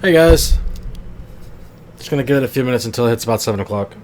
Hey guys, just gonna give it a few minutes until it hits about 7 o'clock.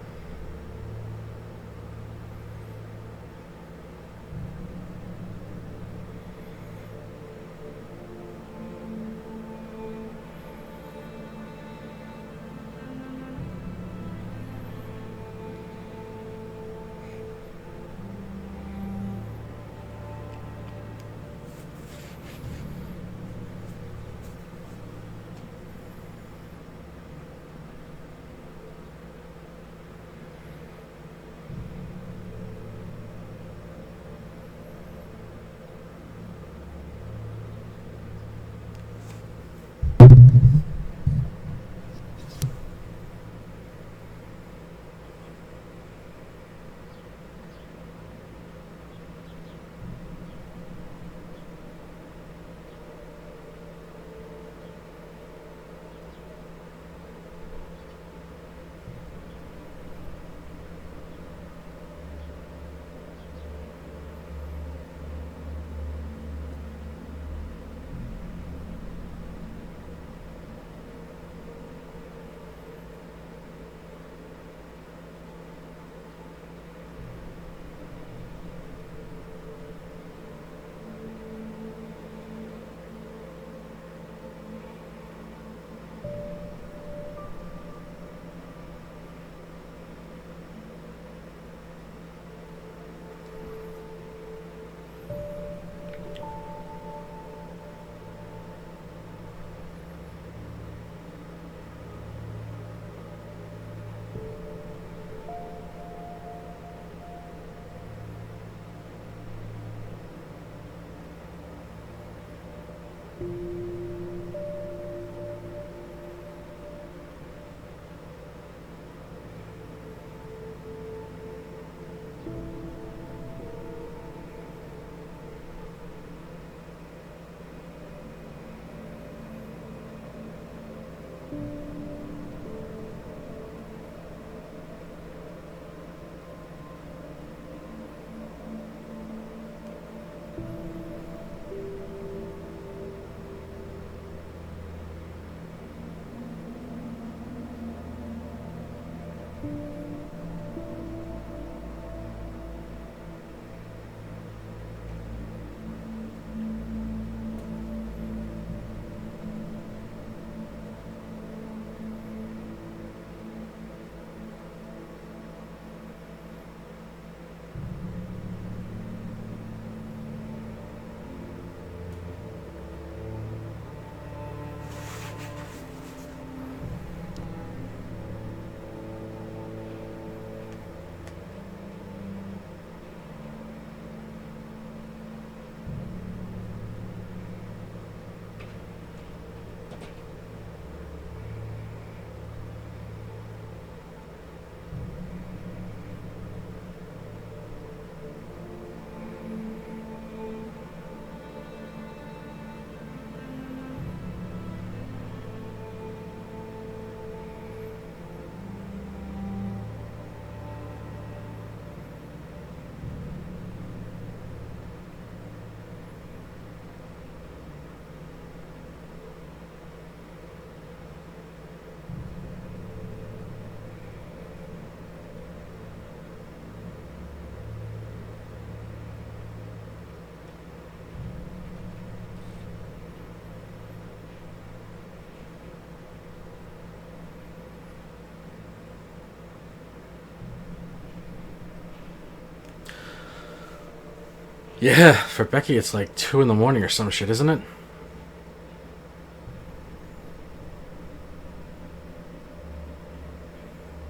Yeah, for Becky it's like 2 in the morning or some shit, isn't it?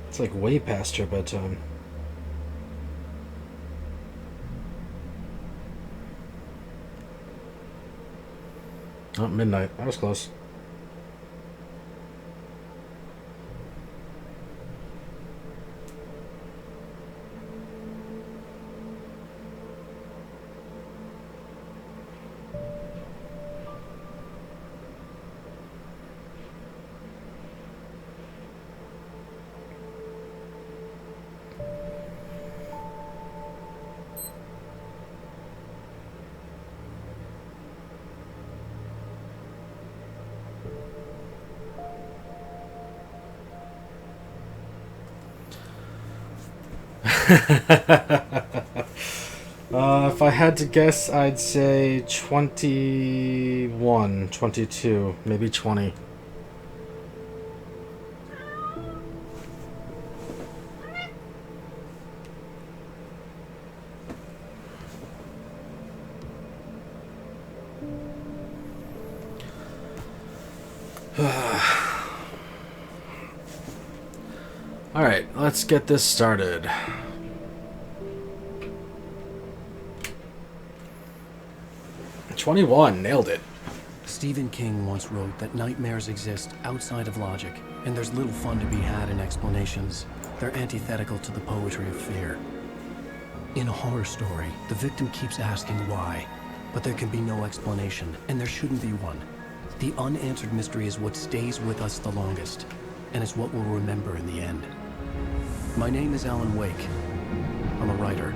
It's like way past her bedtime. Oh, midnight. That was close. If I had to guess, I'd say 21, 22, maybe 20. Alright, let's get this started. '21, nailed it. Stephen King once wrote that nightmares exist outside of logic, and there's little fun to be had in explanations. They're antithetical to the poetry of fear. In a horror story, the victim keeps asking why, but there can be no explanation, and there shouldn't be one. The unanswered mystery is what stays with us the longest, and it's what we'll remember in the end. My name is Alan Wake. I'm a writer.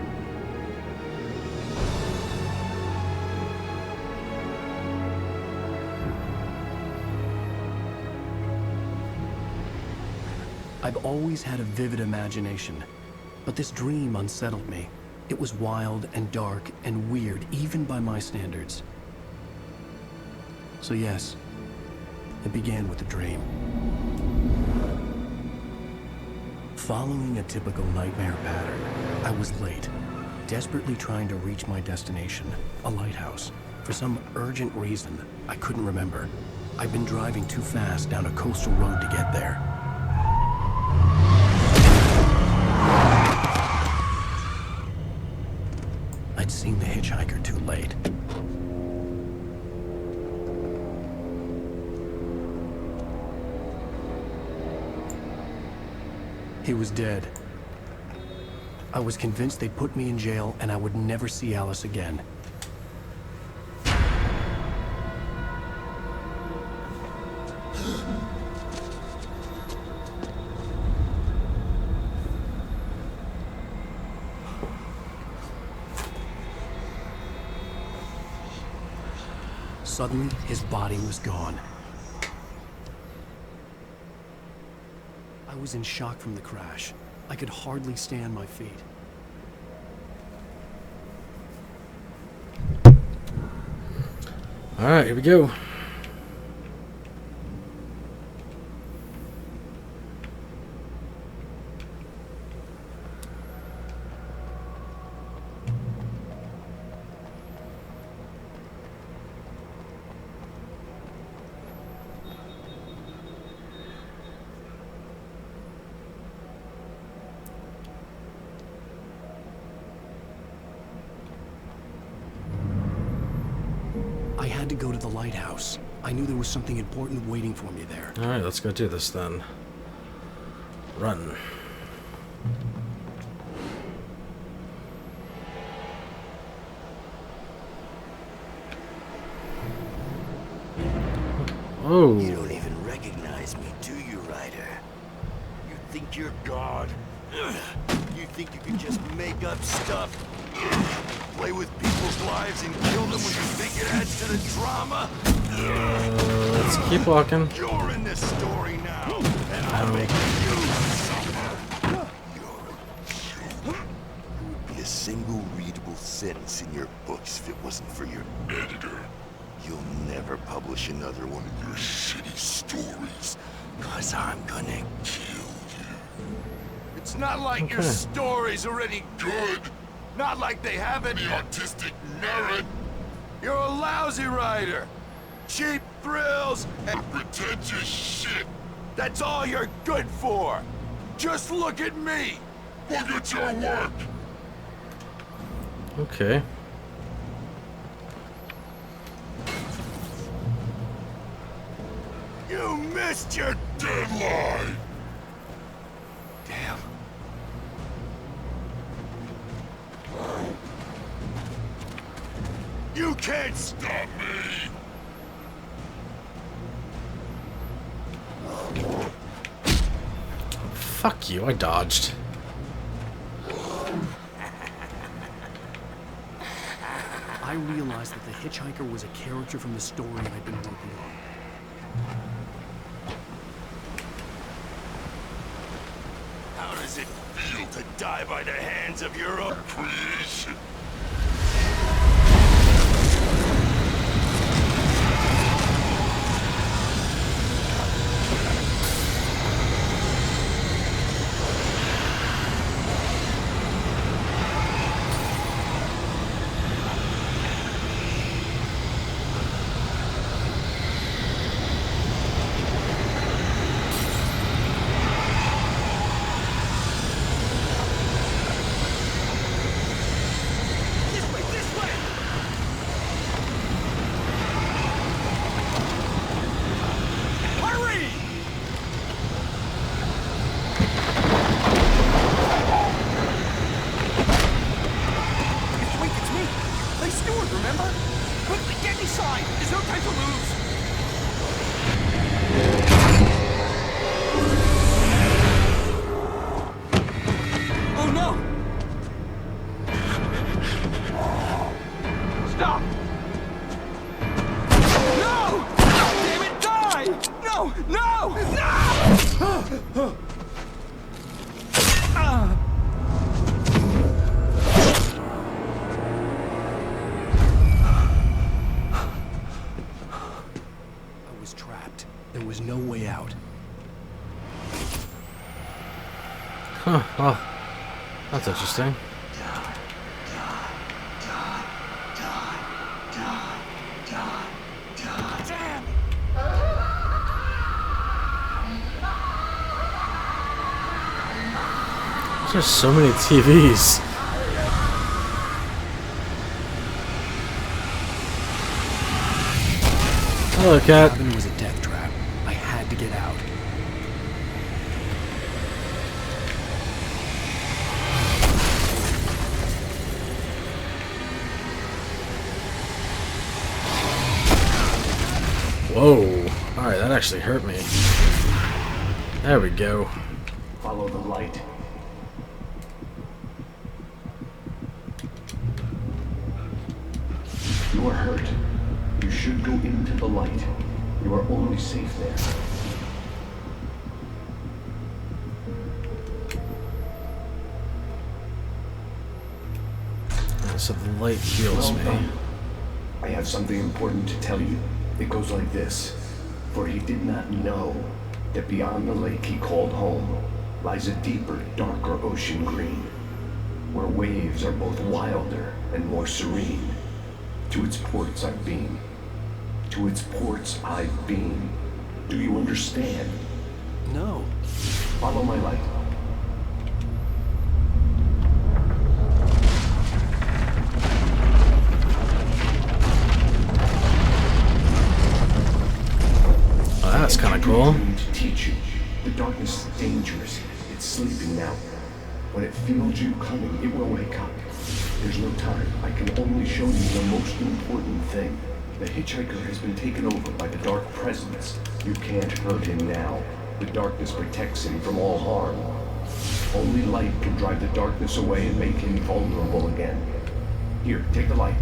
I've always had a vivid imagination, but this dream unsettled me. It was wild and dark and weird, even by my standards. So yes, it began with a dream. Following a typical nightmare pattern, I was late, desperately trying to reach my destination, a lighthouse. For some urgent reason, I couldn't remember. I'd been driving too fast down a coastal road to get there. I'd seen the hitchhiker too late. He was dead. I was convinced they'd put me in jail and I would never see Alice again. Suddenly, his body was gone. I was in shock from the crash. I could hardly stay on my feet. All right, here we go. I had to go to the lighthouse. I knew there was something important waiting for me there. All right, let's go do this then. Run. Oh. You don't even recognize me, do you, Ryder? You think you're God? You think you can just make up stuff? Play with people's lives and kill them when you think it adds to the drama? Let's keep walking. You're in this story now, and I'll make you suffer. There would be a single readable sentence in your books if it wasn't for your editor. You'll never publish another one of your shitty stories, 'cause I'm gonna kill you. It's not like your stories are any good. Not like they have any autistic merit. You're a lousy rider. Cheap thrills and pretentious shit. That's all you're good for. Just look at me. Look at your work. Okay. You missed your deadline. Damn. You can't stop me. Fuck you, I dodged. I realized that the hitchhiker was a character from the story I'd been working on. How does it feel to die by the hands of your own creation? There was no way out. Huh, well, that's interesting. There's so many TVs. Hello, cat. Cabin was a death trap. I had to get out. Whoa. Alright, that actually hurt me. There we go. Follow the light. You are hurt. You should go into the light. You are only safe there. So the light heals me. I have something important to tell you. It goes like this. For he did not know that beyond the lake he called home lies a deeper, darker ocean green, where waves are both wilder and more serene. To its ports I've been. To its ports I've been. Do you understand? No. Follow my light. Oh, that's kind of cool. To teach you, the darkness is dangerous. It's sleeping now. When it feels you coming, it will wake up. There's no time. I can only show you the most important thing. The hitchhiker has been taken over by the dark presence. You can't hurt him now. The darkness protects him from all harm. Only light can drive the darkness away and make him vulnerable again. Here, take the light.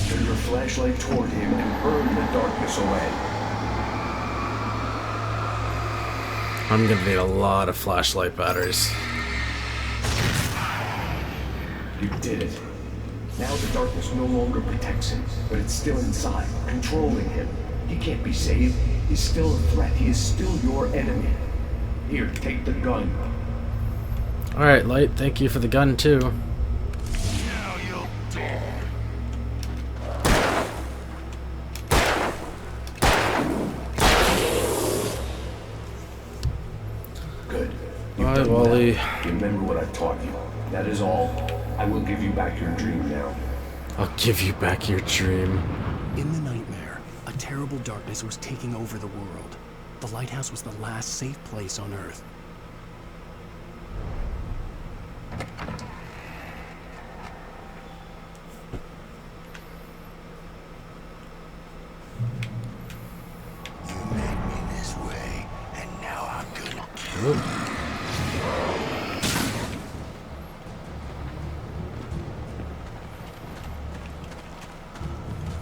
Turn your flashlight toward him and burn the darkness away. I'm gonna need a lot of flashlight batteries. You did it. Now the darkness no longer protects him, but it's still inside, controlling him. He can't be saved. He's still a threat. He is still your enemy. Here, take the gun. Alright, Light, thank you for the gun too. Hi, Wally. Remember what I've taught you. That is all. I will give you back your dream now. I'll give you back your dream. In the nightmare, a terrible darkness was taking over the world. The lighthouse was the last safe place on Earth. You made me this way, and now I'm gonna kill you.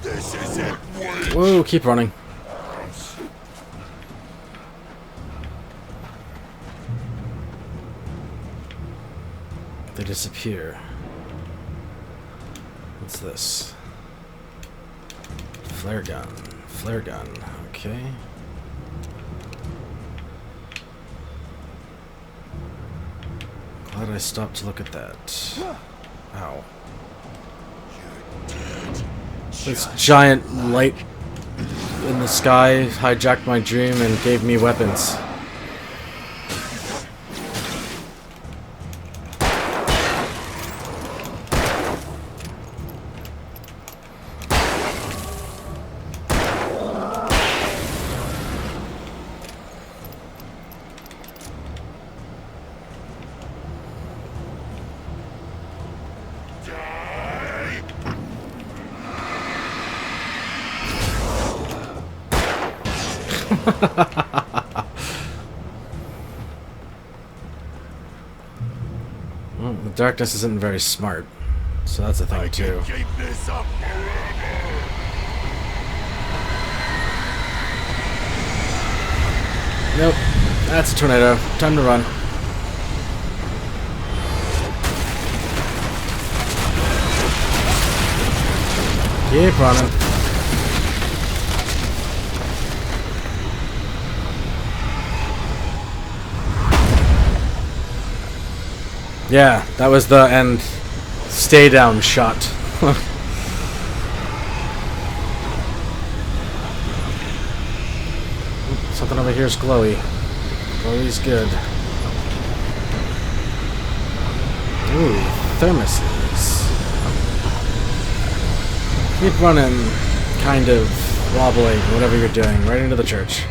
This isn't way. Whoa, keep running. They disappear. What's this? Flare gun. Flare gun. Okay. Glad I stopped to look at that. Ow. This giant light in the sky hijacked my dream and gave me weapons. Well, the darkness isn't very smart, so that's a thing too. Keep this up forever. Nope, that's a tornado. Time to run. Keep running. Yeah, that was the end. Stay down shot. Something over here is glowy. Glowy's good. Ooh, thermoses. Keep running, kind of wobbling, whatever you're doing, right into the church.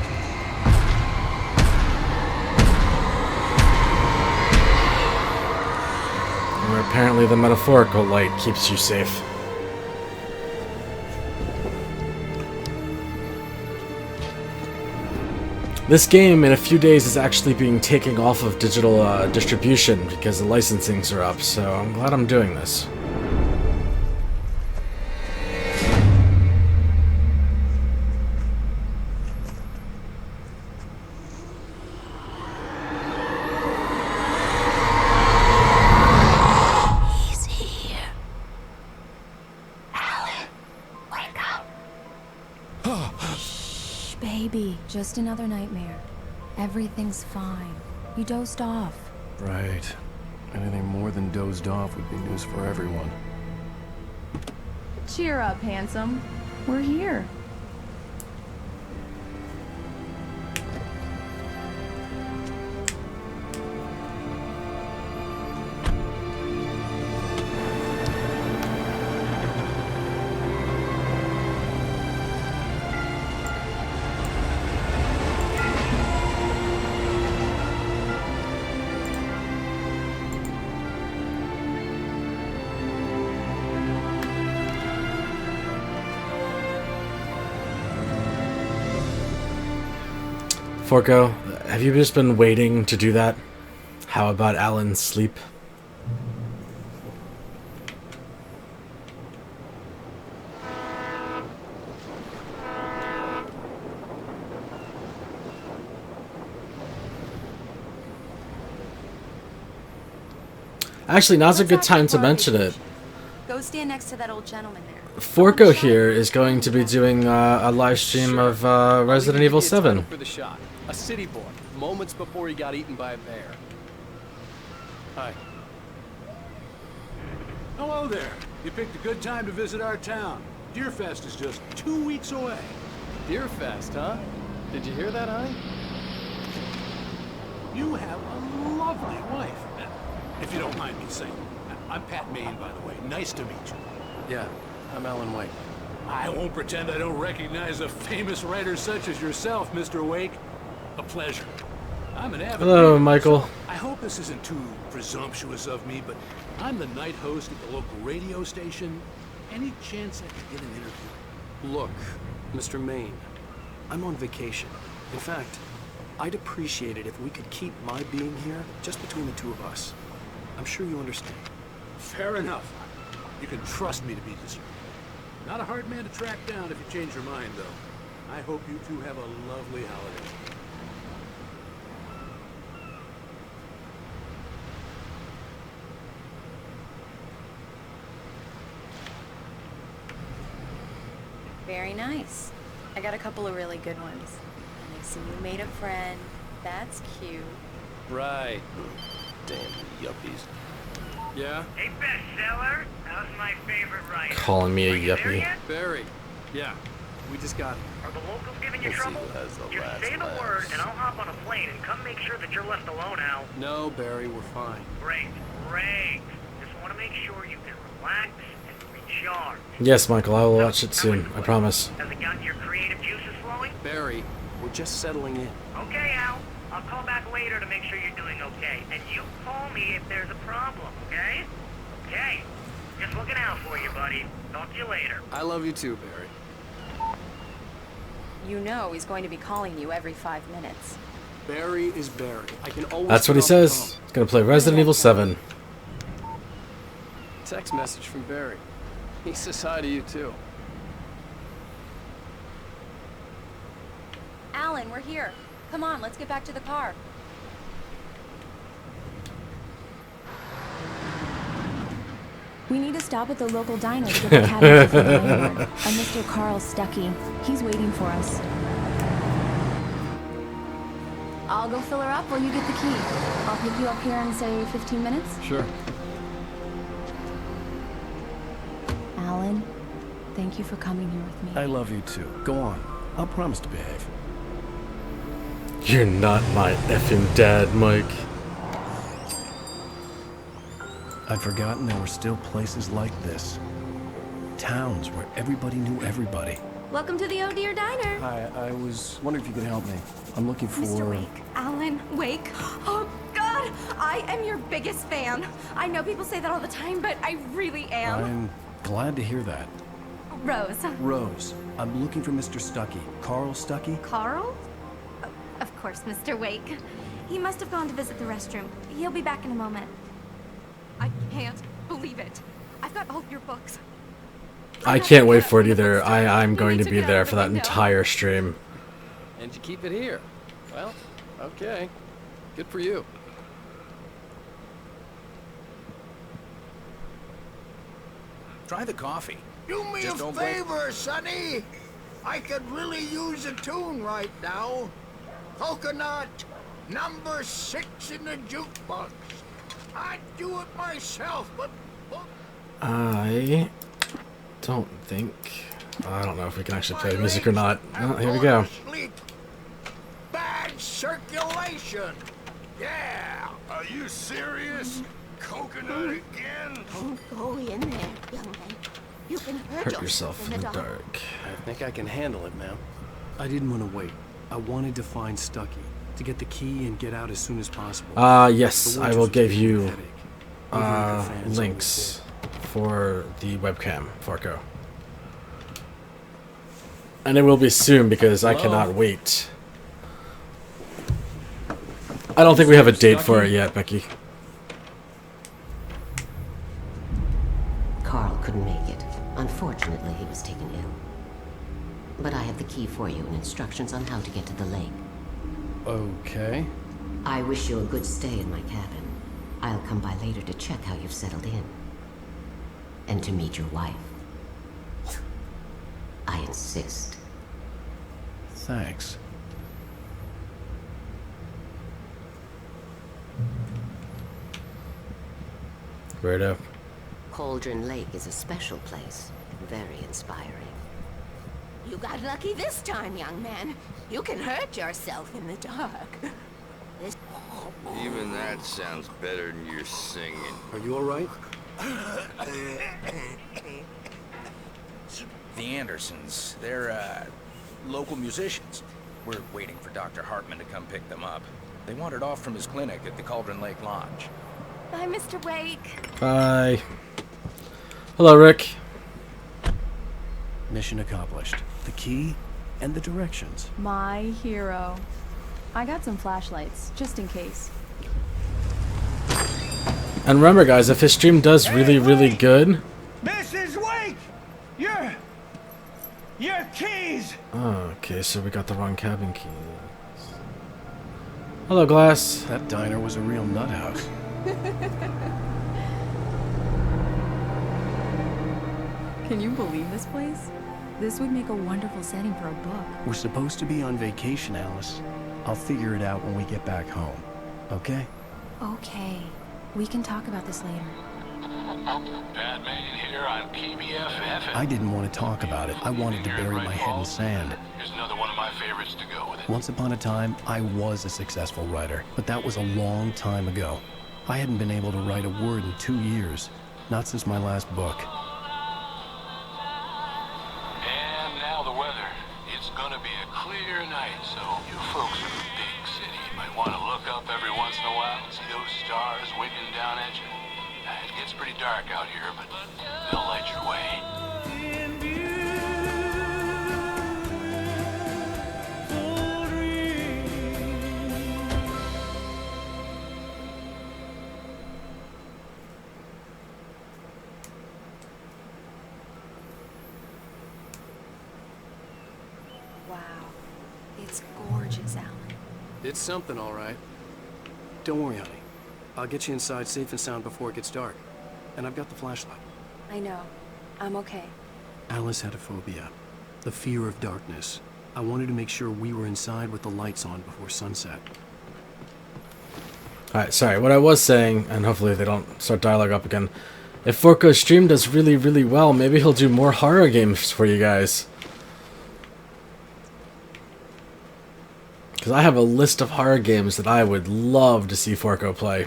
Where apparently the metaphorical light keeps you safe. This game in a few days is actually being taken off of digital distribution because the licensings are up, so I'm glad I'm doing this. He's here. Alan, wake up. Shh, baby. Just another nightmare. Everything's fine. You dozed off. Right. Anything more than dozed off would be news for everyone. Cheer up, handsome. We're here. Forko, have you just been waiting to do that? How about Alan's sleep? Actually, now's a good time to mention it. Go stand next to that old gentleman there. Forko here is going to be doing a live stream of Resident Evil 7. For the shot. A city boy, moments before he got eaten by a bear. Hi. Hello there. You picked a good time to visit our town. Deerfest is just 2 weeks away. Deerfest, huh? Did you hear that, honey? You have a lovely wife. If you don't mind me saying. I'm Pat Maine, by the way. Nice to meet you. Yeah, I'm Alan Wake. I won't pretend I don't recognize a famous writer such as yourself, Mr. Wake. A pleasure. I'm an avid Hello, reader, Michael. so I hope this isn't too presumptuous of me, but I'm the night host at the local radio station. Any chance I could get an interview? Look, Mr. Maine, I'm on vacation. In fact, I'd appreciate it if we could keep my being here just between the two of us. I'm sure you understand. Fair enough. You can trust me to be discreet. Not a hard man to track down if you change your mind, though. I hope you two have a lovely holiday. Very nice. I got a couple of really good ones. And I see you made a friend. That's cute. Right. Damn yuppies. Yeah? Hey, bestseller. How's my favorite writer? Calling me a Are you there yuppie. yet? Barry. Yeah. We just got Are the locals giving you We'll see trouble? who has the Just last say the laugh. word, and I'll hop on a plane and come make sure that you're left alone, Al. No, Barry, we're fine. Great. Just want to make sure you can relax and recharge. Yes, Michael, I will watch it How soon. is I it? promise. Has it gotten your creative juices flowing? Barry, we're just settling in. Okay, Al. I'll call back later to make sure you're doing okay. And you call me if there's a problem, okay? Okay. Just looking out for you, buddy. Talk to you later. I love you too, Barry. You know he's going to be calling you every 5 minutes. Barry is Barry. I can always That's what he count on says. He's gonna play Resident Evil 7. Tom. Text message from Barry. He says hi to you too. Alan, we're here. Come on, let's get back to the car. We need to stop at the local diner to get the cabin for the landlord. A Mr. Carl Stuckey. He's waiting for us. I'll go fill her up while you get the key. I'll pick you up here in, say, 15 minutes. Sure. Alan, thank you for coming here with me. I love you too. Go on. I'll promise to behave. You're not my effing dad, Mike. I'd forgotten there were still places like this. Towns where everybody knew everybody. Welcome to the Oh Dear Diner. Hi, I was wondering if you could help me. I'm looking for... Mr. Wake. Alan Wake. Oh, God! I am your biggest fan. I know people say that all the time, but I really am. I'm glad to hear that. Rose. Rose, I'm looking for Mr. Stuckey. Carl Stuckey? Carl? Oh, of course, Mr. Wake. He must have gone to visit the restroom. He'll be back in a moment. I can't believe it. I've got all your books. I can't wait for it either. I'm going to be there for that entire stream. And you keep it here. Well, okay. Good for you. Try the coffee. Do me Just a don't break- favor, Sonny. I could really use a tune right now. Coconut, number 6 in the jukebox. I'd do it myself, but... I don't think... I don't know if we can actually play the music or not. Oh, here we go. Sleep. Bad circulation. Yeah. Are you serious? Coconut again? Don't go in there, young man. You can Hurt yourself in the dark. I think I can handle it, ma'am. I didn't want to wait. I wanted to find Stuckey, to get the key and get out as soon as possible. Yes, The I waitress will was give giving me a you headache. Even her fans links for the webcam, Farco. And it will be soon because I Hello? cannot wait. I don't think we have a date for it yet, Becky. Carl couldn't make it. Unfortunately, he was taken ill. But I have the key for you and instructions on how to get to the lake. Okay. I wish you a good stay in my cabin. I'll come by later to check how you've settled in. And to meet your wife. I insist. Thanks. Right up. Cauldron Lake is a special place. Very inspiring. You got lucky this time, young man. You can hurt yourself in the dark. Even that sounds better than your singing. Are you alright? The Andersons, they're, local musicians. We're waiting for Dr. Hartman to come pick them up. They wandered off from his clinic at the Cauldron Lake Lodge. Bye, Mr. Wake. Bye. Hello, Rick. Mission accomplished. The key and the directions. My hero. I got some flashlights, just in case. And remember, guys, if his stream does really, really good... Mrs. Wake! Your keys! Oh, okay, so we got the wrong cabin keys. Hello, Glass. That diner was a real nut house. Can you believe this place? This would make a wonderful setting for a book. We're supposed to be on vacation, Alice. I'll figure it out when we get back home. Okay? Okay. We can talk about this later. Batman here on KBFF. I didn't want to talk about it. I wanted to bury my head in sand. Here's another one of my favorites to go with it. Once upon a time, I was a successful writer, but that was a long time ago. I hadn't been able to write a word in 2 years. Not since my last book. And now the weather. It's gonna be a clear night, so you folks in the big city might want to look up every once in a while and see those stars winking down at you. It gets pretty dark out here, but they'll light your way. Wow. It's gorgeous, Alan. It's something, all right. Don't worry, honey. I'll get you inside safe and sound before it gets dark. And I've got the flashlight. I know. I'm okay. Alice had a phobia. The fear of darkness. I wanted to make sure we were inside with the lights on before sunset. Alright, sorry. What I was saying, and hopefully they don't start dialogue up again. If Forco's stream does really, really well, maybe he'll do more horror games for you guys. Because I have a list of horror games that I would love to see Forco play.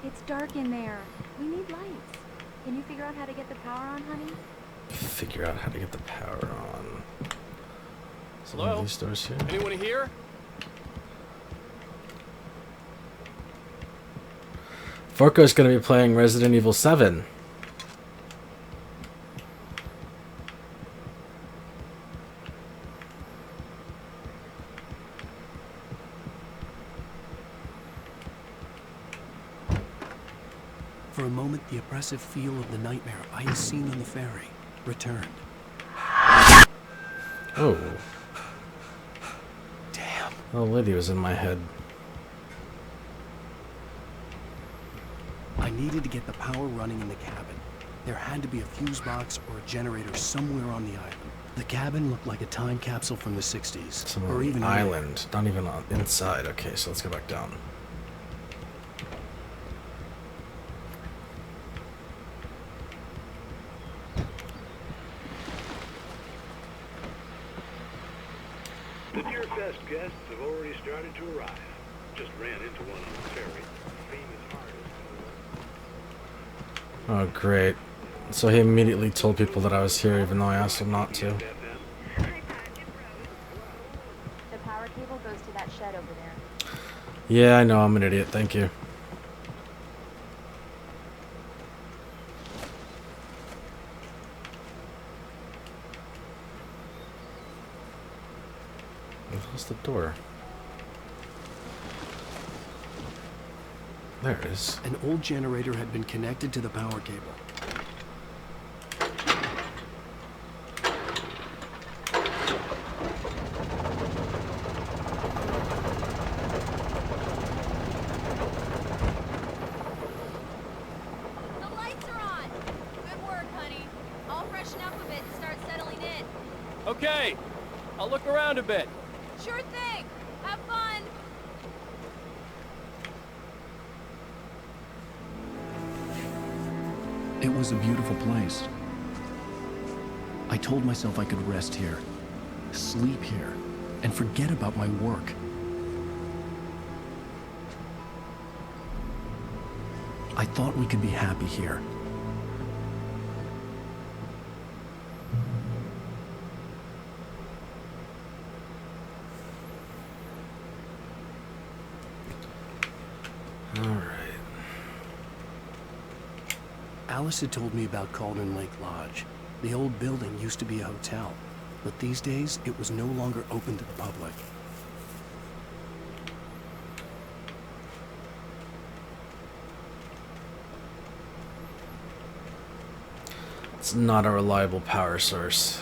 It's dark in there. We need lights. Can you figure out how to get the power on, honey? Figure out how to get the power on. Some of Hello? these doors here. Anyone here? Forco's going to be playing Resident Evil 7. For a moment, the oppressive feel of the nightmare I had seen on the ferry returned. Oh. Damn. Oh, lady was in my head. I needed to get the power running in the cabin. There had to be a fuse box or a generator somewhere on the island. The cabin looked like a time capsule from the 60s. Somewhere or on even the earlier. island, not even on inside. Okay, so let's go back down. Your best guests have already started to arrive. Just ran into one on the ferry. Famous artist. Oh, great. So he immediately told people that I was here, even though I asked him not to. The power cable goes to that shed over there. Yeah, I know, I'm an idiot. Thank you. Where's the door? There it is. An old generator had been connected to the power cable. The lights are on! Good work, honey. I'll freshen up a bit and start settling in. Okay. I'll look around a bit. Sure thing. Have fun. It was a beautiful place. I told myself I could rest here, sleep here, and forget about my work. I thought we could be happy here. Alice had told me about Cauldron Lake Lodge. The old building used to be a hotel, but these days it was no longer open to the public. It's not a reliable power source.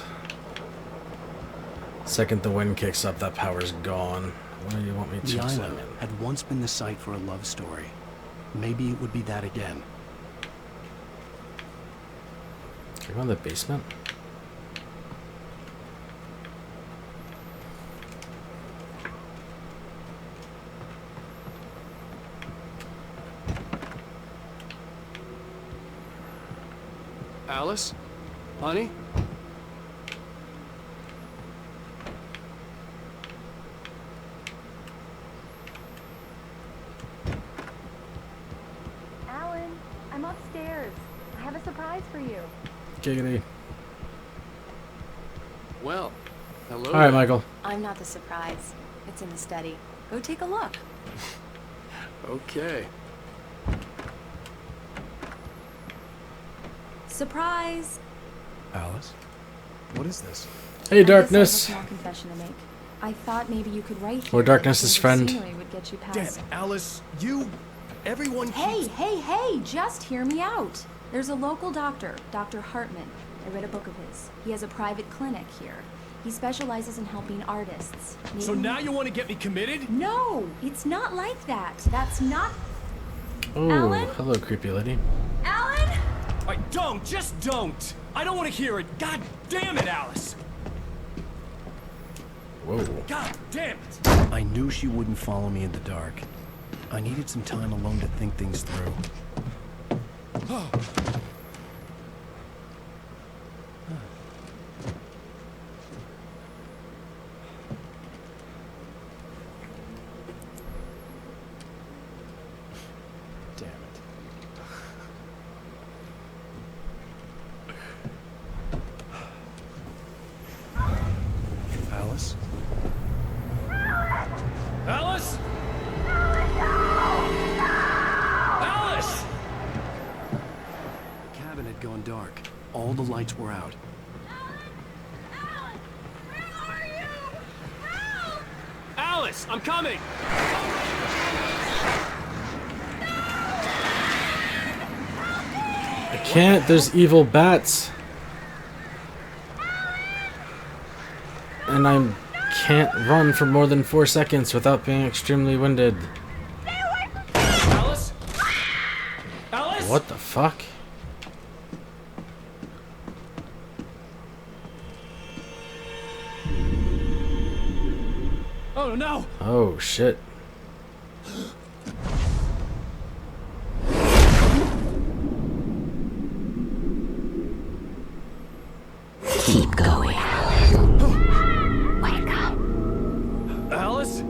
Second the wind kicks up, that power's gone. What do you want me to The island examine? had once been the site for a love story. Maybe it would be that again. Can we go in the basement? Alice? Honey? Alan, I'm upstairs. I have a surprise for you. Giggity. Well, hello. Alright, Michael. I'm not the surprise. It's in the study. Go take a look. Okay. Surprise! Alice? What is this? Hey, I Darkness. have a small confession to make. I thought maybe you could write Or here Darkness's that friend. scenery would get you past. Damn, Alice, you... Everyone Hey, hey, just hear me out. There's a local doctor, Dr. Hartman. I read a book of his. He has a private clinic here. He specializes in helping artists. So Maybe- now you want to get me committed? No, it's not like that. That's not... Oh, Alan? hello, creepy lady. Alan? Just don't! I don't want to hear it! God damn it, Alice! Whoa. God damn it! I knew she wouldn't follow me in the dark. I needed some time alone to think things through. Damn it. Alice? Alice? Alice! The cabin had gone dark. All the lights were out. Alice, I'm coming! I can't, there's evil bats. And I can't run for more than 4 seconds without being extremely winded. Alice? Alice? What the fuck? Oh no! Oh shit. Keep going. Wake up. Alice?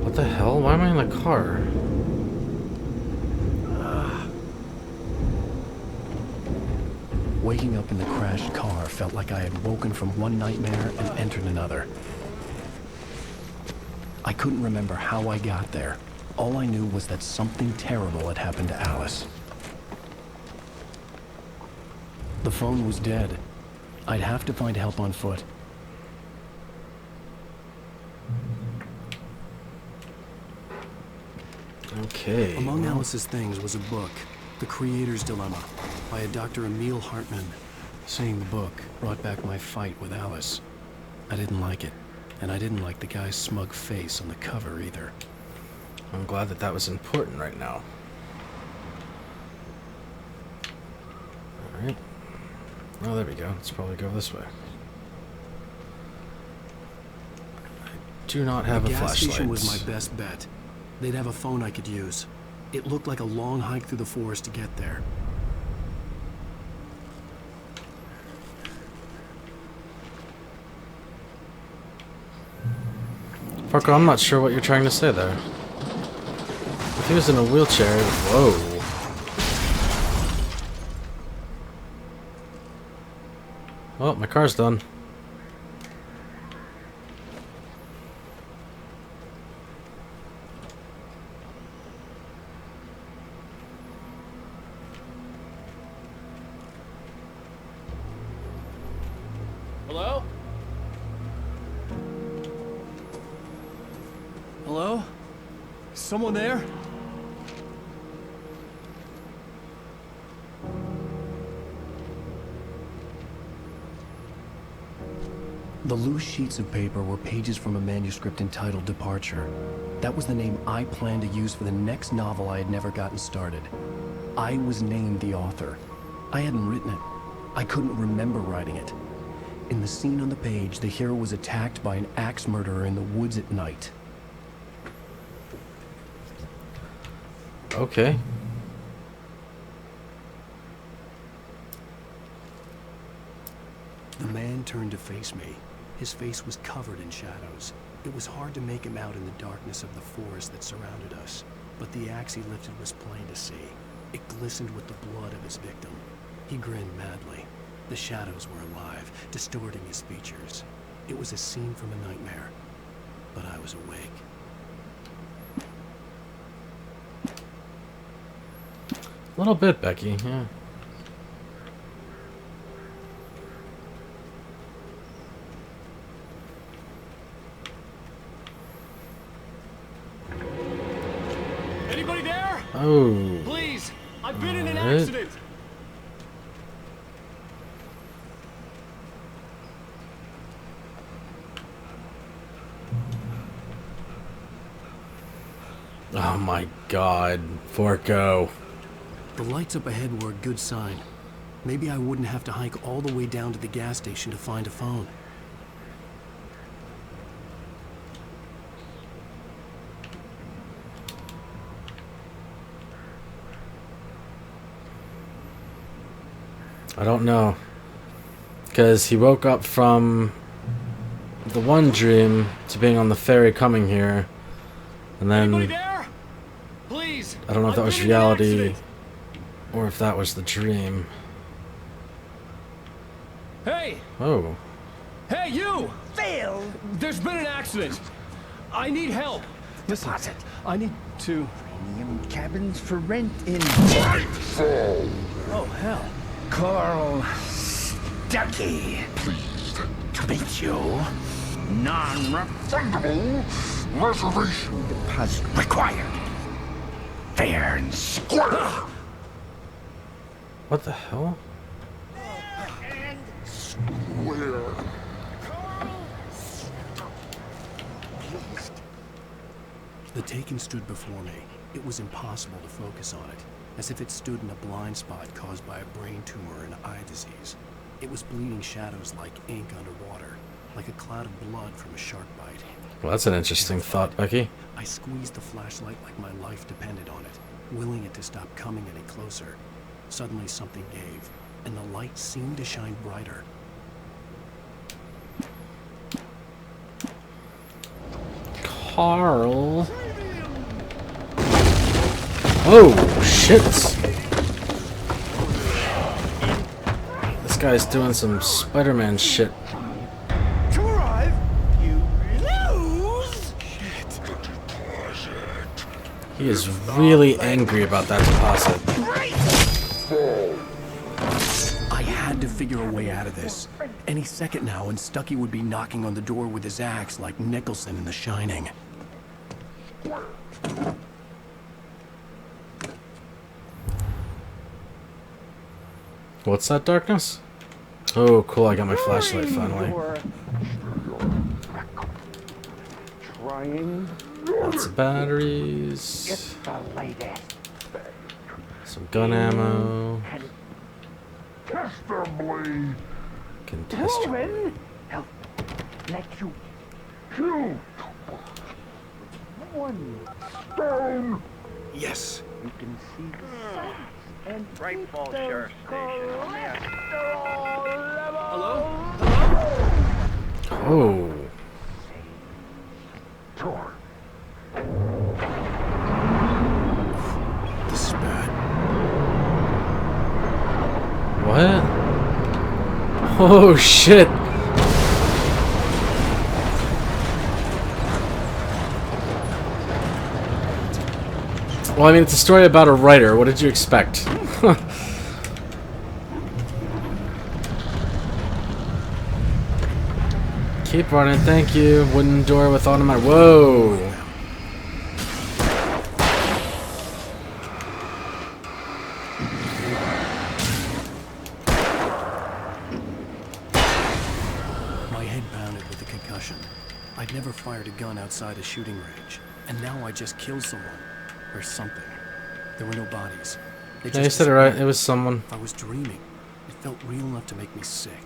What the hell? Why am I in the car? Waking up in the crashed car felt like I had woken from one nightmare and entered another. I couldn't remember how I got there. All I knew was that something terrible had happened to Alice. The phone was dead. I'd have to find help on foot. Okay. Among Alice's things was a book, The Creator's Dilemma, by a Dr. Emil Hartman. Seeing the book brought back my fight with Alice. I didn't like it, and I didn't like the guy's smug face on the cover either. I'm glad that that was important right now. Alright. Oh, there we go. Let's probably go this way. I do not have the a gas flashlight. station was my best bet. They'd have a phone I could use. It looked like a long hike through the forest to get there. Parker, I'm not sure what you're trying to say there. If he was in a wheelchair... Whoa. Oh, my car's done. Hello? Hello? Someone there? The loose sheets of paper were pages from a manuscript entitled Departure. That was the name I planned to use for the next novel I had never gotten started. I was named the author. I hadn't written it. I couldn't remember writing it. In the scene on the page, the hero was attacked by an axe murderer in the woods at night. Okay. The man turned to face me. His face was covered in shadows. It was hard to make him out in the darkness of the forest that surrounded us, but the axe he lifted was plain to see. It glistened with the blood of his victim. He grinned madly. The shadows were alive, distorting his features. It was a scene from a nightmare, but I was awake. A little bit, Becky, yeah. Anybody there? Oh. Please, I've been in an Alright. accident. Oh my god, Forco. The lights up ahead were a good sign. Maybe I wouldn't have to hike all the way down to the gas station to find a phone. I don't know. Because he woke up from the one dream to being on the ferry coming here. And then there? Please. I don't know if that was reality or if that was the dream. Hey! Oh. Hey, you! Phil! There's been an accident. I need help. Listen, I need to... Premium cabins for rent in Nightfall! Oh, hell. Carl Stuckey. Pleased to meet you. Non-refundable reservation deposit required. Fair and square. What the hell? And square. The Taken stood before me. It was impossible to focus on it, as if it stood in a blind spot caused by a brain tumor and eye disease. It was bleeding shadows like ink underwater, like a cloud of blood from a shark bite. Well, that's an interesting thought, Becky. I squeezed the flashlight like my life depended on it, willing it to stop coming any closer. Suddenly something gave, and the light seemed to shine brighter. Carl. Oh, shit. This guy's doing some Spider-Man shit. To arrive, you lose. Shit. He is really angry about that deposit. I had to figure a way out of this. Any second now, and Stuckey would be knocking on the door with his axe like Nicholson in The Shining. What's that darkness? Oh, cool, I got my flashlight finally. Trying. Lots of batteries. Get the latest. Some gun ammo. Test their blade. Can test your Roman, help. Let you shoot. One stone Yes. You can see the sights and Bright Falls Sheriff Station on the Hello? Oh. Tor. This is bad. What? Oh shit. Well, I mean, it's a story about a writer. What did you expect? Keep running, thank you. Wooden door with automatic. Whoa! My head pounded with a concussion. I'd never fired a gun outside a shooting range, and now I just killed someone. Or something. There were no bodies. They Yeah, you said it right. It was someone. I was dreaming. It felt real enough to make me sick.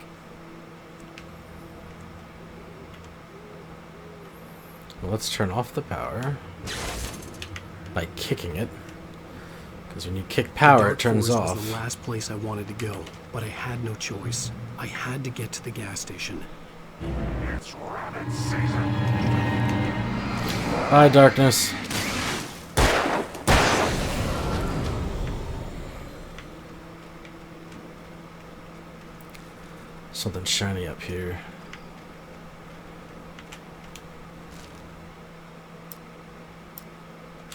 Well, let's turn off the power by kicking it. Because when you kick power, it turns off. Was the last place I wanted to go, but I had no choice. I had to get to the gas station. It's rabbit season. Bye, darkness. Something shiny up here.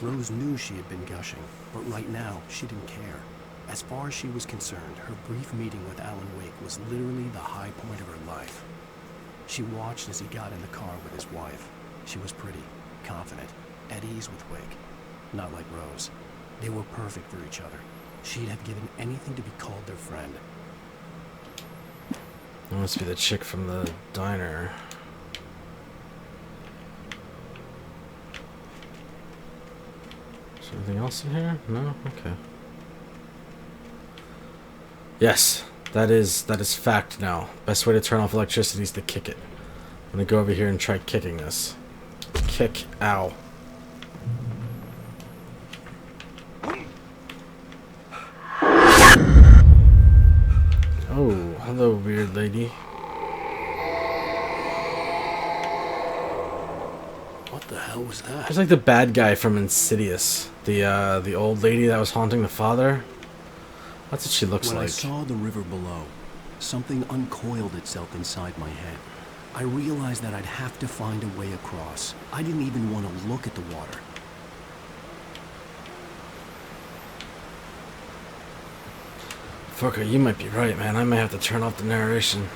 Rose knew she had been gushing, but right now, she didn't care. As far as she was concerned, her brief meeting with Alan Wake was literally the high point of her life. She watched as he got in the car with his wife. She was pretty, confident, at ease with Wake. Not like Rose. They were perfect for each other. She'd have given anything to be called their friend. That must be the chick from the diner. Is there anything else in here? No? Okay. Yes, that is fact now. Best way to turn off electricity is to kick it. I'm gonna go over here and try kicking this. Kick. Ow. Oh, hello, weird lady. What the hell was that? She's like the bad guy from Insidious. The old lady that was haunting the father. That's what she looks When like. I saw the river below, something uncoiled itself inside my head. I realized that I'd have to find a way across. I didn't even want to look at the water. Fucker, you might be right, man. I might have to turn off the narration.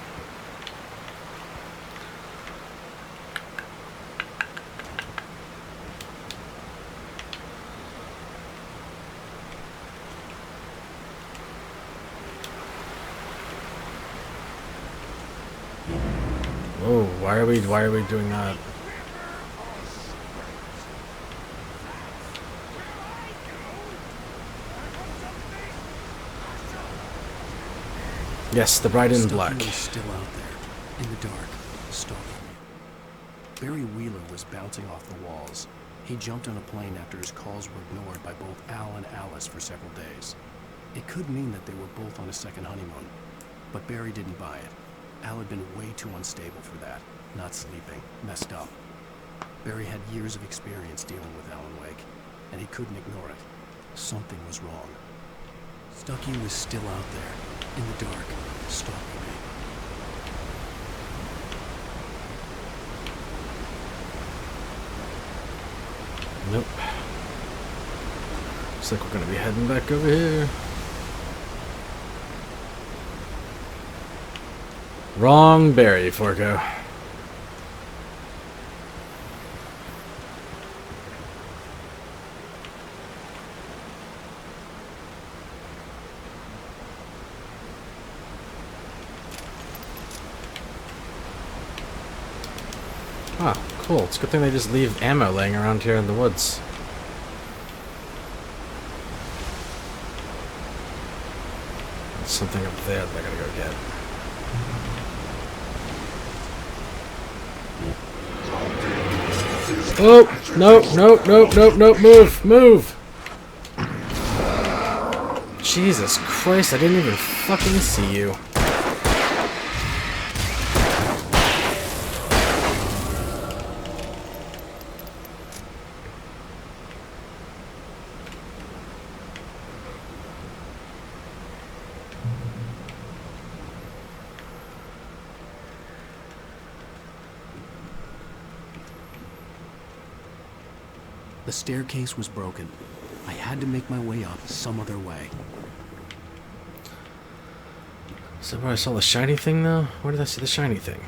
Whoa, why are we doing that? Yes, the bride in black. Stucky was still out there, in the dark, stalking me. Barry Wheeler was bouncing off the walls. He jumped on a plane after his calls were ignored by both Al and Alice for several days. It could mean that they were both on a second honeymoon, but Barry didn't buy it. Al had been way too unstable for that, not sleeping, messed up. Barry had years of experience dealing with Alan Wake, and he couldn't ignore it. Something was wrong. Stucky was still out there, in the dark, stalking me. Nope. Looks like we're gonna be heading back over here. Wrong Barry, Forco. Ah, cool. It's a good thing they just leave ammo laying around here in the woods. There's something up there that I gotta go get. Oh! No, no, no, no, no, move! Move! Jesus Christ, I didn't even fucking see you. The staircase was broken. I had to make my way up some other way. Is that where I saw the shiny thing, though? Where did I see the shiny thing?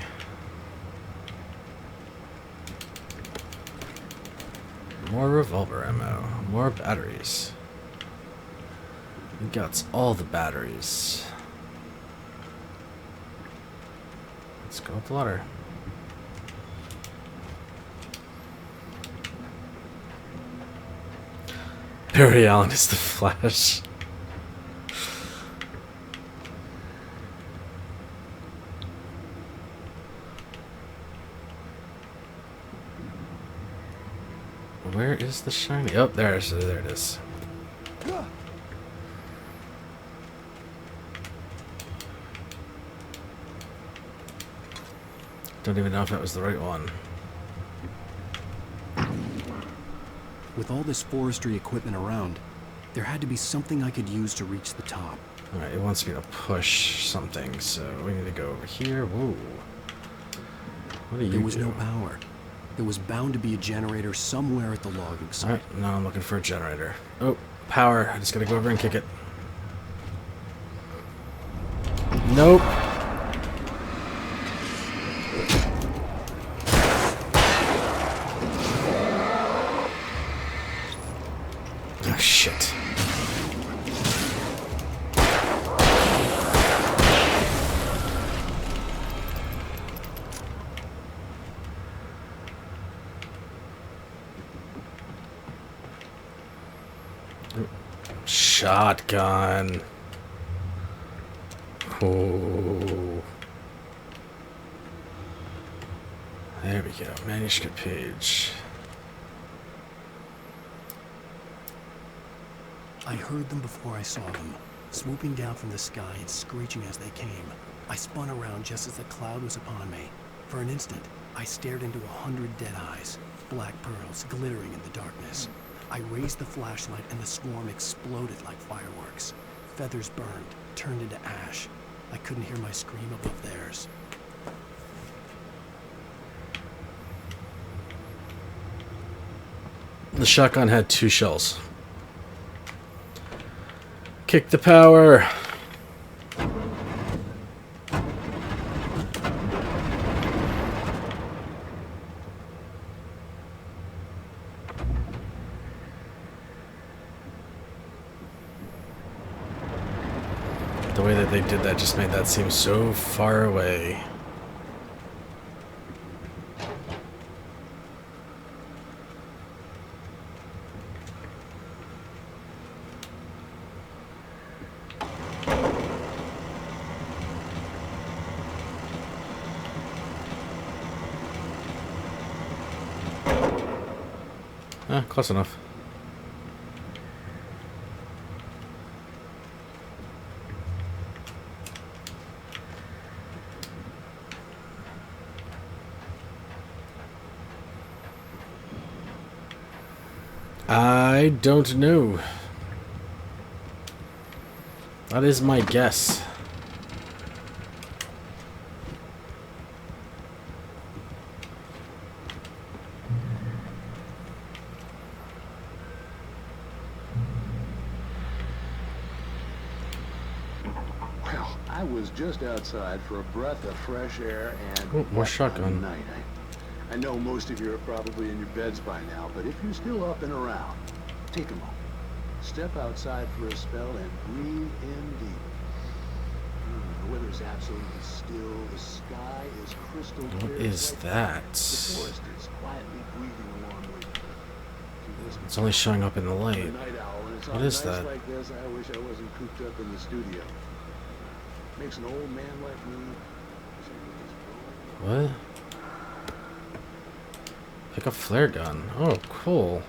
More revolver ammo. More batteries. He got all the batteries. Let's go up the ladder. Barry Allen is the Flash. Where is the shiny? Oh, there it is. Don't even know if that was the right one. With all this forestry equipment around, there had to be something I could use to reach the top. Alright, it wants me to push something, so we need to go over here. Whoa. What do you do? There was no power. There was bound to be a generator somewhere at the logging site. Alright, now I'm looking for a generator. Oh, power. I just gotta go over and kick it. Nope. Oh, shit. Shotgun. Oh. There we go. Manuscript page. I heard them before I saw them, swooping down from the sky and screeching as they came. I spun around just as the cloud was upon me. For an instant, I stared into 100 dead eyes, black pearls glittering in the darkness. I raised the flashlight and the swarm exploded like fireworks. Feathers burned, turned into ash. I couldn't hear my scream above theirs. The shotgun had 2 shells. Kick the power. The way that they did that just made that seem so far away. Close enough. I don't know. That is my guess. Well, I was just outside for a breath of fresh air and ooh, more shotgun. Night. I know most of you are probably in your beds by now, but if you're still up and around, take a moment. Step outside for a spell and breathe in deep. The weather's absolutely still. The sky is crystal clear. What is that? The forest is quietly breathing along with you. It's only showing up in the light. What is that? Like this, I wish I wasn't cooped up in the studio. Makes an old man like me. What? Pick up flare gun. Oh, cool.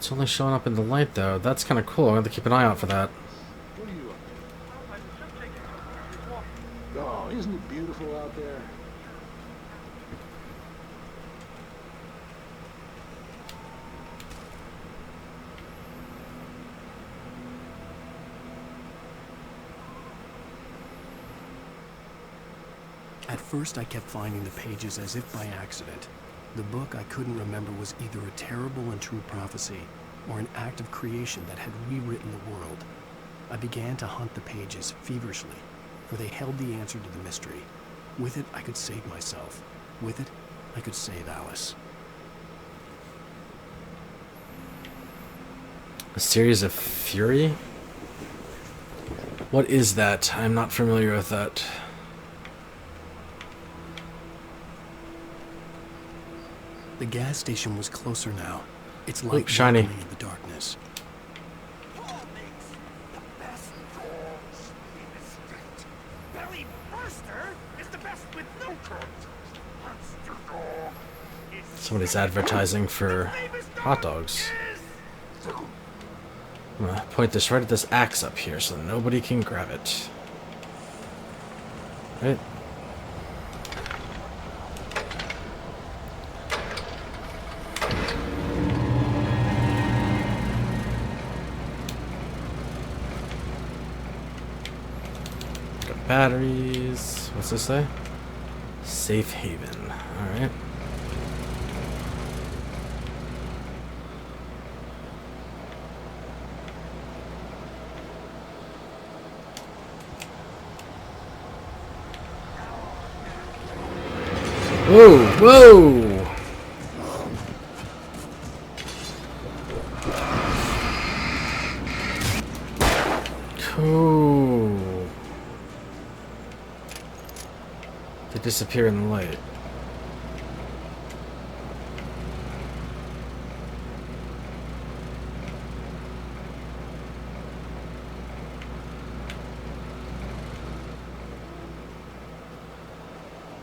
It's only showing up in the light, though. That's kind of cool. I'm going to keep an eye out for that. What are you up to? Oh, isn't it beautiful out there? At first, I kept finding the pages as if by accident. The book I couldn't remember was either a terrible and true prophecy or an act of creation that had rewritten the world. I began to hunt the pages feverishly, for they held the answer to the mystery. With it, I could save myself. With it, I could save Alice. A series of fury? What is that? I'm not familiar with that. The gas station was closer now. Its light shiny in the darkness. Barry Burster is the best with no curves. Somebody's advertising for hot dogs. I'm gonna point this right at this axe up here so nobody can grab it. Right? Got batteries. What's this say? Safe haven. Alright. Whoa, whoa! Cool. They disappear in the light.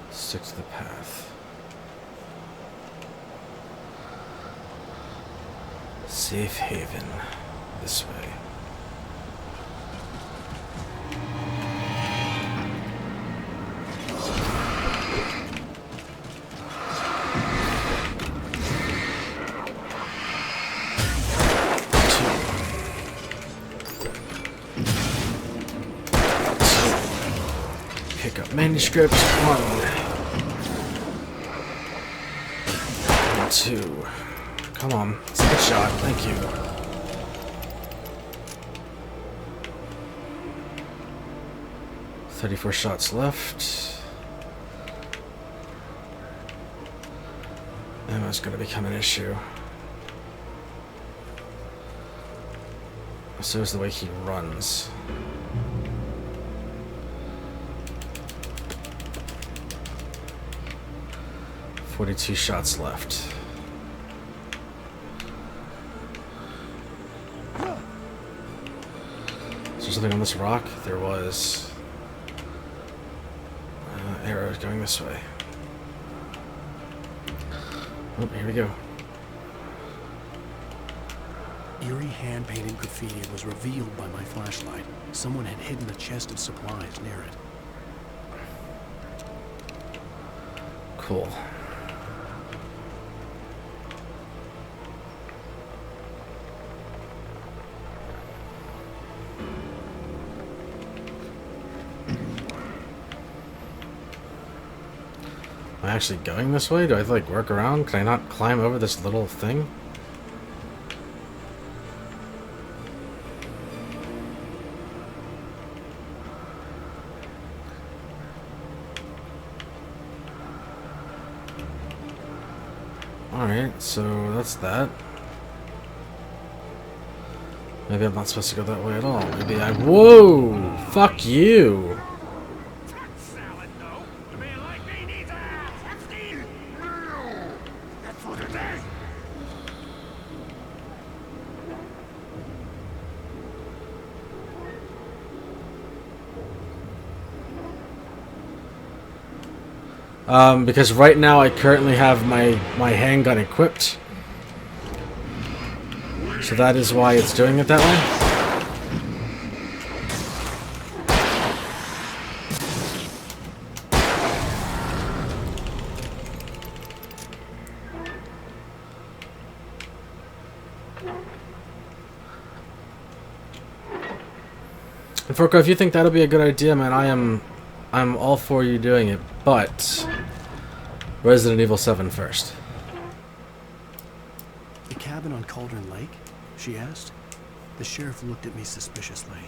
Stick to the path. Safe haven. This way. Pick up manuscript. 1, 2. Come on, second shot. Thank you. $34 shots left. Ammo's gonna become an issue. So is the way he runs. $42 shots left. Is there something on this rock? There was. Arrows going this way. Oh, here we go. Eerie hand-painted graffiti was revealed by my flashlight. Someone had hidden a chest of supplies near it. Cool. Am I actually going this way? Do I have to like work around? Can I not climb over this little thing? Alright, so that's that. Maybe I'm not supposed to go that way at all. Maybe I... Whoa! Fuck you! Because right now I currently have my handgun equipped. So that is why it's doing it that way? And Forko, if you think that'll be a good idea, man, I'm all for you doing it, but Resident Evil 7 first. The cabin on Cauldron Lake? She asked. The sheriff looked at me suspiciously.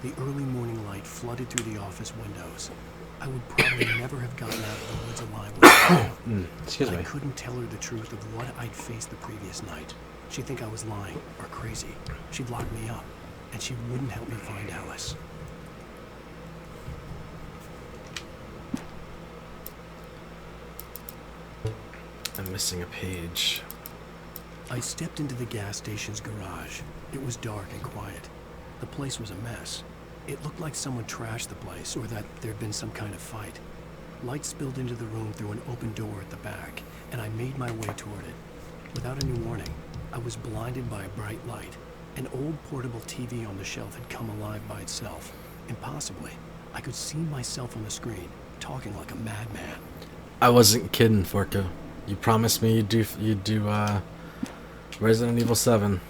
The early morning light flooded through the office windows. I would probably never have gotten out of the woods alive. Excuse me. I couldn't tell her the truth of what I'd faced the previous night. She'd think I was lying or crazy. She'd lock me up, and she wouldn't help me find Alice. I'm missing a page. I stepped into the gas station's garage. It was dark and quiet. The place was a mess. It looked like someone trashed the place, or that there'd been some kind of fight. Light spilled into the room through an open door at the back, and I made my way toward it. Without any warning, I was blinded by a bright light. An old portable TV on the shelf had come alive by itself. Impossibly, I could see myself on the screen, talking like a madman. I wasn't kidding, Forko. You promised me you'd do Resident Evil 7.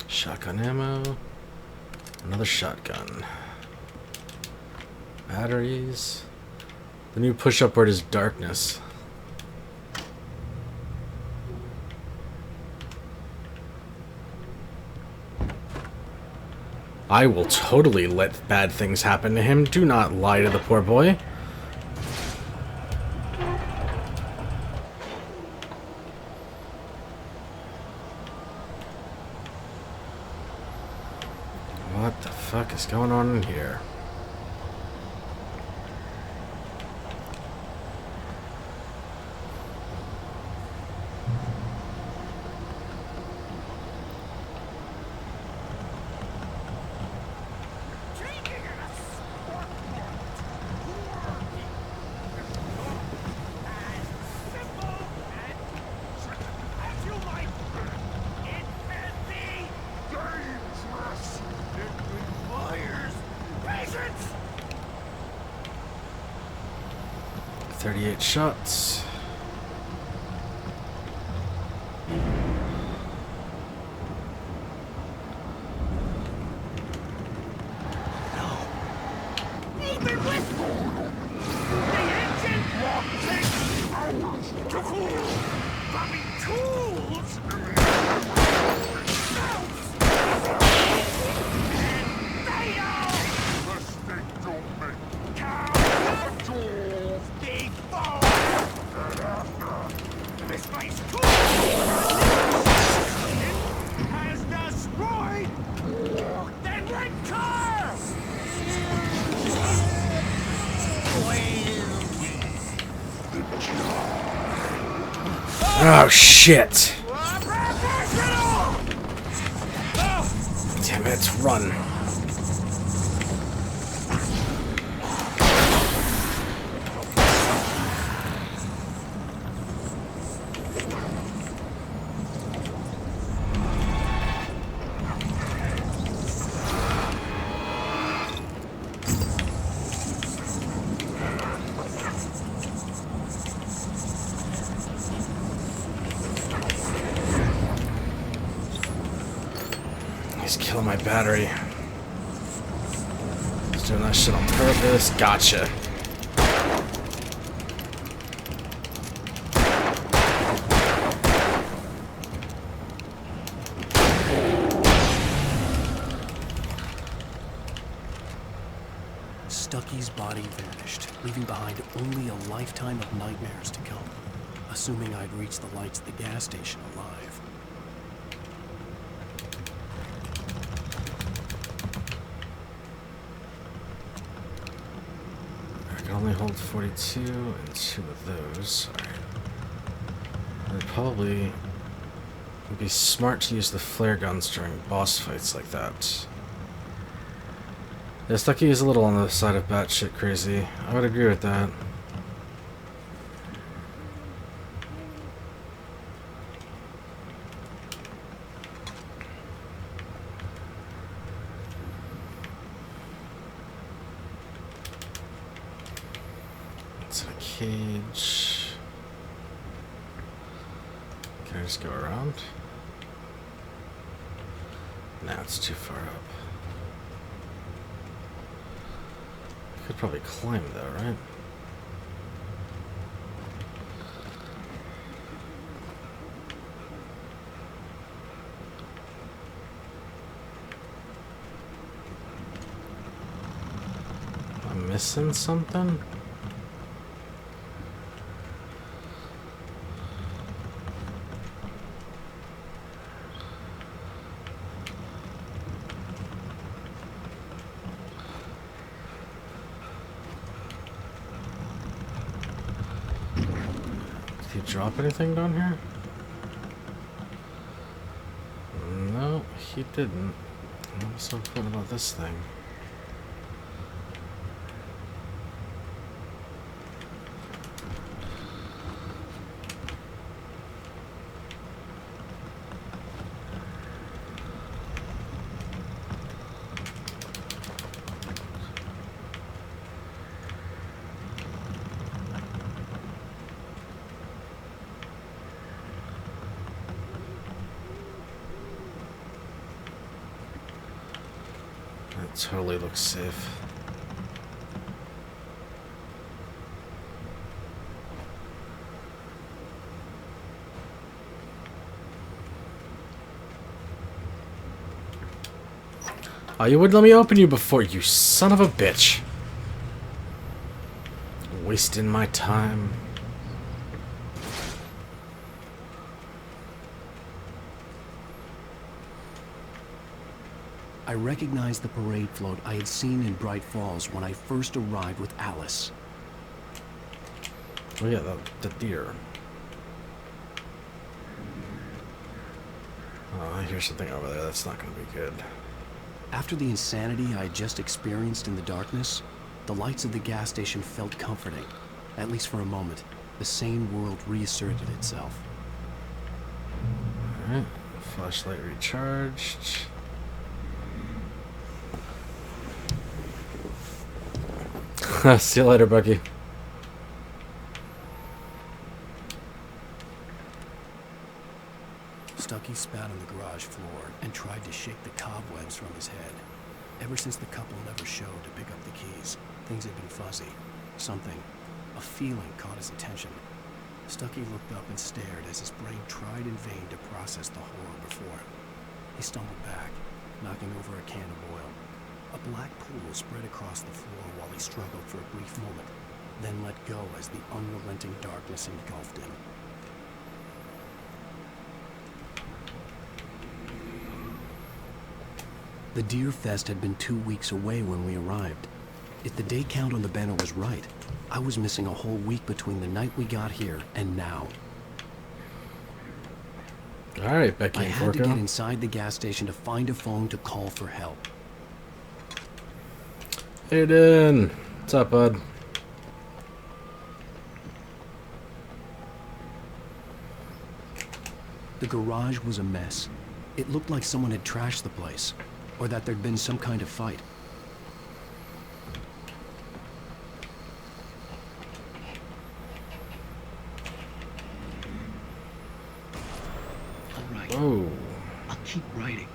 Shotgun ammo. Another shotgun. Batteries. The new push-up word is darkness. I will totally let bad things happen to him. Do not lie to the poor boy. What the fuck is going on in here? Patience! 38 shots. Even with the engine takes hours to cool. Rubbing tools. This place has destroyed the red car! Oh shit! Damn it, run. He's killing my battery. He's doing that shit on purpose. Gotcha. Stucky's body vanished, leaving behind only a lifetime of nightmares to come, assuming I'd reached the lights at the gas station alive. I can only hold 42 and 2 of those. Alright. I'd probably It'd be smart to use the flare guns during boss fights like that. Yeah, Stucky is a little on the side of batshit crazy. I would agree with that. It's a cage. Can I just go around? Nah, it's too far up. Could probably climb though, right? I'm missing something? Did he drop anything down here? No, he didn't. What's so important about this thing? That totally looks safe. Oh, you wouldn't let me open you before, you son of a bitch. Wasting my time. I recognized the parade float I had seen in Bright Falls when I first arrived with Alice. Oh yeah, the deer. Oh, I hear something over there. That's not going to be good. After the insanity I had just experienced in the darkness, the lights of the gas station felt comforting. At least for a moment, the sane world reasserted itself. Alright, flashlight recharged. See you later, Bucky. Stucky spat on the garage floor and tried to shake the cobwebs from his head. Ever since the couple never showed to pick up the keys, things had been fuzzy. Something, a feeling caught his attention. Stucky looked up and stared as his brain tried in vain to process the horror before him. He stumbled back, knocking over a can of oil. A black pool spread across the floor while he struggled for a brief moment, then let go as the unrelenting darkness engulfed him. The Deer Fest had been 2 weeks away when we arrived. If the day count on the banner was right, I was missing a whole week between the night we got here and now. Alright, Becky I and had to Forko. get inside the gas station to find a phone to call for help. Aiden! What's up, bud? The garage was a mess. It looked like someone had trashed the place, or that there'd been some kind of fight. All right. Oh. I'll keep writing.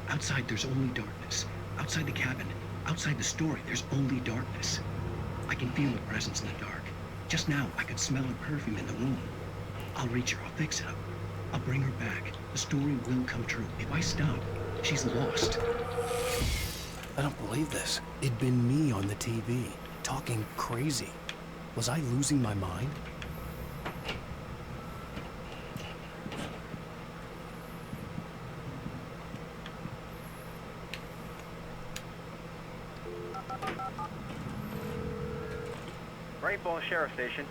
Outside, there's only darkness. Outside the cabin, outside the story, there's only darkness. I can feel her presence in the dark. Just now, I could smell her perfume in the room. I'll reach her. I'll fix it up. I'll bring her back. The story will come true. If I stop, she's lost. I don't believe this. It'd been me on the TV, talking crazy. Was I losing my mind? Great Falls Sheriff Station.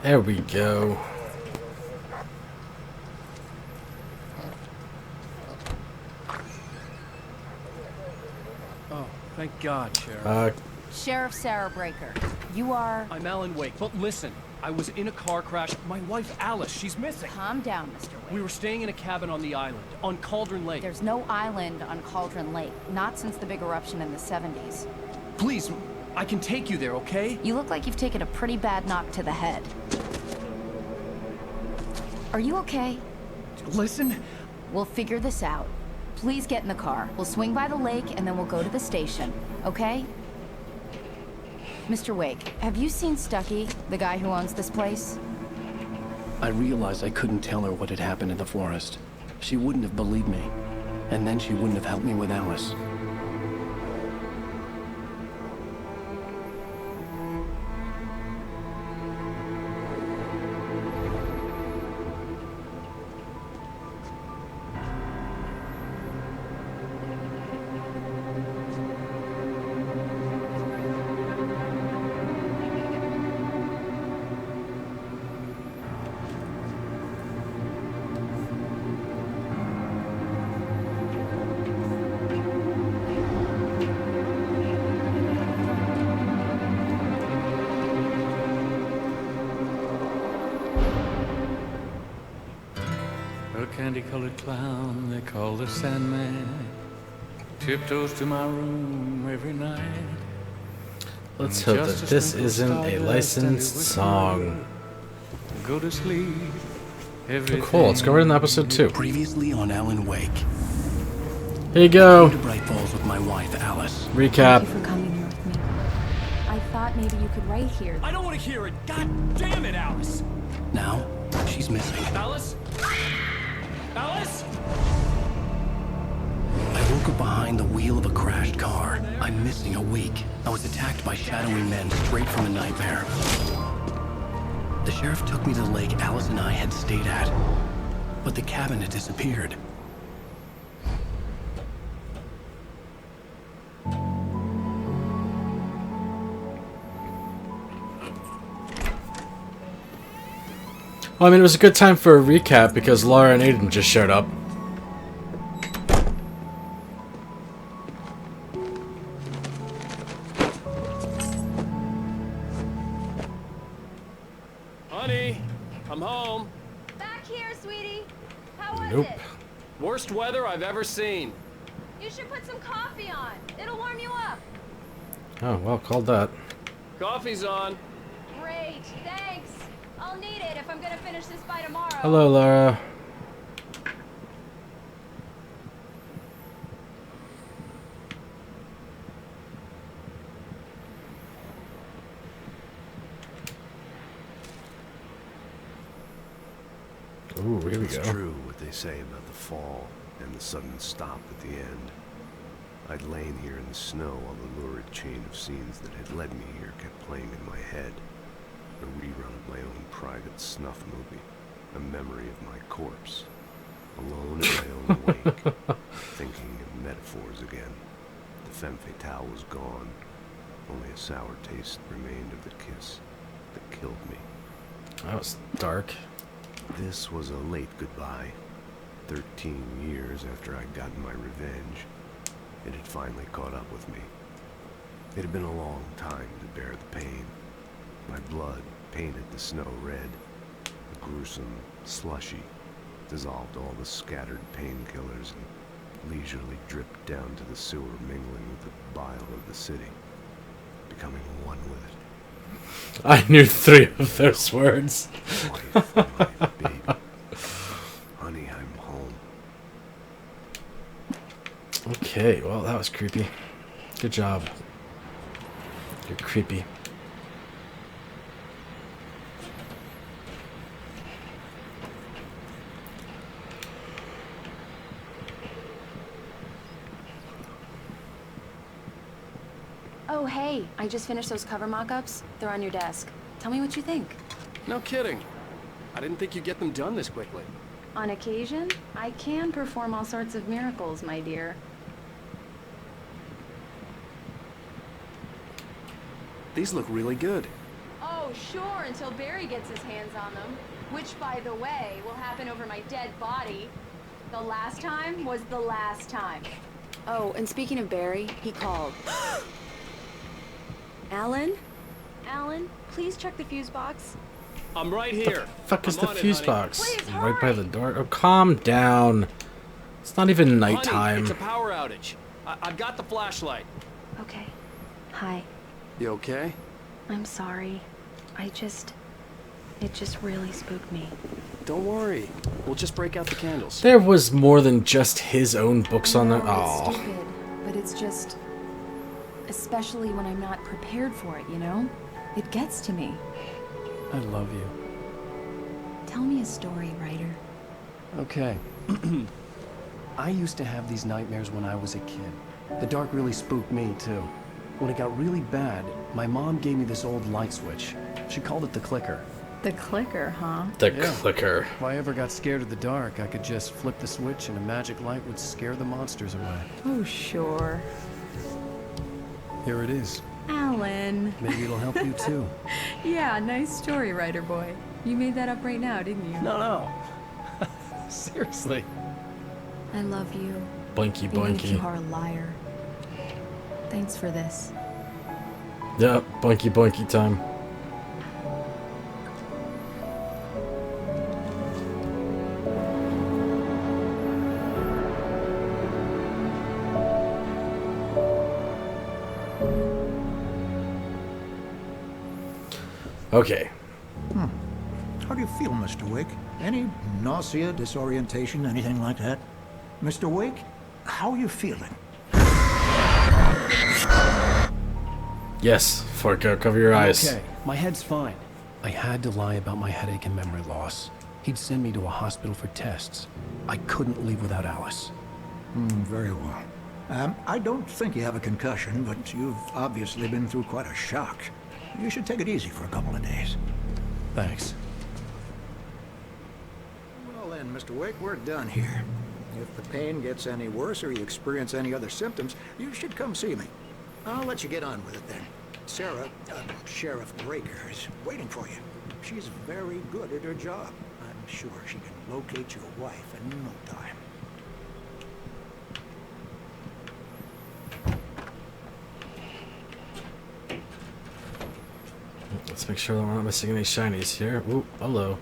There we go. Thank God, Sheriff. Sheriff Sarah Breaker. You are... I'm Alan Wake, but listen. I was in a car crash. My wife, Alice, she's missing. Calm down, Mr. Wake. We were staying in a cabin on the island, on Cauldron Lake. There's no island on Cauldron Lake. Not since the big eruption in the 70s. Please, I can take you there, okay? You look like you've taken a pretty bad knock to the head. Are you okay? Listen. We'll figure this out. Please get in the car. We'll swing by the lake and then we'll go to the station, okay? Mr. Wake, have you seen Stucky, the guy who owns this place? I realized I couldn't tell her what had happened in the forest. She wouldn't have believed me. And then she wouldn't have helped me with Alice. A candy-colored clown they call the Sandman tiptoes to my room every night. Let's hope that this isn't a licensed song. Go to sleep. Oh, cool. Let's go right into episode 2. Previously on Alan Wake. Here you go. To Bright Falls with my wife, Alice. Recap. Thank you for coming here with me. I thought maybe you could write here. I don't want to hear it. God damn it, Alice. Now, she's missing. Alice? Alice? I woke up behind the wheel of a crashed car. I'm missing a week. I was attacked by shadowy men straight from a nightmare. The sheriff took me to the lake Alice and I had stayed at, but the cabin had disappeared. Well, I mean, it was a good time for a recap because Laura and Aiden just showed up. Honey, I'm home. Back here, sweetie. How was Nope. it? Worst weather I've ever seen. You should put some coffee on. It'll warm you up. Oh, well, called that. Coffee's on. Great, thanks. I'll need it if I'm gonna finish this by tomorrow. Hello, Laura. Ooh, here we It's go. true what they say about the fall and the sudden stop at the end. I'd lain here in the snow while the lurid chain of scenes that had led me here kept playing in my head. A rerun of my own private snuff movie. A memory of my corpse. Alone in my own wake. Thinking in metaphors again. The femme fatale was gone. Only a sour taste remained of the kiss that killed me. That was dark. This was a late goodbye. 13 years after I'd gotten my revenge, it had finally caught up with me. It had been a long time to bear the pain. My blood painted the snow red. A gruesome slushy dissolved all the scattered painkillers and leisurely dripped down to the sewer, mingling with the bile of the city, becoming one with it. I knew 3 of those words. Wife, my baby. Honey, I'm home. Okay, well, that was creepy. Good job. You're creepy. Oh, hey, I just finished those cover mock-ups. They're on your desk. Tell me what you think. No kidding. I didn't think you'd get them done this quickly. On occasion, I can perform all sorts of miracles, my dear. These look really good. Oh, sure, until Barry gets his hands on them. Which, by the way, will happen over my dead body. The last time was the last time. Oh, and speaking of Barry, he called. Alan? Alan, please check the fuse box. I'm right here. Fuck is I'm the on it, fuse honey. box? Please, Right by the door. Oh, calm down. It's not even Honey, nighttime. it's a power outage. I've got the flashlight. Okay. Hi. You okay? I'm sorry. It just really spooked me. Don't worry. We'll just break out the candles. There was more than just his own books on there. No, it's Oh, stupid, but it's just... Especially when I'm not prepared for it, you know? It gets to me. I love you. Tell me a story, writer. Okay. I used to have these nightmares when I was a kid. The dark really spooked me, too. When it got really bad, my mom gave me this old light switch. She called it the clicker. The clicker, huh? the Yeah. clicker. If I ever got scared of the dark, I could just flip the switch and a magic light would scare the monsters away. Oh, sure. Here it is. Alan. Maybe it'll help you, too. Yeah, nice story, writer boy. You made that up right now, didn't you? No. Seriously. I love you. Blinky Even if blinky. you are a liar. Thanks for this. Yep, blinky blinky time. Okay. How do you feel, Mr. Wake? Any nausea, disorientation, anything like that? Mr. Wake, how are you feeling? Yes, Forko, cover your eyes. Okay, my head's fine. I had to lie about my headache and memory loss. He'd send me to a hospital for tests. I couldn't leave without Alice. Very well. I don't think you have a concussion, but you've obviously been through quite a shock. You should take it easy for a couple of days. Thanks. Well then, Mr. Wake, we're done here. If the pain gets any worse or you experience any other symptoms, you should come see me. I'll let you get on with it then. Sarah, Sheriff Breaker, is waiting for you. She's very good at her job. I'm sure she can locate your wife in no time. Let's make sure that we're not missing any shinies here. Ooh, hello.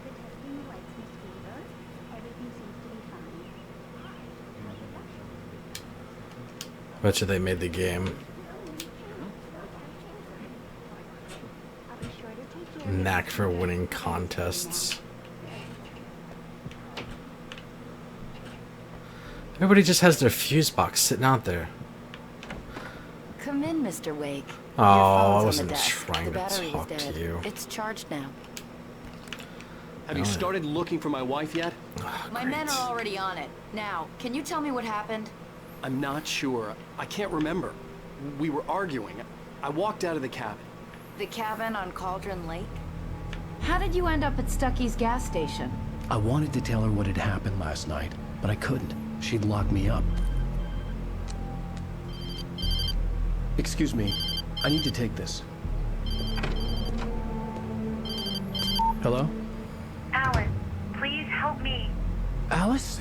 Betcha they made the game. Knack for winning contests. Everybody just has their fuse box sitting out there. Come in, Mr. Wake. Oh, Your I phone's on the wasn't desk. trying The to battery is talk to dead. you. It's charged now. Have you started looking for my wife yet? My men are already on it. Now, can you tell me what happened? I'm not sure. I can't remember. We were arguing. I walked out of the cabin. The cabin on Cauldron Lake? How did you end up at Stucky's gas station? I wanted to tell her what had happened last night, but I couldn't. She'd lock me up. Excuse me. I need to take this. Hello? Alan, please help me. Alice?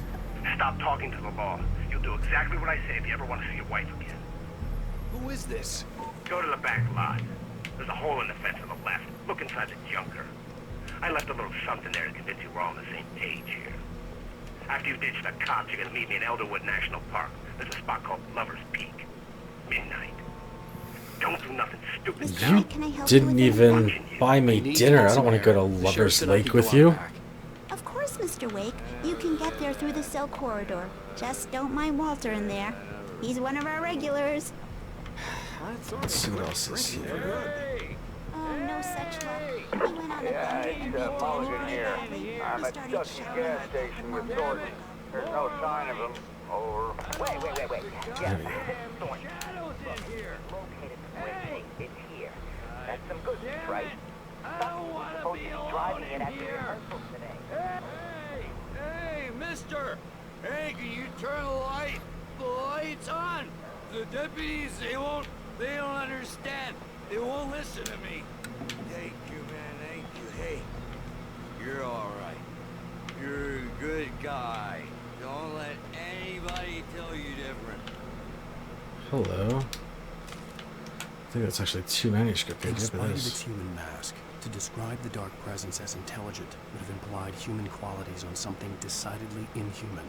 Stop talking to the law. You'll do exactly what I say if you ever want to see your wife again. Who is this? Go to the back lot. There's a hole in the fence on the left. Look inside the junker. I left a little something there to convince you we're all on the same page here. After you ditch the cops, you're gonna meet me in Elderwood National Park. There's a spot called Lover's Peak. Midnight. Don't do nothing stupid. You didn't even buy me dinner. I don't want to go to Lover's Lake with you. Of course, Mr. Wake. You can get there through the cell corridor. Just don't mind Walter in there. He's one of our regulars. Let's see what else is here. Oh, no such luck. He went on a bender and baked Mulligan here. I'm at started Stucky's gas station with Thornton. There's no sign of him. Over. Wait. Yeah, Thornton. Look, located the bridge. It's here. That's some good news, right? Stucky's supposed to be driving it at the rehearsal today. Hey, mister! Hey, can you turn the light? The light's on! The deputies, they don't understand. They won't listen to me. Thank you, man, thank you. Hey, you're alright. You're a good guy. Don't let anybody tell you different. Hello. I think that's actually 2 manuscript In pages. spite Look at of this. its human mask, to describe the Dark Presence as intelligent would have implied human qualities on something decidedly inhuman.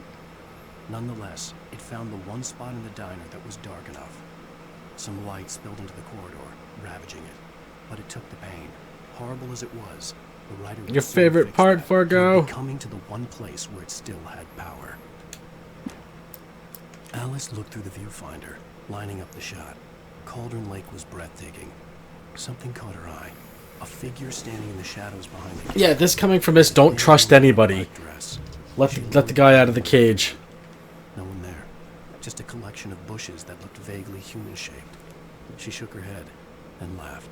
Nonetheless, it found the one spot in the diner that was dark enough. Some light spilled into the corridor, ravaging it. But it took the pain. Horrible as it was, the writer Your favorite part, Fargo? coming to the one place where it still had power. Alice looked through the viewfinder, lining up the shot. Cauldron Lake was breathtaking. Something caught her eye. A figure standing in the shadows behind the Yeah, this coming from us, don't trust anybody. Let the guy out of the cage. No one there. Just a collection of bushes that looked vaguely human-shaped. She shook her head and laughed.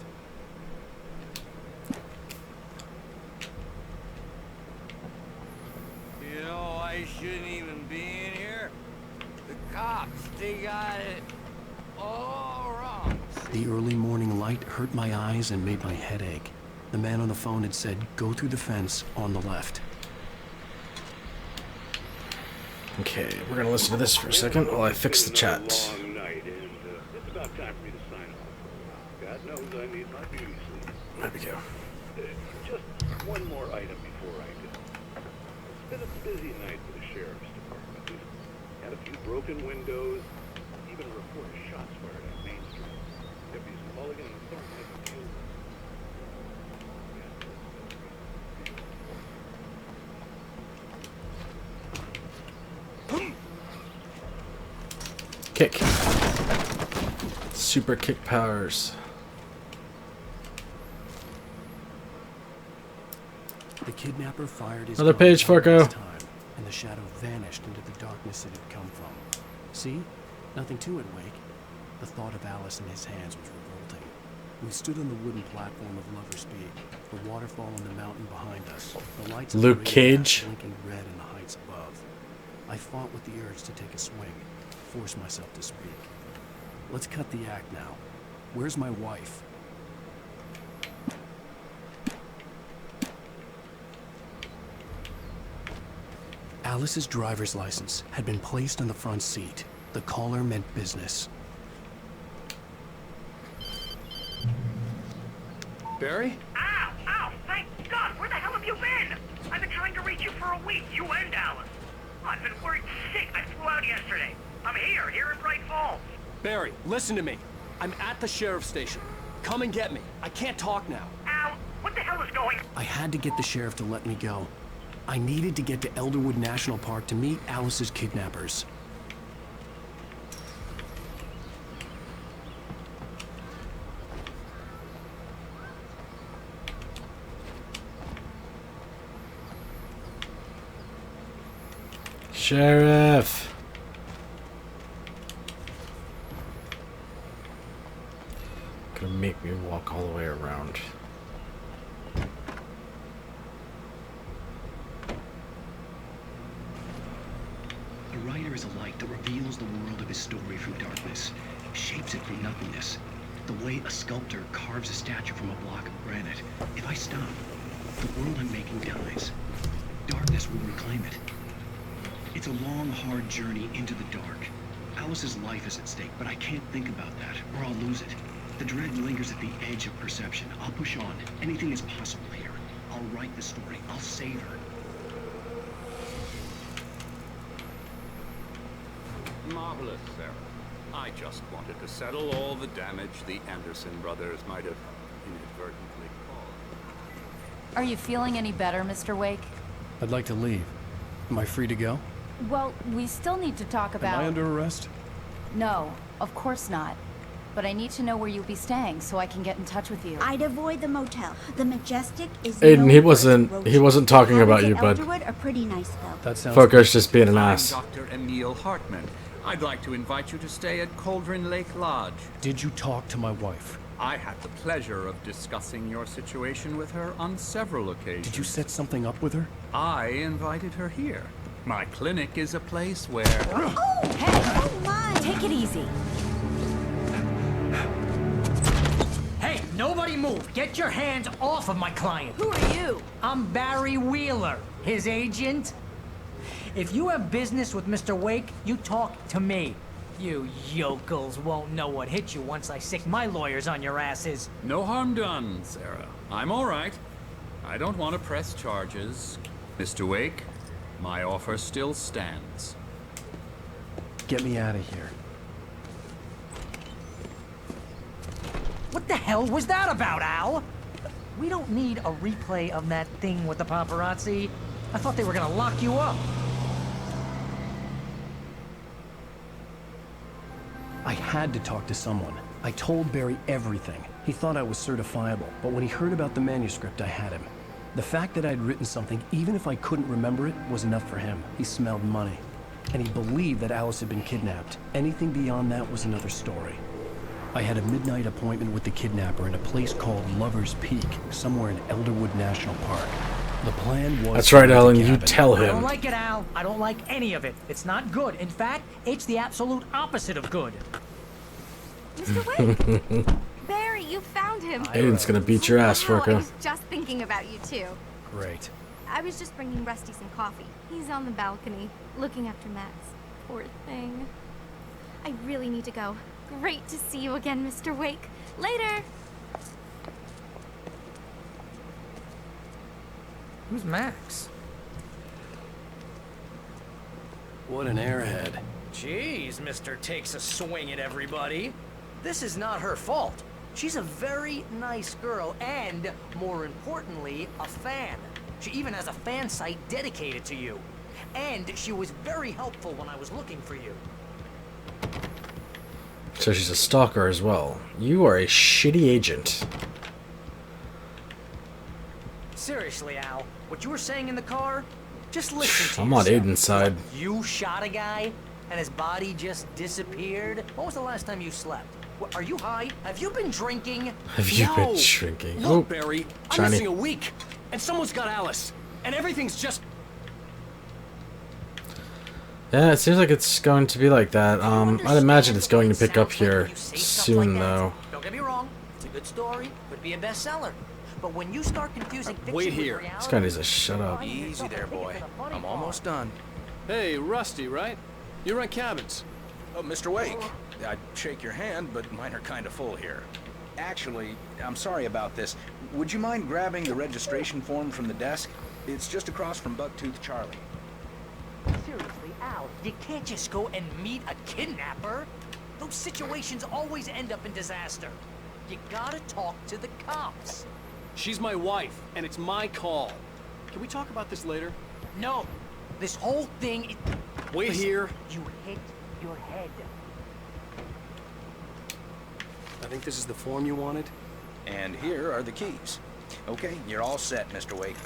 You know, I shouldn't even be in here. The cops, they got it all wrong. The early morning light hurt my eyes and made my head ache. The man on the phone had said, go through the fence on the left. Okay, we're gonna listen to this for a second while I fix the chat. Long night, and it's about time for me to sign off. God knows I need my beauty sleep. There we go. Just one more item before I go. It's been a busy night for the sheriff's department. We've had a few broken windows, even a report of shots fired on Main Street. Deputies Mulligan and Thornton have a few. Kick. Super kick powers. The kidnapper fired his Another gun page, one Fargo. last time, and the shadow vanished into the darkness it had come from. See? Nothing to it, Wake. The thought of Alice in his hands was revolting. We stood on the wooden platform of Lover's Peak, the waterfall on the mountain behind us, the lights of the Luke radio Cage. blinking red in the heights above. I fought with the urge to take a swing, force myself to speak. Let's cut the act now. Where's my wife? Alice's driver's license had been placed on the front seat. The caller meant business. Barry? Ow! Ow! Thank God! Where the hell have you been? I've been trying to reach you for a week, you and Alice. I've been worried sick. I flew out yesterday. I'm here in Bright Falls. Barry, listen to me. I'm at the sheriff's station. Come and get me. I can't talk now. Al, what the hell is going on? I had to get the sheriff to let me go. I needed to get to Elderwood National Park to meet Alice's kidnappers. Sheriff. Gonna make me walk all the way around. A writer is a light that reveals the world of his story from darkness, shapes it from nothingness. The way a sculptor carves a statue from a block of granite. If I stop, the world I'm making dies. Darkness will reclaim it. It's a long, hard journey into the dark. Alice's life is at stake, but I can't think about that, or I'll lose it. The dread lingers at the edge of perception. I'll push on. Anything is possible here. I'll write the story. I'll save her. Marvelous, Sarah. I just wanted to settle all the damage the Anderson brothers might have inadvertently caused. Are you feeling any better, Mr. Wake? I'd like to leave. Am I free to go? Well, we still need to talk about... Am I under arrest? No, of course not. But I need to know where you'll be staying so I can get in touch with you. I'd avoid the motel. The Majestic is Aiden, known he for wasn't its roaches. talking The about cabins you, at bud. Elderwood are pretty nice, though. That sounds Fucker's just being an I'm ass. Dr. Emil Hartman. I'd like to invite you to stay at Cauldron Lake Lodge. Did you talk to my wife? I had the pleasure of discussing your situation with her on several occasions. Did you set something up with her? I invited her here. My clinic is a place where... Oh, hey! Oh, my! Take it easy. Hey, nobody move! Get your hands off of my client! Who are you? I'm Barry Wheeler, his agent. If you have business with Mr. Wake, you talk to me. You yokels won't know what hit you once I sick my lawyers on your asses. No harm done, Sarah. I'm all right. I don't want to press charges. Mr. Wake, my offer still stands. Get me out of here. What the hell was that about, Al? We don't need a replay of that thing with the paparazzi. I thought they were gonna lock you up. I had to talk to someone. I told Barry everything. He thought I was certifiable, but when he heard about the manuscript, I had him. The fact that I'd written something, even if I couldn't remember it, was enough for him. He smelled money. And he believed that Alice had been kidnapped. Anything beyond that was another story. I had a midnight appointment with the kidnapper in a place called Lover's Peak, somewhere in Elderwood National Park. The plan was... That's right, Alan, you cabin. tell I don't him. like it, Al. I don't like any of it. It's not good. In fact, it's the absolute opposite of good. Mr. Wake! Barry, you found him. Aiden's gonna beat your ass, Wow, I Furka. was just thinking about you, too. Great. I was just bringing Rusty some coffee. He's on the balcony, looking after Max. Poor thing. I really need to go. Great to see you again, Mr. Wake. Later! Who's Max? What an airhead. Jeez, Mr. Takes a swing at everybody. This is not her fault. She's a very nice girl and, more importantly, a fan. She even has a fan site dedicated to you. And she was very helpful when I was looking for you. So she's a stalker as well. You are a shitty agent. Seriously, Al, what you were saying in the car? Just listen to I'm on yourself. Aiden's side. You shot a guy, and his body just disappeared? When was the last time you slept? What, are you high? Have you been drinking? Have you No. been drinking? Look, Barry, I'm Johnny. missing a week, and someone's got Alice, and everything's just... Yeah, it seems like it's going to be like that. I'd imagine it's going to pick up here soon, though. Don't get me wrong, it's a good story, could be a bestseller. But when you start confusing fiction Wait with here. reality, This guy needs to shut up. Easy there, boy. I'm almost done. Hey, Rusty, right? You run cabins. Oh, Mr. Wake. I'd shake your hand, but mine are kind of full here. Actually, I'm sorry about this. Would you mind grabbing the registration form from the desk? It's just across from Bucktooth Charlie. Seriously, Al, you can't just go and meet a kidnapper. Those situations always end up in disaster. You gotta talk to the cops. She's my wife, and it's my call. Can we talk about this later? No, this whole thing... Wait Listen, here. You hit your head. I think this is the form you wanted. And here are the keys. Okay, you're all set, Mr. Wake.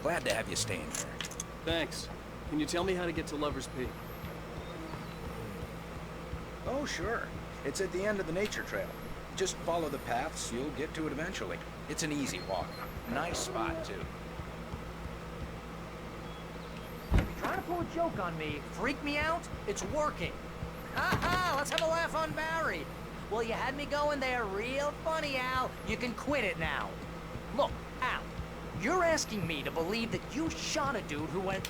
Glad to have you staying here. Thanks. Can you tell me how to get to Lover's Peak? Oh, sure. It's at the end of the nature trail. Just follow the paths, you'll get to it eventually. It's an easy walk. Nice spot, too. You're trying to pull a joke on me, freak me out? It's working. Ha-ha, let's have a laugh on Barry. Well, you had me going there real funny, Al. You can quit it now. Look, Al, you're asking me to believe that you shot a dude who went...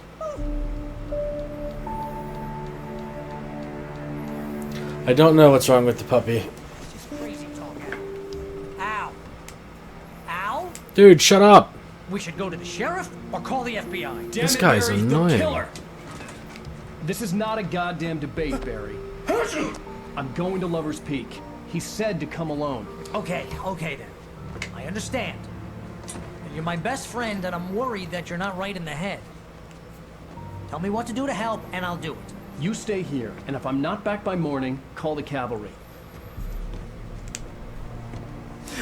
I don't know what's wrong with the puppy. Crazy talk, Al. Al? Dude, shut up! We should go to the sheriff or call the FBI. This guy's annoying. This is not a goddamn debate, Barry. I'm going to Lover's Peak. He said to come alone. Okay then. I understand. You're my best friend, and I'm worried that you're not right in the head. Tell me what to do to help, and I'll do it. You stay here, and if I'm not back by morning, call the cavalry.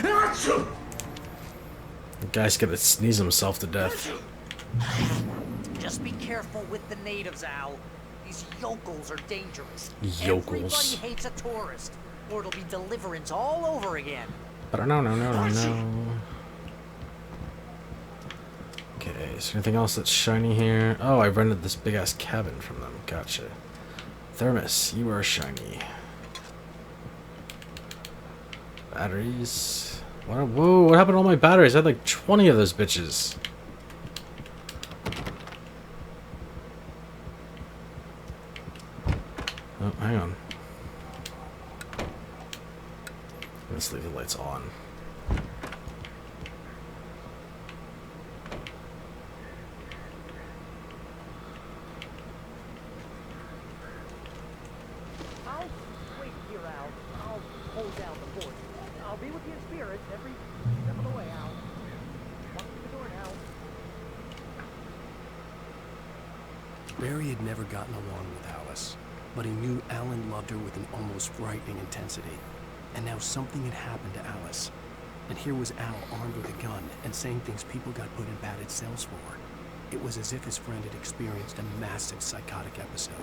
The guy's gonna sneeze himself to death. Just be careful with the natives, Al. These yokels are dangerous. Yokels. Everybody hates a tourist, or it'll be Deliverance all over again. But no. Okay, is there anything else that's shiny here? Oh, I rented this big ass cabin from them. Gotcha. Thermos, you are shiny. Batteries. Whoa, what happened to all my batteries? I had like 20 of those bitches. Oh, hang on. Let's leave the lights on. I'll wait here, Al. I'll hold down the fort. I'll be with you in spirit every step of the way, Al. Walk through the door now. Barry had never gotten along with Alice, but he knew Alan loved her with an almost frightening intensity. And now something had happened to Alice. And here was Al armed with a gun and saying things people got put in padded cells for. It was as if his friend had experienced a massive psychotic episode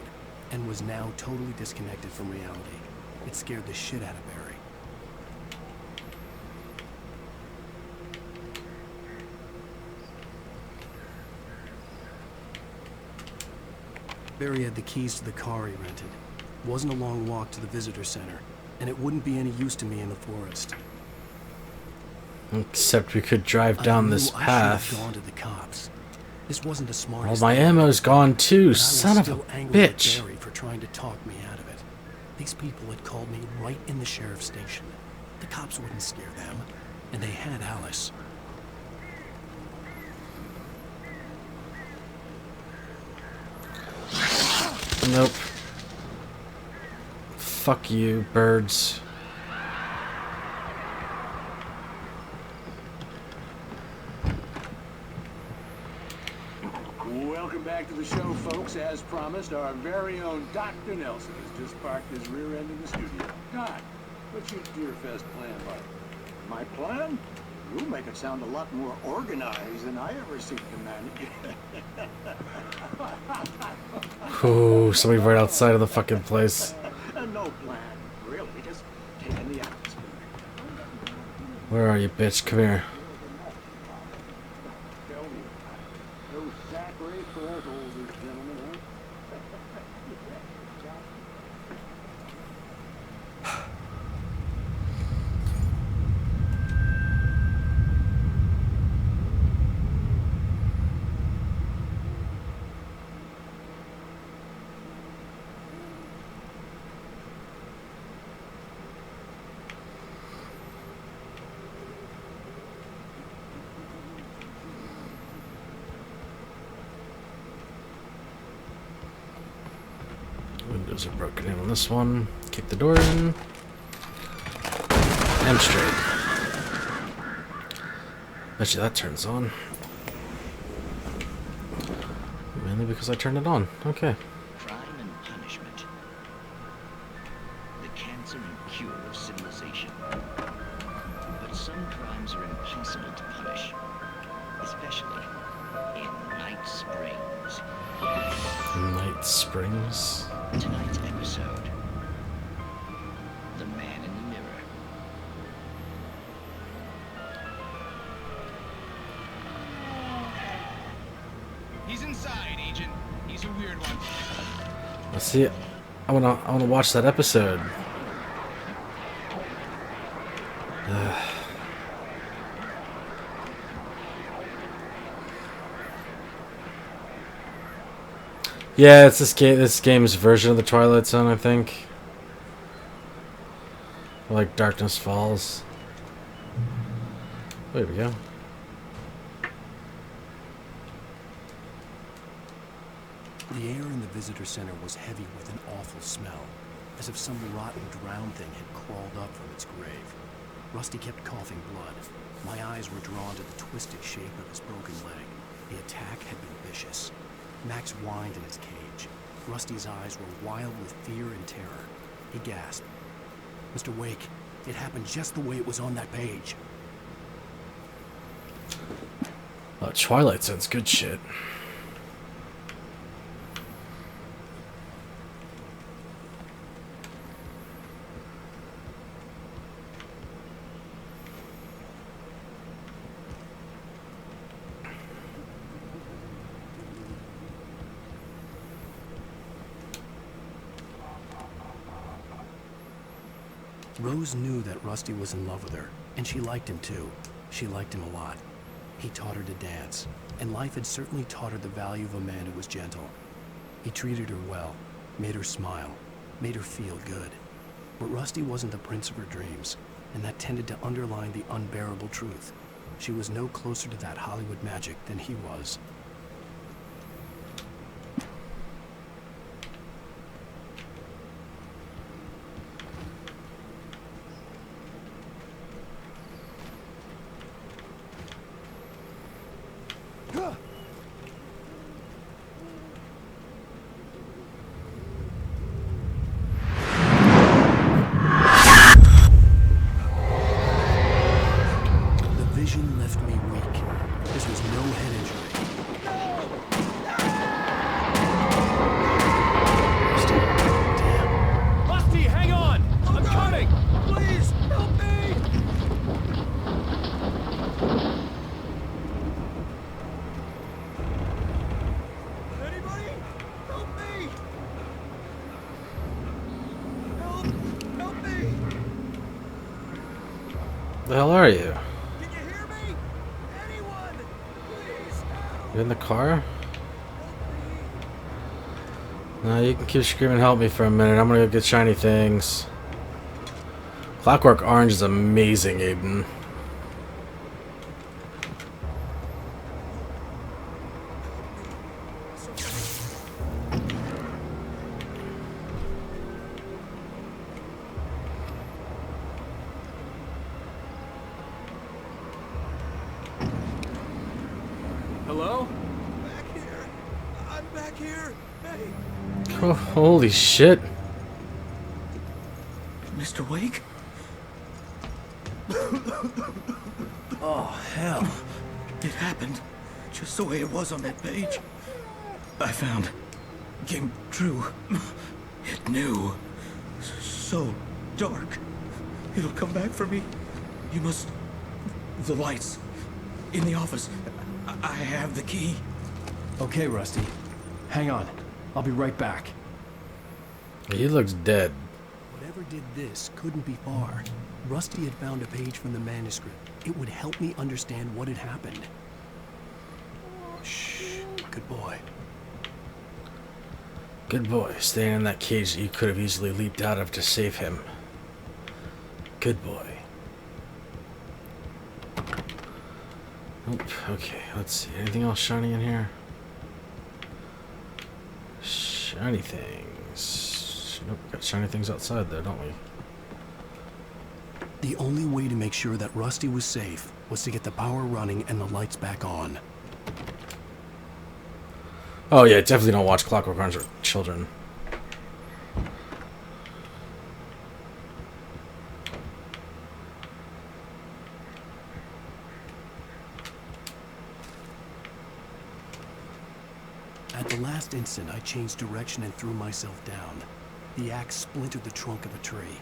and was now totally disconnected from reality. It scared the shit out of Barry. Barry had the keys to the car he rented. It wasn't a long walk to the visitor center, and it wouldn't be any use to me in the forest. Except we could drive down this I path. should have gone to the cops. This wasn't the All smartest my thing, ammo's gone too, but I was son of a still angry at bitch. Barry for trying to talk me out of it. These people had called me right in the sheriff's station. The cops wouldn't scare them, and they had Alice. Nope. Fuck you, birds. Welcome back to the show, folks. As promised, our very own Dr. Nelson has just parked his rear end in the studio. Doc, what's your Deerfest plan like? My plan? You make it sound a lot more organized than I ever seem to manage. Ooh, somebody right outside of the fucking place. No plan, really. Just take in the atmosphere. Where are you, bitch? Come here. Tell me, no sack race for us older gentlemen, huh? Windows are broken in on this one. Kick the door in. And straight. Bet you that turns on. Mainly because I turned it on. Okay. Crime and punishment. The cancer and cure of civilization. But some crimes are impossible to punish. Especially in Night Springs. Night Springs. Tonight's episode. The Man in the Mirror. He's inside, Agent. He's a weird one. Let's see it. I wanna watch that episode. Yeah, it's this game's version of the Twilight Zone, I think. Like Darkness Falls. There we go. The air in the visitor center was heavy with an awful smell, as if some rotten drowned thing had crawled up from its grave. Rusty kept coughing blood. My eyes were drawn to the twisted shape of his broken leg. The attack had been vicious. Max whined in his cage. Rusty's eyes were wild with fear and terror. He gasped. Mr. Wake, it happened just the way it was on that page. Oh, Twilight Zone's good shit. Rose knew that Rusty was in love with her, and she liked him too. She liked him a lot. He taught her to dance, and life had certainly taught her the value of a man who was gentle. He treated her well, made her smile, made her feel good. But Rusty wasn't the prince of her dreams, and that tended to underline the unbearable truth. She was no closer to that Hollywood magic than he was. The hell are you? You in the car? No, you can keep screaming help me for a minute. I'm gonna go get shiny things. Clockwork Orange is amazing, Aiden. Hello? I'm back here. Hey. Oh, holy shit. Mr. Wake? Oh, hell. It happened just the way it was on that page. I found. Came true. It knew. So dark. It'll come back for me. You must... The lights. In the office. I have the key. Okay, Rusty. Hang on. I'll be right back. He looks dead. Whatever did this couldn't be far. Rusty had found a page from the manuscript. It would help me understand what had happened. Shh. Good boy. Good boy, staying in that cage that you could have easily leaped out of to save him. Good boy. Oop, okay, let's see. Anything else shiny in here? Shiny things. Nope, got shiny things outside there, don't we? The only way to make sure that Rusty was safe was to get the power running and the lights back on. Oh yeah, definitely don't watch Clockwork Orange with children. At the last instant, I changed direction and threw myself down. The axe splintered the trunk of a tree.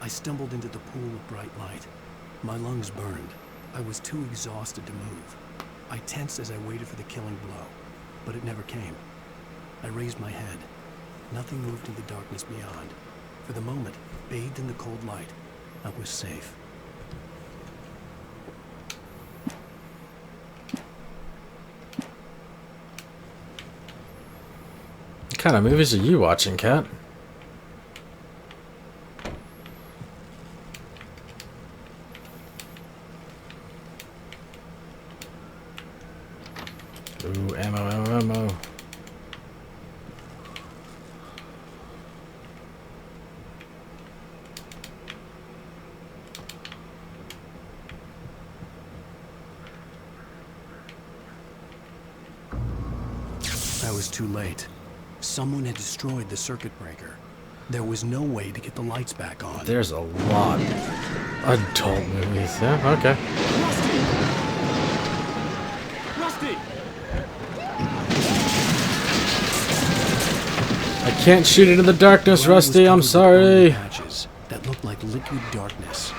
I stumbled into the pool of bright light. My lungs burned. I was too exhausted to move. I tensed as I waited for the killing blow, but it never came. I raised my head. Nothing moved in the darkness beyond. For the moment, bathed in the cold light, I was safe. What kind of movies are you watching, Kat? Ooh, ammo. I was too late. Someone had destroyed the circuit breaker. There was no way to get the lights back on. There's a lot of adult movies. Yeah, okay. Rusty! I can't shoot it in the darkness, Rusty. I'm sorry. Patches that looked like liquid darkness.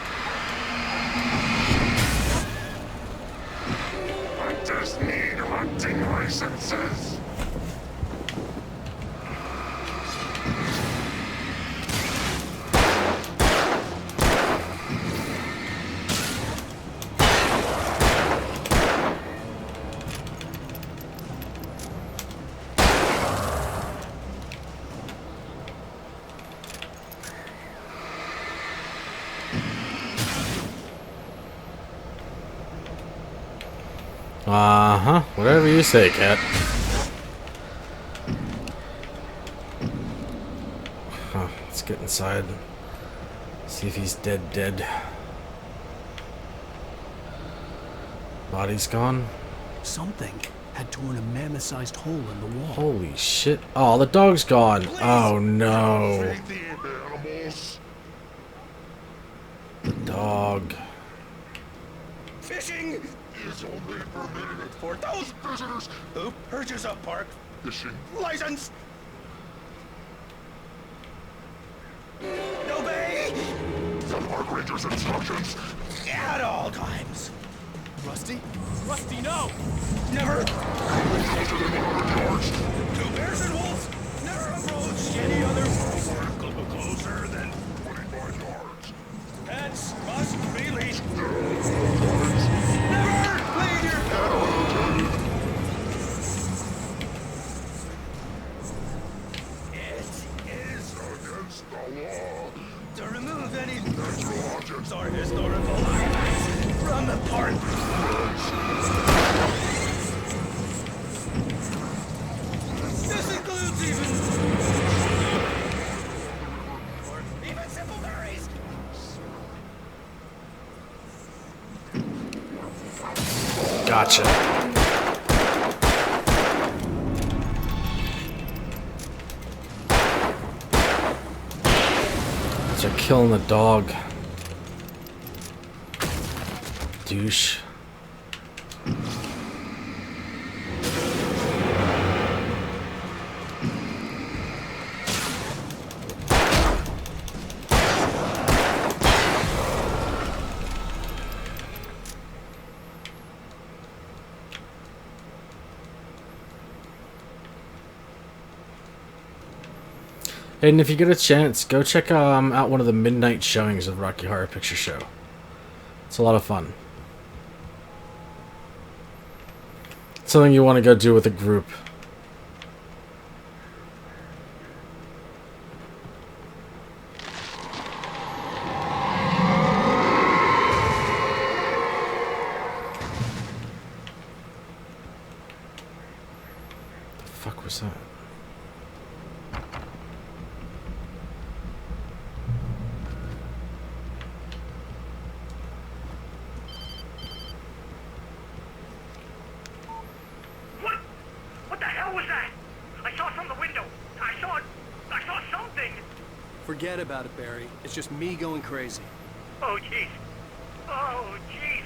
Hunters need hunting licenses. Uh-huh. Whatever you say, cat. Huh, let's get inside. See if he's dead. Body's gone. Something had torn a mammoth-sized hole in the wall. Holy shit. Oh, the dog's gone. Oh, no. The dog. Fishing is only permitted for those visitors who purchase a park fishing license. Obey the park ranger's instructions at all times. Rusty? Rusty, no! Never. Two bears and wolves never approach any other closer than 25 yards. Pets must be leashed. Never leave your pet. It is against the law to remove any natural objects or historical artifacts from the park. This includes even simple berries. Gotcha. They're killing the dog. Douche. And if you get a chance, go check out one of the midnight showings of Rocky Horror Picture Show. It's a lot of fun. It's something you want to go do with a group. The fuck was that? Forget about it, Barry. It's just me going crazy. Oh, jeez. Oh, jeez.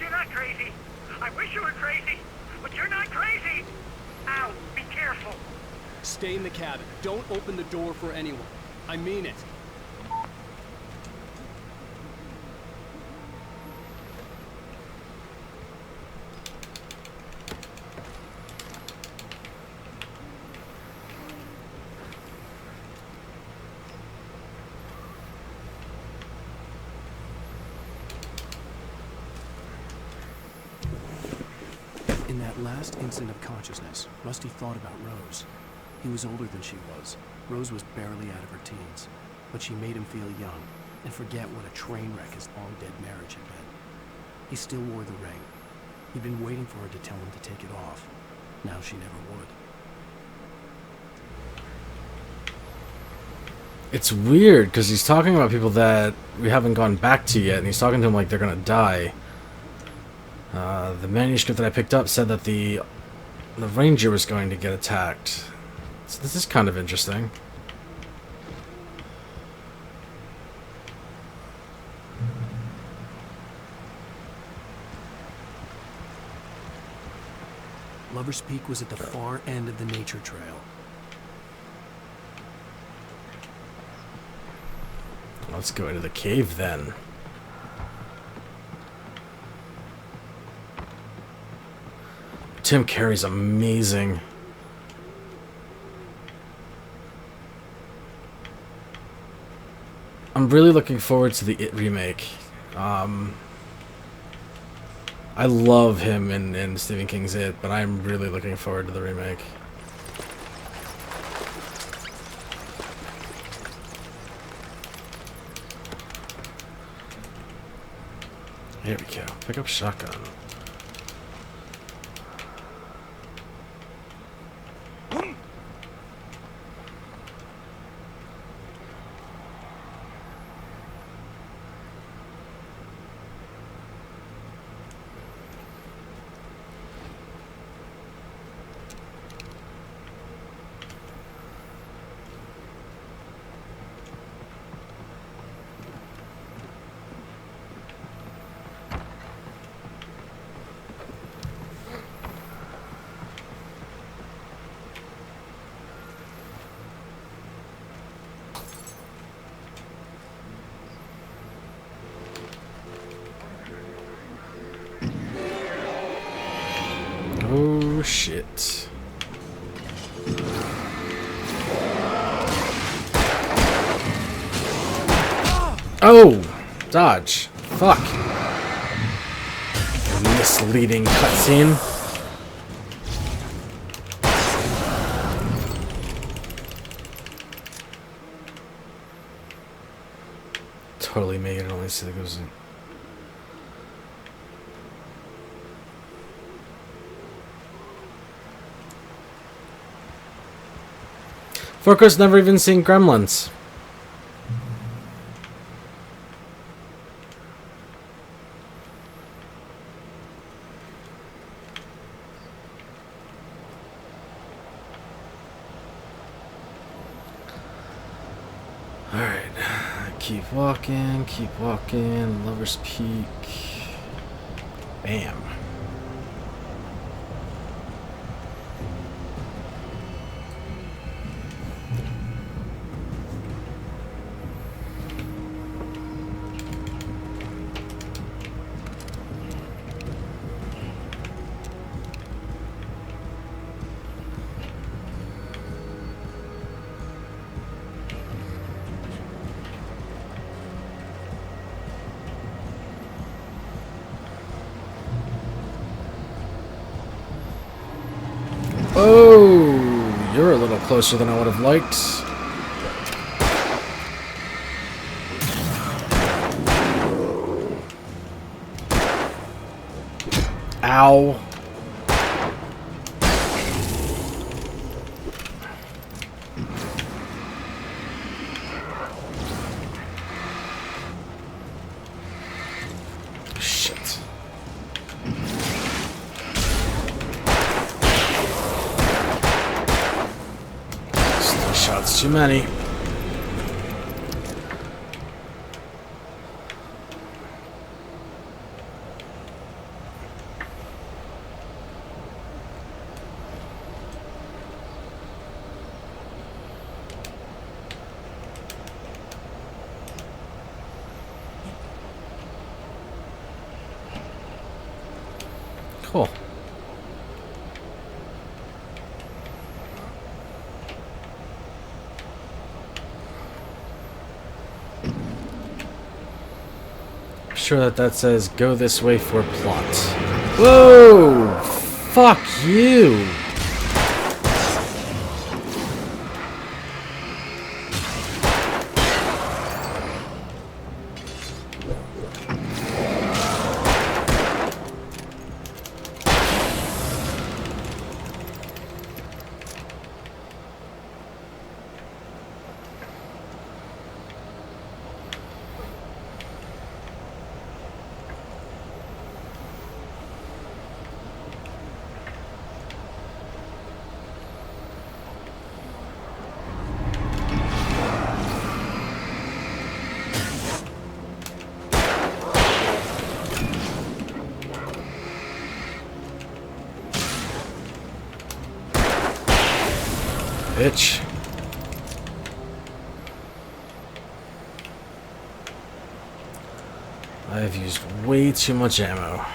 You're not crazy. I wish you were crazy, but you're not crazy. Ow, be careful. Stay in the cabin. Don't open the door for anyone. I mean it. In that last instant of consciousness, Rusty thought about Rose. He was older than she was. Rose was barely out of her teens, but she made him feel young and forget what a train wreck his long-dead marriage had been. He still wore the ring. He'd been waiting for her to tell him to take it off. Now she never would. It's weird because he's talking about people that we haven't gone back to yet, and he's talking to them like they're gonna die. The manuscript that I picked up said that the ranger was going to get attacked. So this is kind of interesting. Lover's Peak was at the far end of the nature trail. Let's go into the cave then. Tim Curry's amazing. I'm really looking forward to the It remake. I love him in Stephen King's It, but I'm really looking forward to the remake. Here we go. Pick up shotgun. Oh shit. Oh! Dodge. Fuck. Misleading cutscene. Totally make it only see that goes in. Focus never even seen Gremlins. Alright. Keep walking. Lover's Peak. Bam. Oh, you're a little closer than I would have liked. Ow. Shit. Shots too many. Cool. Sure that says go this way for plot. Whoa! Fuck you! Bitch. I've used way too much ammo.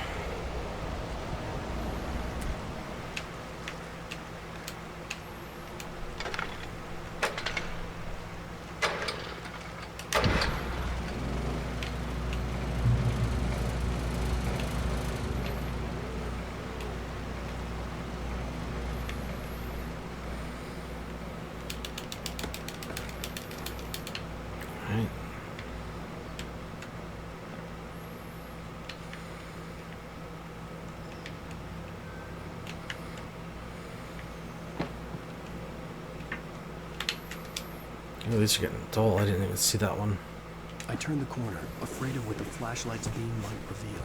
Oh, these are getting dull. I didn't even see that one. I turned the corner, afraid of what the flashlight's beam might reveal.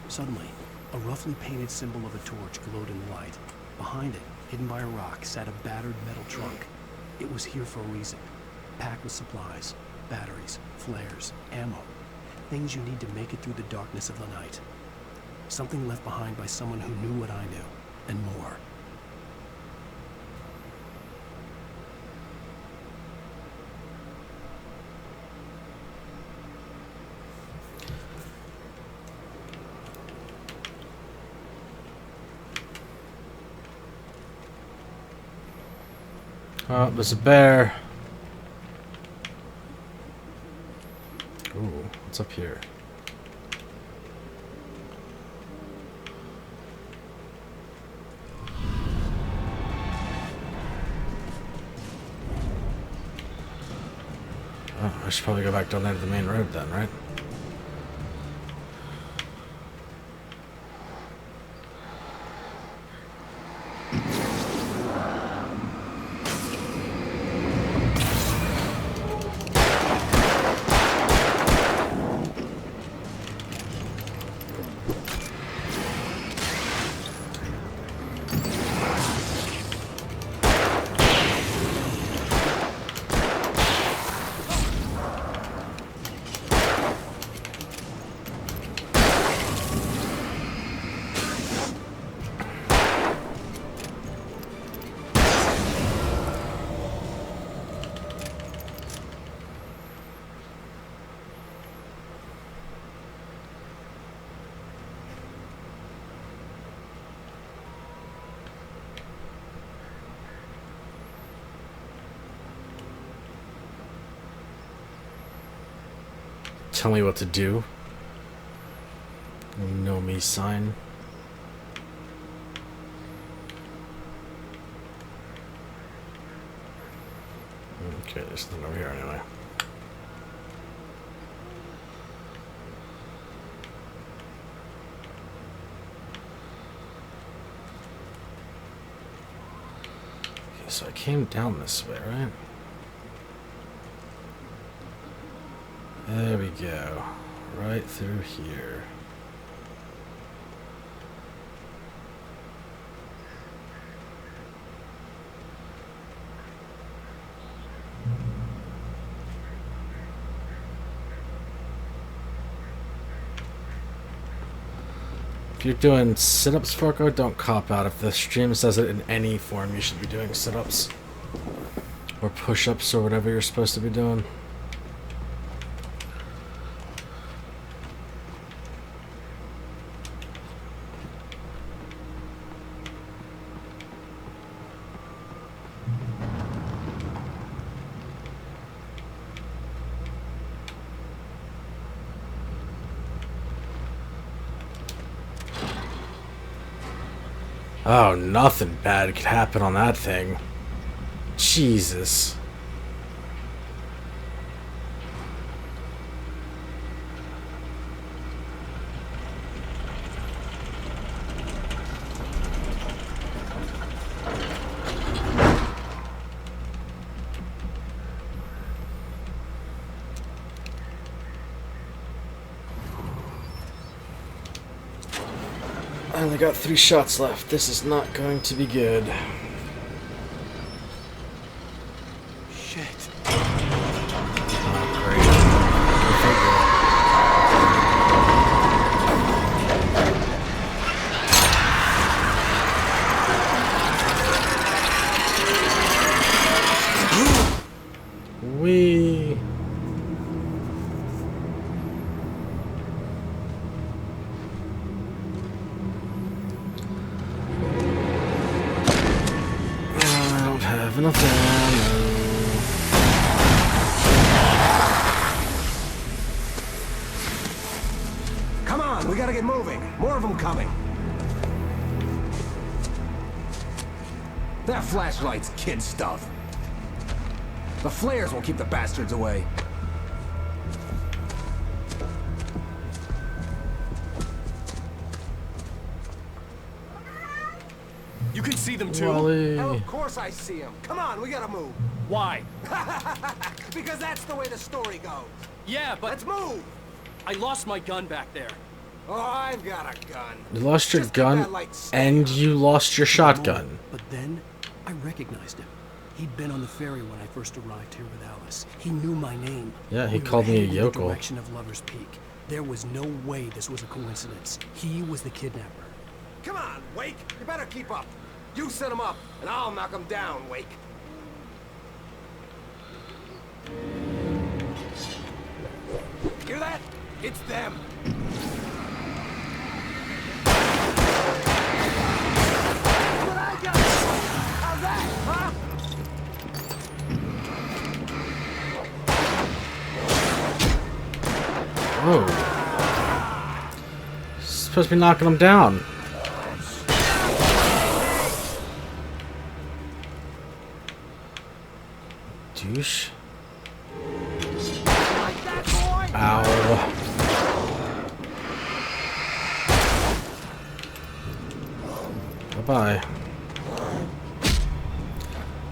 Suddenly, a roughly painted symbol of a torch glowed in the light. Behind it, hidden by a rock, sat a battered metal trunk. It was here for a reason. Packed with supplies, batteries, flares, ammo. Things you need to make it through the darkness of the night. Something left behind by someone who knew what I knew, and more. Oh, there's a bear. Ooh, what's up here? Oh, I should probably go back down there to the main road then, right? Tell me what to do. Know me sign. Okay, there's nothing over here anyway. Okay, so I came down this way, right? There we go. Right through here. If you're doing sit-ups, Forko, don't cop out. If the stream says it in any form, you should be doing sit-ups. Or push-ups or whatever you're supposed to be doing. Oh, nothing bad could happen on that thing. Jesus. I only got 3 shots left. This is not going to be good. Shit. Wee. Enough ammo. Come on, we gotta get moving. More of them coming. That flashlight's kid stuff. The flares won't keep the bastards away. You can see them too? Wally. Hell, of course I see them. Come on, we gotta move. Why? Because that's the way the story goes. Yeah, but... Let's move! I lost my gun back there. Oh, I've got a gun. You lost your gun, and you lost your shotgun. But then, I recognized him. He'd been on the ferry when I first arrived here with Alice. He knew my name. Yeah, he We called were me a heading in the yokel. direction of Lover's Peak. There was no way this was a coincidence. He was the kidnapper. Come on, Wake. You better keep up. You set them up, and I'll knock them down, Wake. Hear that? It's them. What I got? How's that, huh? Whoa. Supposed to be knocking him down. Douche. Ow. Bye-bye.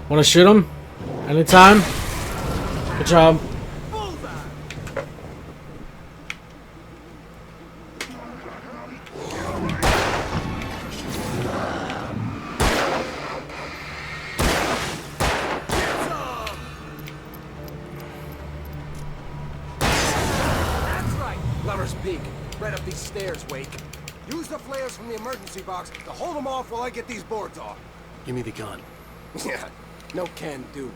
Wanna shoot him? Anytime? Good job. Lover's Peak. Right up these stairs, Wake. Use the flares from the emergency box to hold them off while I get these boards off. Give me the gun. Yeah, no can do.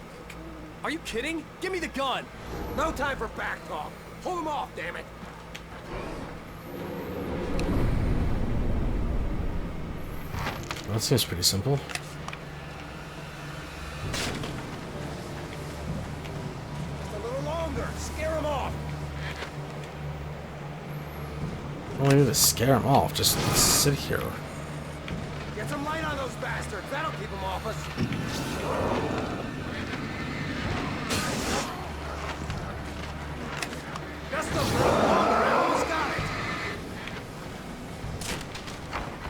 Are you kidding? Give me the gun! No time for back talk. Hold them off, damn it. Well, that seems pretty simple. Just a little longer. Scare them off. I don't need to scare him off. Just sit here. Get some light on those bastards. That'll keep them off us. Just a little longer. I almost got it.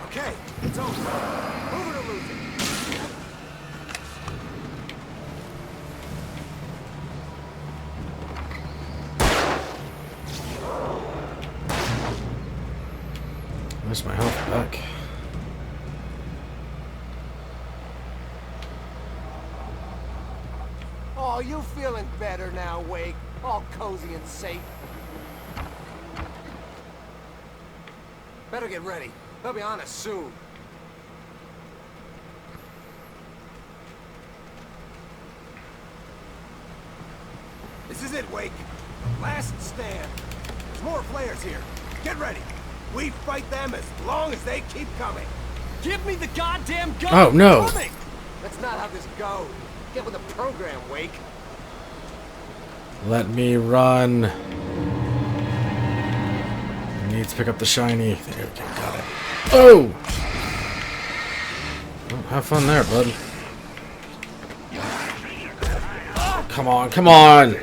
Okay, it's over. Move it or lose it. Where's my health back? Oh, you feeling better now, Wake? All cozy and safe. Better get ready. They'll be on us soon. This is it, Wake. Last stand. There's more flares here. Get ready. We fight them as long as they keep coming. Give me the goddamn gun! Oh, no. Coming. That's not how this goes. Get with the program, Wake. Let me run. I need to pick up the shiny. There we go, got it. Oh! Well, have fun there, bud. Come on, come on!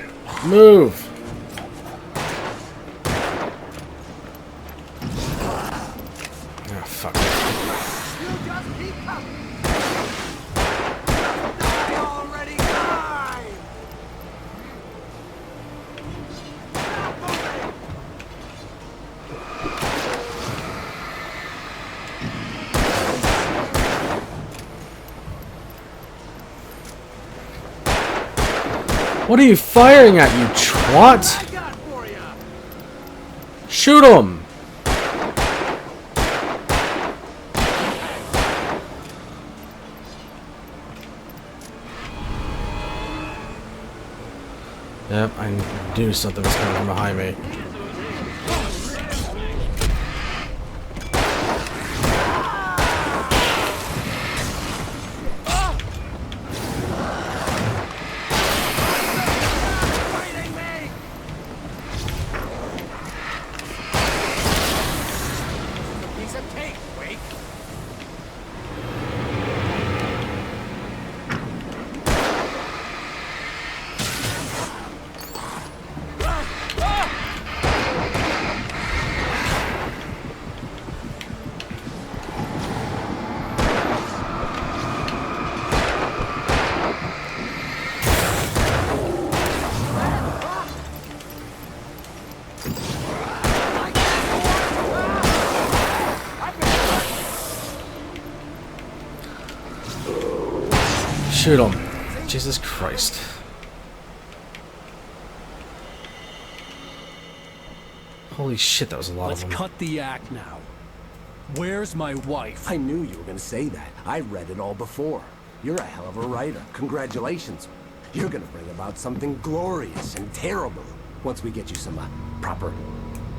Move! Ah, fuck. You just keep coming. Die already, die! What are you firing at, you twat? Shoot him! Yep, I knew something was coming from behind me. Piece of cake, Wake. Shoot him. Jesus Christ. Holy shit, that was a lot Let's of them. cut the act now. Where's my wife? I knew you were gonna say that. I read it all before. You're a hell of a writer. Congratulations. You're gonna bring about something glorious and terrible once we get you some proper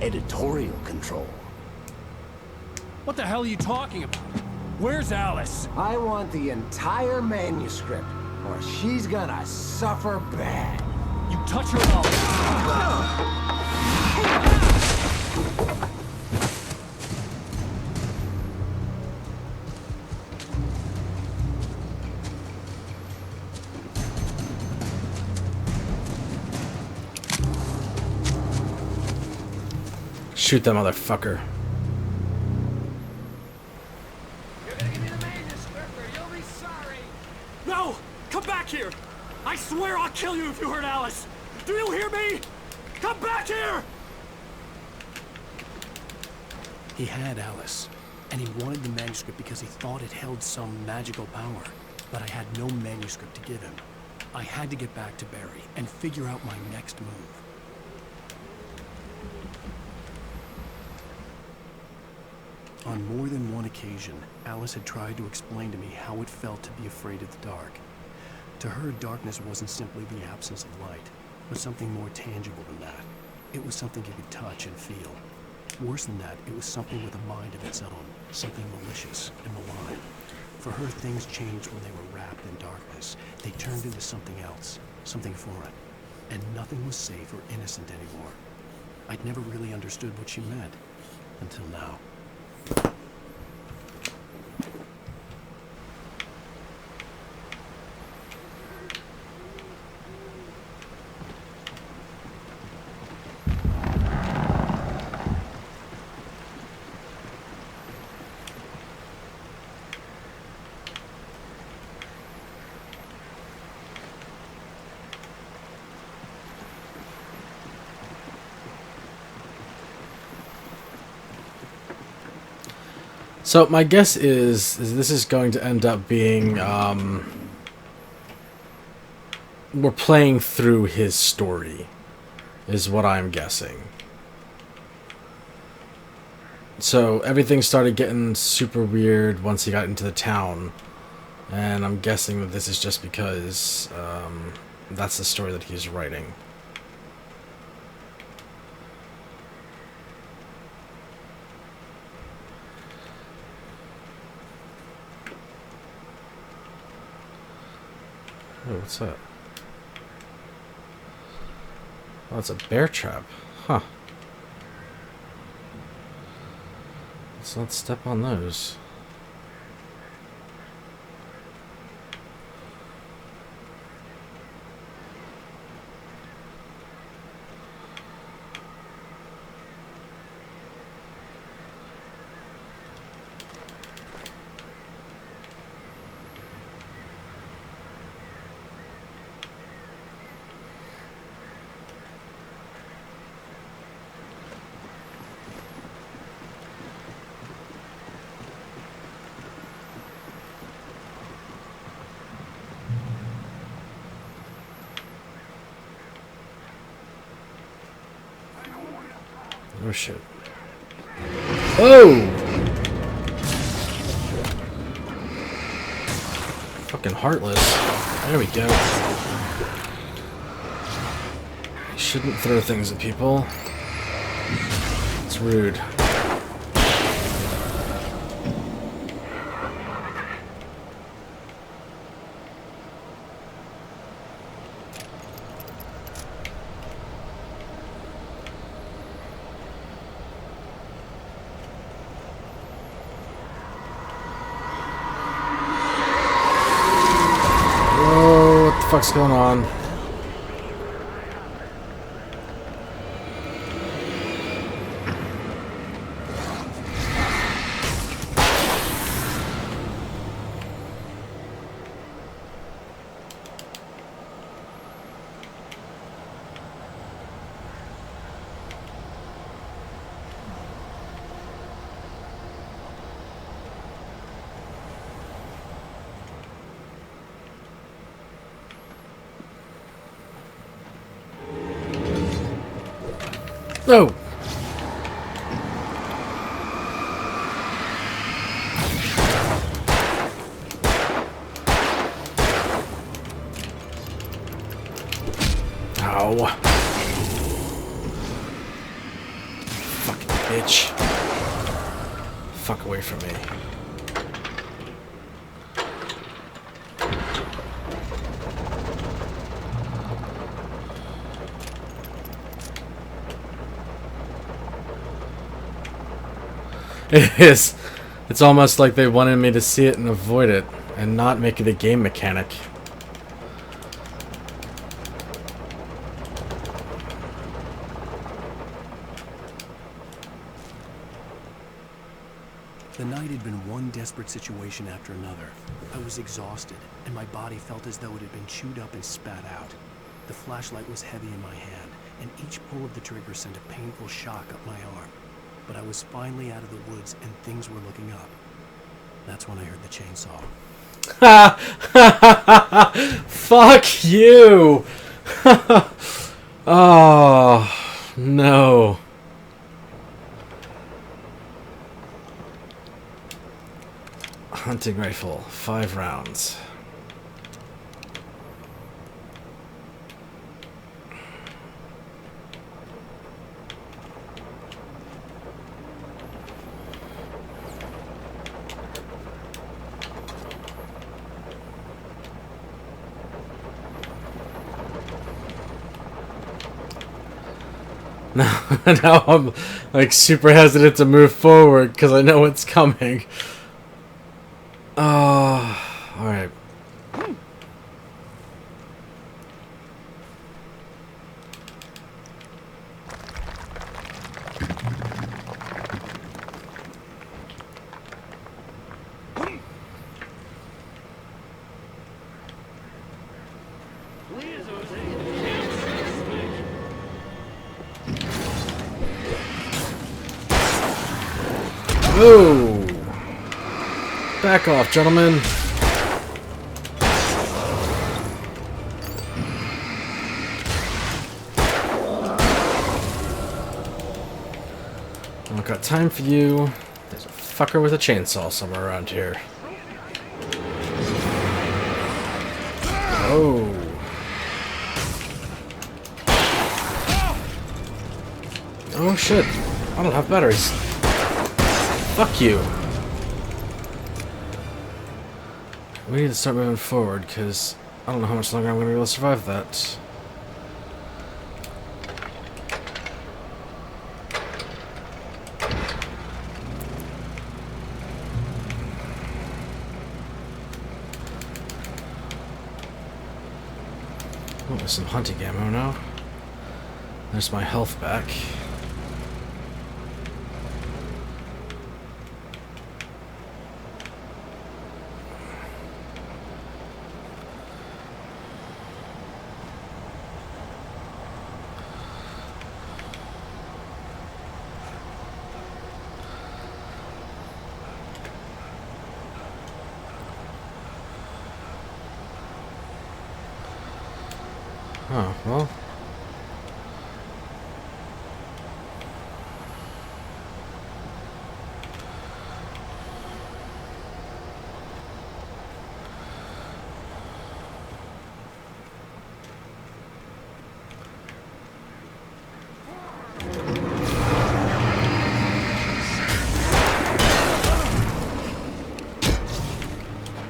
editorial control. What the hell are you talking about? Where's Alice? I want the entire manuscript, or she's gonna suffer bad. You touch her, Shoot that motherfucker. No! Come back here! I swear I'll kill you if you hurt Alice! Do you hear me? Come back here! He had Alice, and he wanted the manuscript because he thought it held some magical power. But I had no manuscript to give him. I had to get back to Barry and figure out my next move. On more than one occasion, Alice had tried to explain to me how it felt to be afraid of the dark. To her, darkness wasn't simply the absence of light, but something more tangible than that. It was something you could touch and feel. Worse than that, it was something with a mind of its own, something malicious and malign. For her, things changed when they were wrapped in darkness. They turned into something else, something foreign, and nothing was safe or innocent anymore. I'd never really understood what she meant, until now. So my guess is this is going to end up being, we're playing through his story, is what I'm guessing. So everything started getting super weird once he got into the town, and I'm guessing that this is just because that's the story that he's writing. Oh, what's that? Oh, it's a bear trap. Huh. Let's not step on those. Oh shit. Oh! Fucking heartless. There we go. You shouldn't throw things at people. It's rude. What's going on? No! Ow. Fucking bitch. Fuck away from me. It is. It's almost like they wanted me to see it and avoid it, and not make it a game mechanic. desperate situation after another. I was exhausted, and my body felt as though it had been chewed up and spat out. The flashlight was heavy in my hand, and each pull of the trigger sent a painful shock up my arm. But I was finally out of the woods, and things were looking up. That's when I heard the chainsaw. Fuck you! Oh, no. Hunting rifle, 5 rounds. Now I'm like super hesitant to move forward because I know what's coming. Alright. Whoa! Back off, gentlemen. I don't got time for you. There's a fucker with a chainsaw somewhere around here. Oh. Oh shit. I don't have batteries. Fuck you. We need to start moving forward, because I don't know how much longer I'm going to be able to survive that. Oh, there's some hunting ammo now. There's my health back. Oh, well.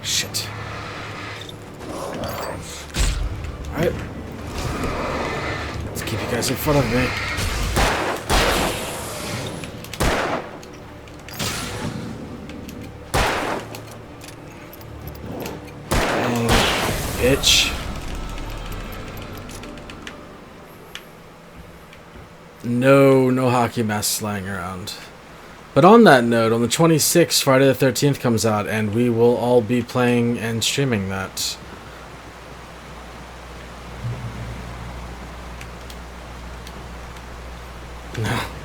Shit. Alright. Let's keep you guys in front of me. Dang, bitch. No hockey masks lying around. But on that note, on the 26th, Friday the 13th comes out, and we will all be playing and streaming that.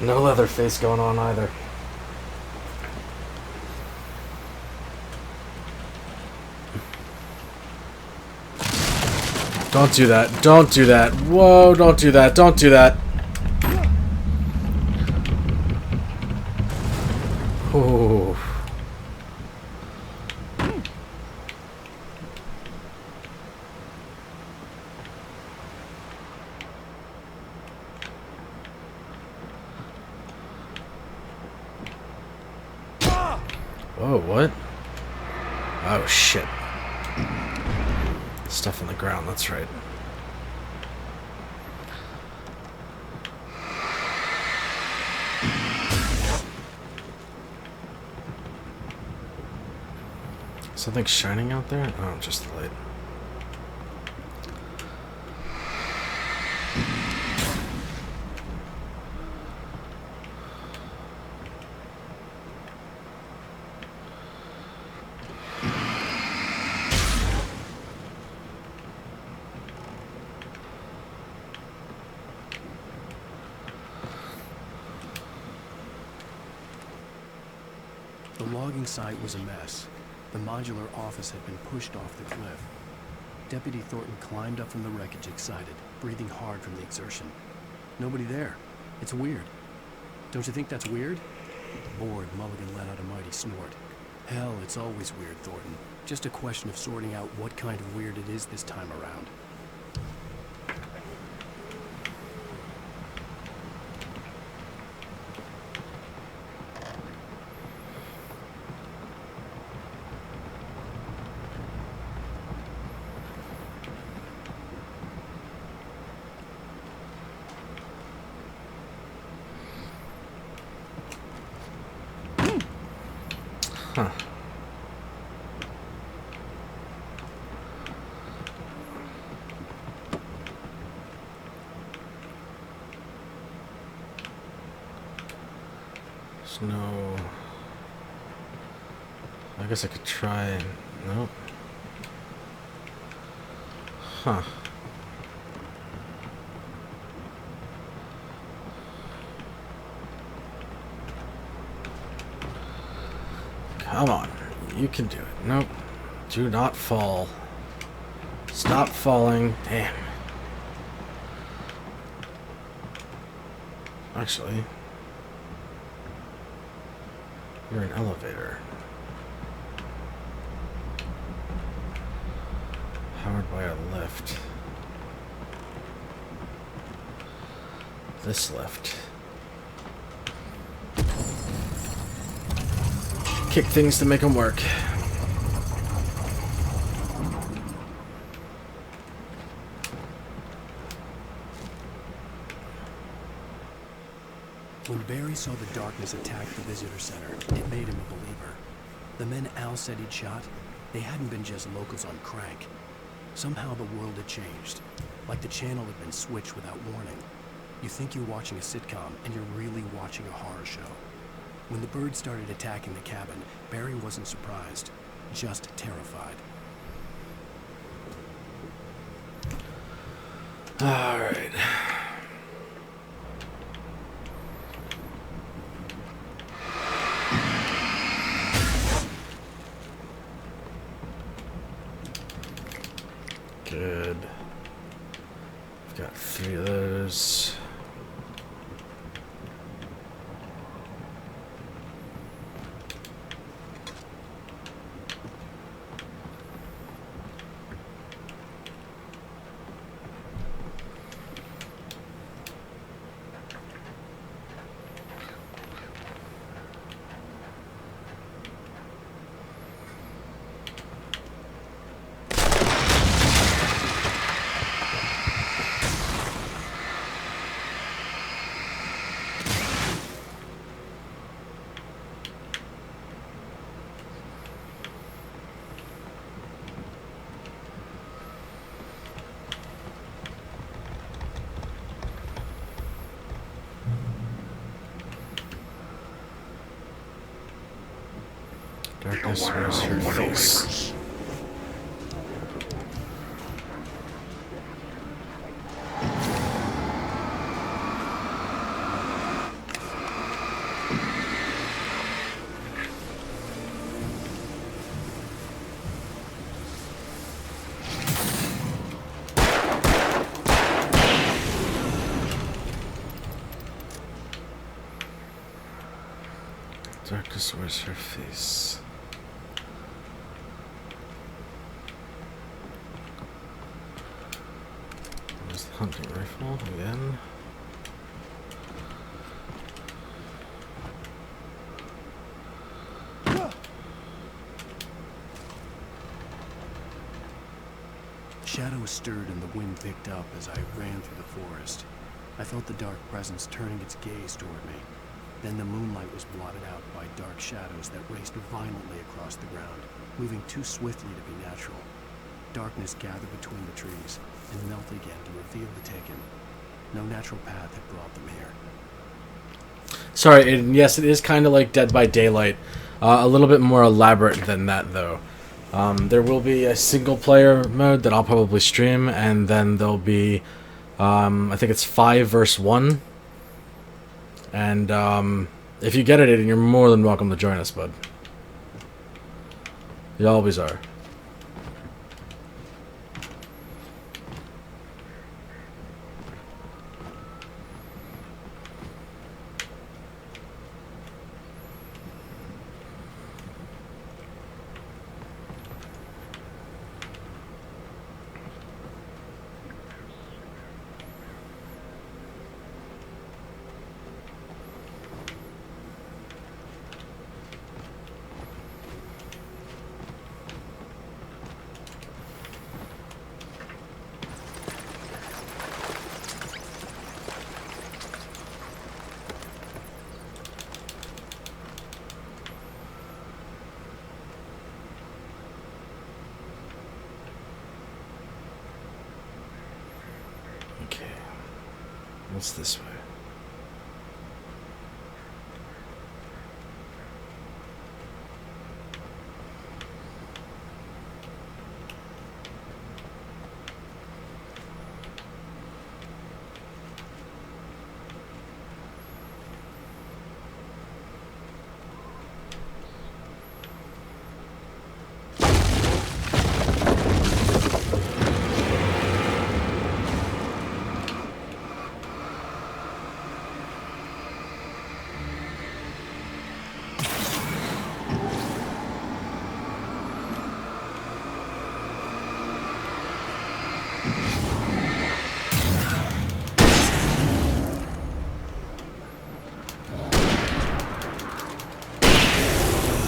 No Leatherface going on either. Don't do that. Don't do that. Whoa, don't do that. Don't do that. Oh. Whoa, what? Oh, shit. Stuff on the ground, that's right. Something shining out there? Oh, just the light. site was a mess. The modular office had been pushed off the cliff. Deputy Thornton climbed up from the wreckage excited, breathing hard from the exertion. Nobody there. It's weird. Don't you think that's weird? Bored, Mulligan let out a mighty snort. Hell, it's always weird, Thornton. Just a question of sorting out what kind of weird it is this time around. Huh. There's no... I guess I could try... Nope. Huh. Come on, you can do it. Nope. Do not fall. Stop falling. Damn. Actually, you're an elevator. Powered by a lift. This lift. Kick things to make them work. When Barry saw the darkness attack the visitor center, it made him a believer. The men Al said he'd shot, they hadn't been just locals on crank. Somehow the world had changed, like the channel had been switched without warning. You think you're watching a sitcom, and you're really watching a horror show. When the birds started attacking the cabin, Barry wasn't surprised, just terrified. All right. Good. I've got 3 of those. Darkness, where's her face? Darkness, where's her face? There's the hunting rifle again. Shadows stirred and the wind picked up as I ran through the forest. I felt the dark presence turning its gaze toward me. Then the moonlight was blotted out by dark shadows that raced violently across the ground, moving too swiftly to be natural. Darkness gathered between the trees and melted again to reveal the Taken. No natural path had brought them here. Sorry, Aiden. Yes, it is kind of like Dead by Daylight. A little bit more elaborate than that, though. There will be a single-player mode that I'll probably stream, and then there'll be, I think it's 5 versus 1. And if you get it, Aiden, you're more than welcome to join us, bud. You always are. Okay. What's this way?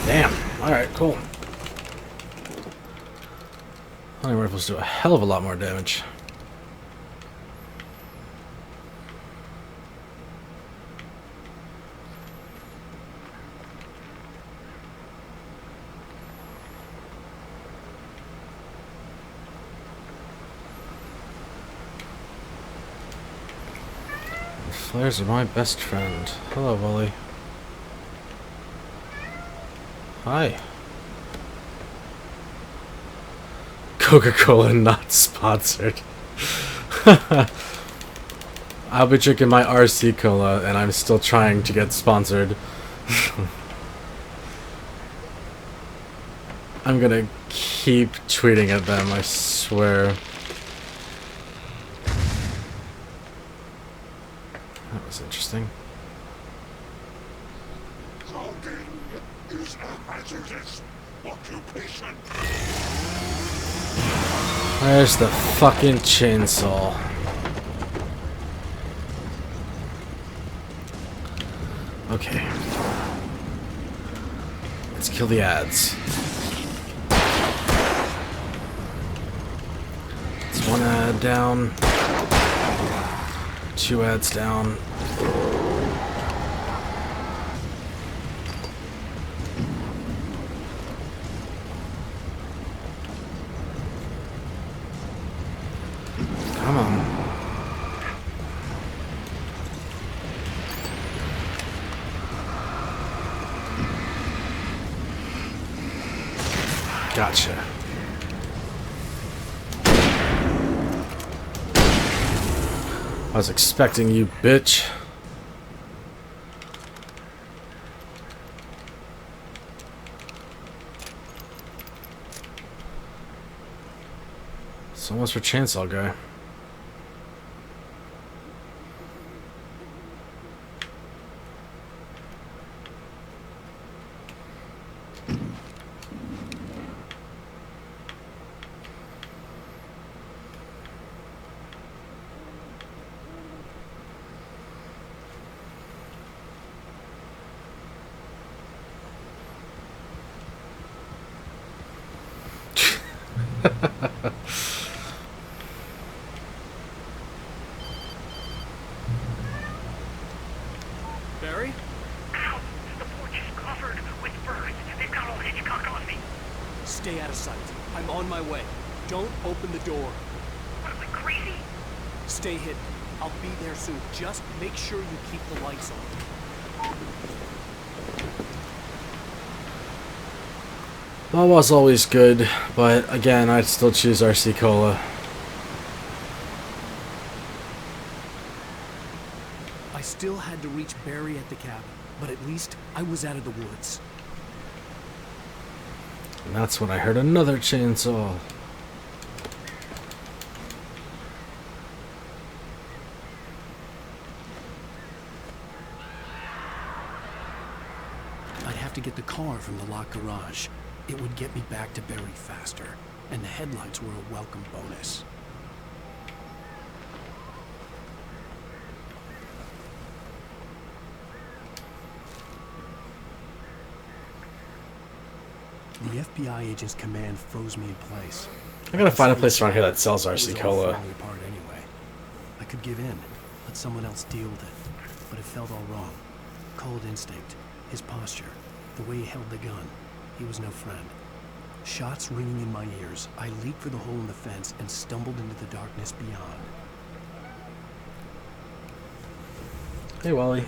Damn. Alright, cool. Hunting rifles do a hell of a lot more damage. Flares are my best friend. Hello, Wally. Hi. Coca-Cola not sponsored. I'll be drinking my RC Cola and I'm still trying to get sponsored. I'm gonna keep tweeting at them, I swear. That was interesting. Is a hazardous occupation. There's the fucking chainsaw. Okay. Let's kill the ads. It's one ad down. 2 ads down. Come on. Gotcha. I was expecting you, bitch. So much for Chainsaw Guy. Barry? Ow! The porch is covered with birds. They've got old Hitchcock on me. Stay out of sight. I'm on my way. Don't open the door. What am I, crazy? Stay hidden. I'll be there soon. Just make sure you keep the lights on. Wawa's always good, but again, I'd still choose RC Cola. I still had to reach Barry at the cabin, but at least I was out of the woods. And that's when I heard another chainsaw. I'd have to get the car from the locked garage. It would get me back to Barry faster, and the headlights were a welcome bonus. The FBI agent's command froze me in place. I gotta find a place around here that sells RC Cola. Apart anyway. I could give in, let someone else deal with it, but it felt all wrong. Cold instinct, his posture, the way he held the gun. He was no friend. Shots ringing in my ears, I leaped for the hole in the fence and stumbled into the darkness beyond. Hey, Wally.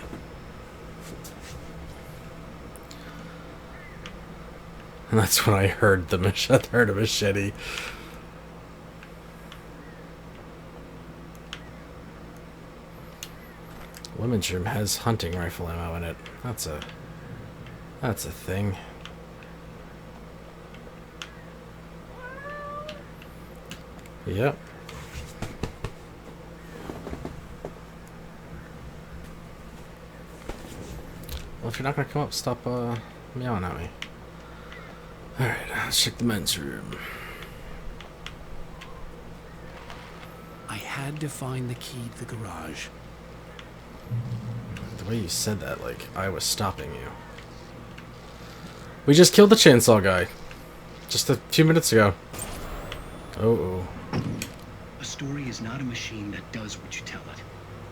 And that's when I heard the machete. Women's room has hunting rifle ammo in it. That's a thing. Yep. Well, if you're not gonna come up, stop meowing at me. Alright, let's check the men's room. I had to find the key to the garage. The way you said that, like I was stopping you. We just killed the chainsaw guy. Just a few minutes ago. Oh. A story is not a machine that does what you tell it.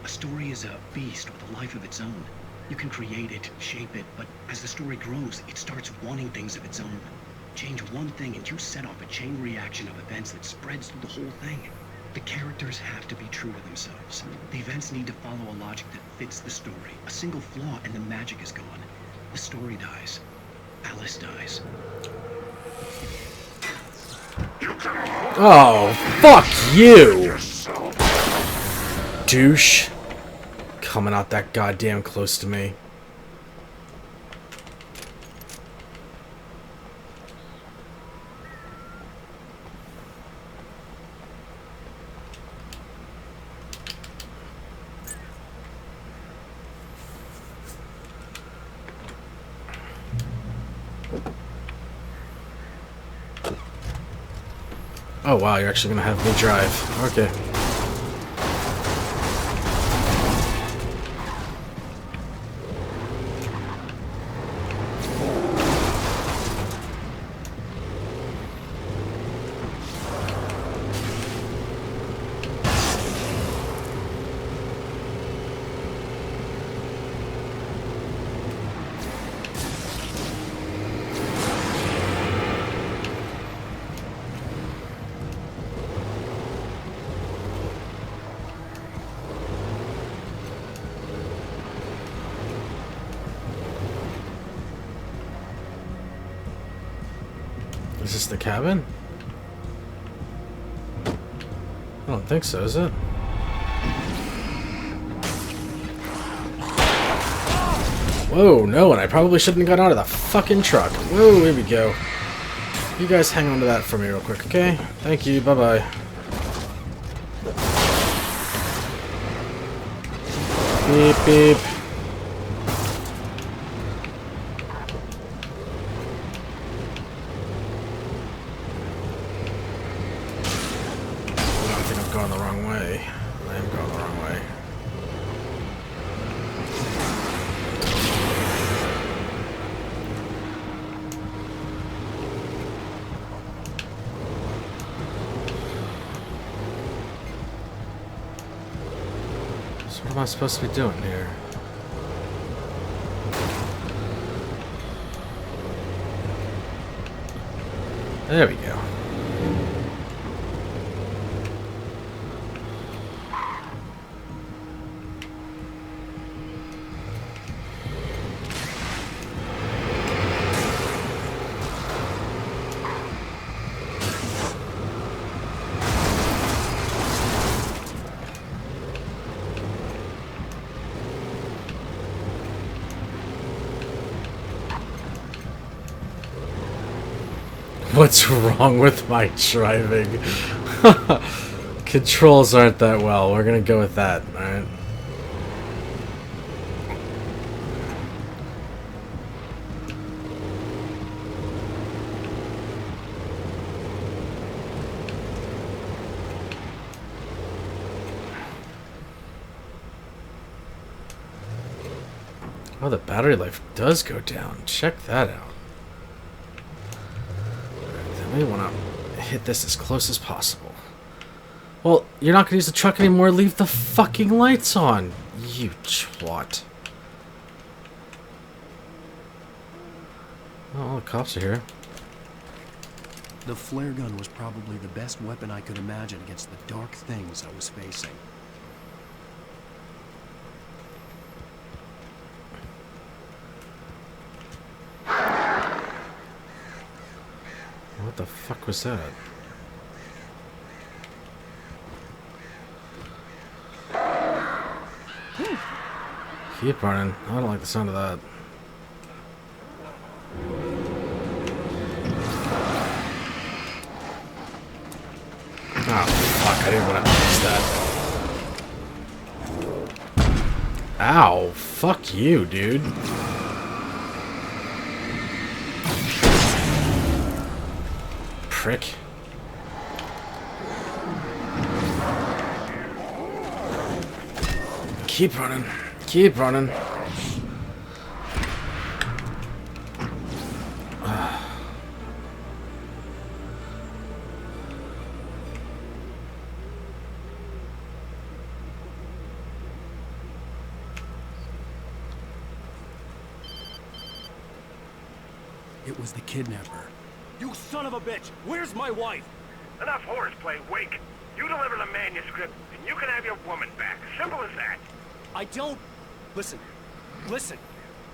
A story is a beast with a life of its own. You can create it, shape it, but as the story grows, it starts wanting things of its own. Change one thing and you set off a chain reaction of events that spreads through the whole thing. The characters have to be true to themselves. The events need to follow a logic that fits the story. A single flaw and the magic is gone. The story dies. Alice dies. Oh, fuck you! Douche. Coming out that goddamn close to me. Oh wow, you're actually gonna have me drive. Okay. Is this the cabin? I don't think so, is it? Whoa, no, and I probably shouldn't have got out of the fucking truck. Whoa, here we go. You guys hang on to that for me real quick, okay? Thank you, bye-bye. Beep, beep. Going the wrong way. I am going the wrong way. So what am I supposed to be doing here? There we go. What's wrong with my driving? Controls aren't that well. We're gonna go with that, alright? Oh, the battery life does go down. Check that out. Then we want to hit this as close as possible. Well, you're not going to use the truck anymore. Leave the fucking lights on, you twat. Oh, all the cops are here. The flare gun was probably the best weapon I could imagine against the dark things I was facing. What the fuck was that? Keep running. I don't like the sound of that. Oh, fuck. I didn't want to miss that. Ow. Fuck you, dude. Prick. Keep running. Keep running. It was the kidnapper. You son of a bitch! Where's my wife? Enough horseplay, Wake. You deliver the manuscript, and you can have your woman back. Simple as that. I don't... Listen.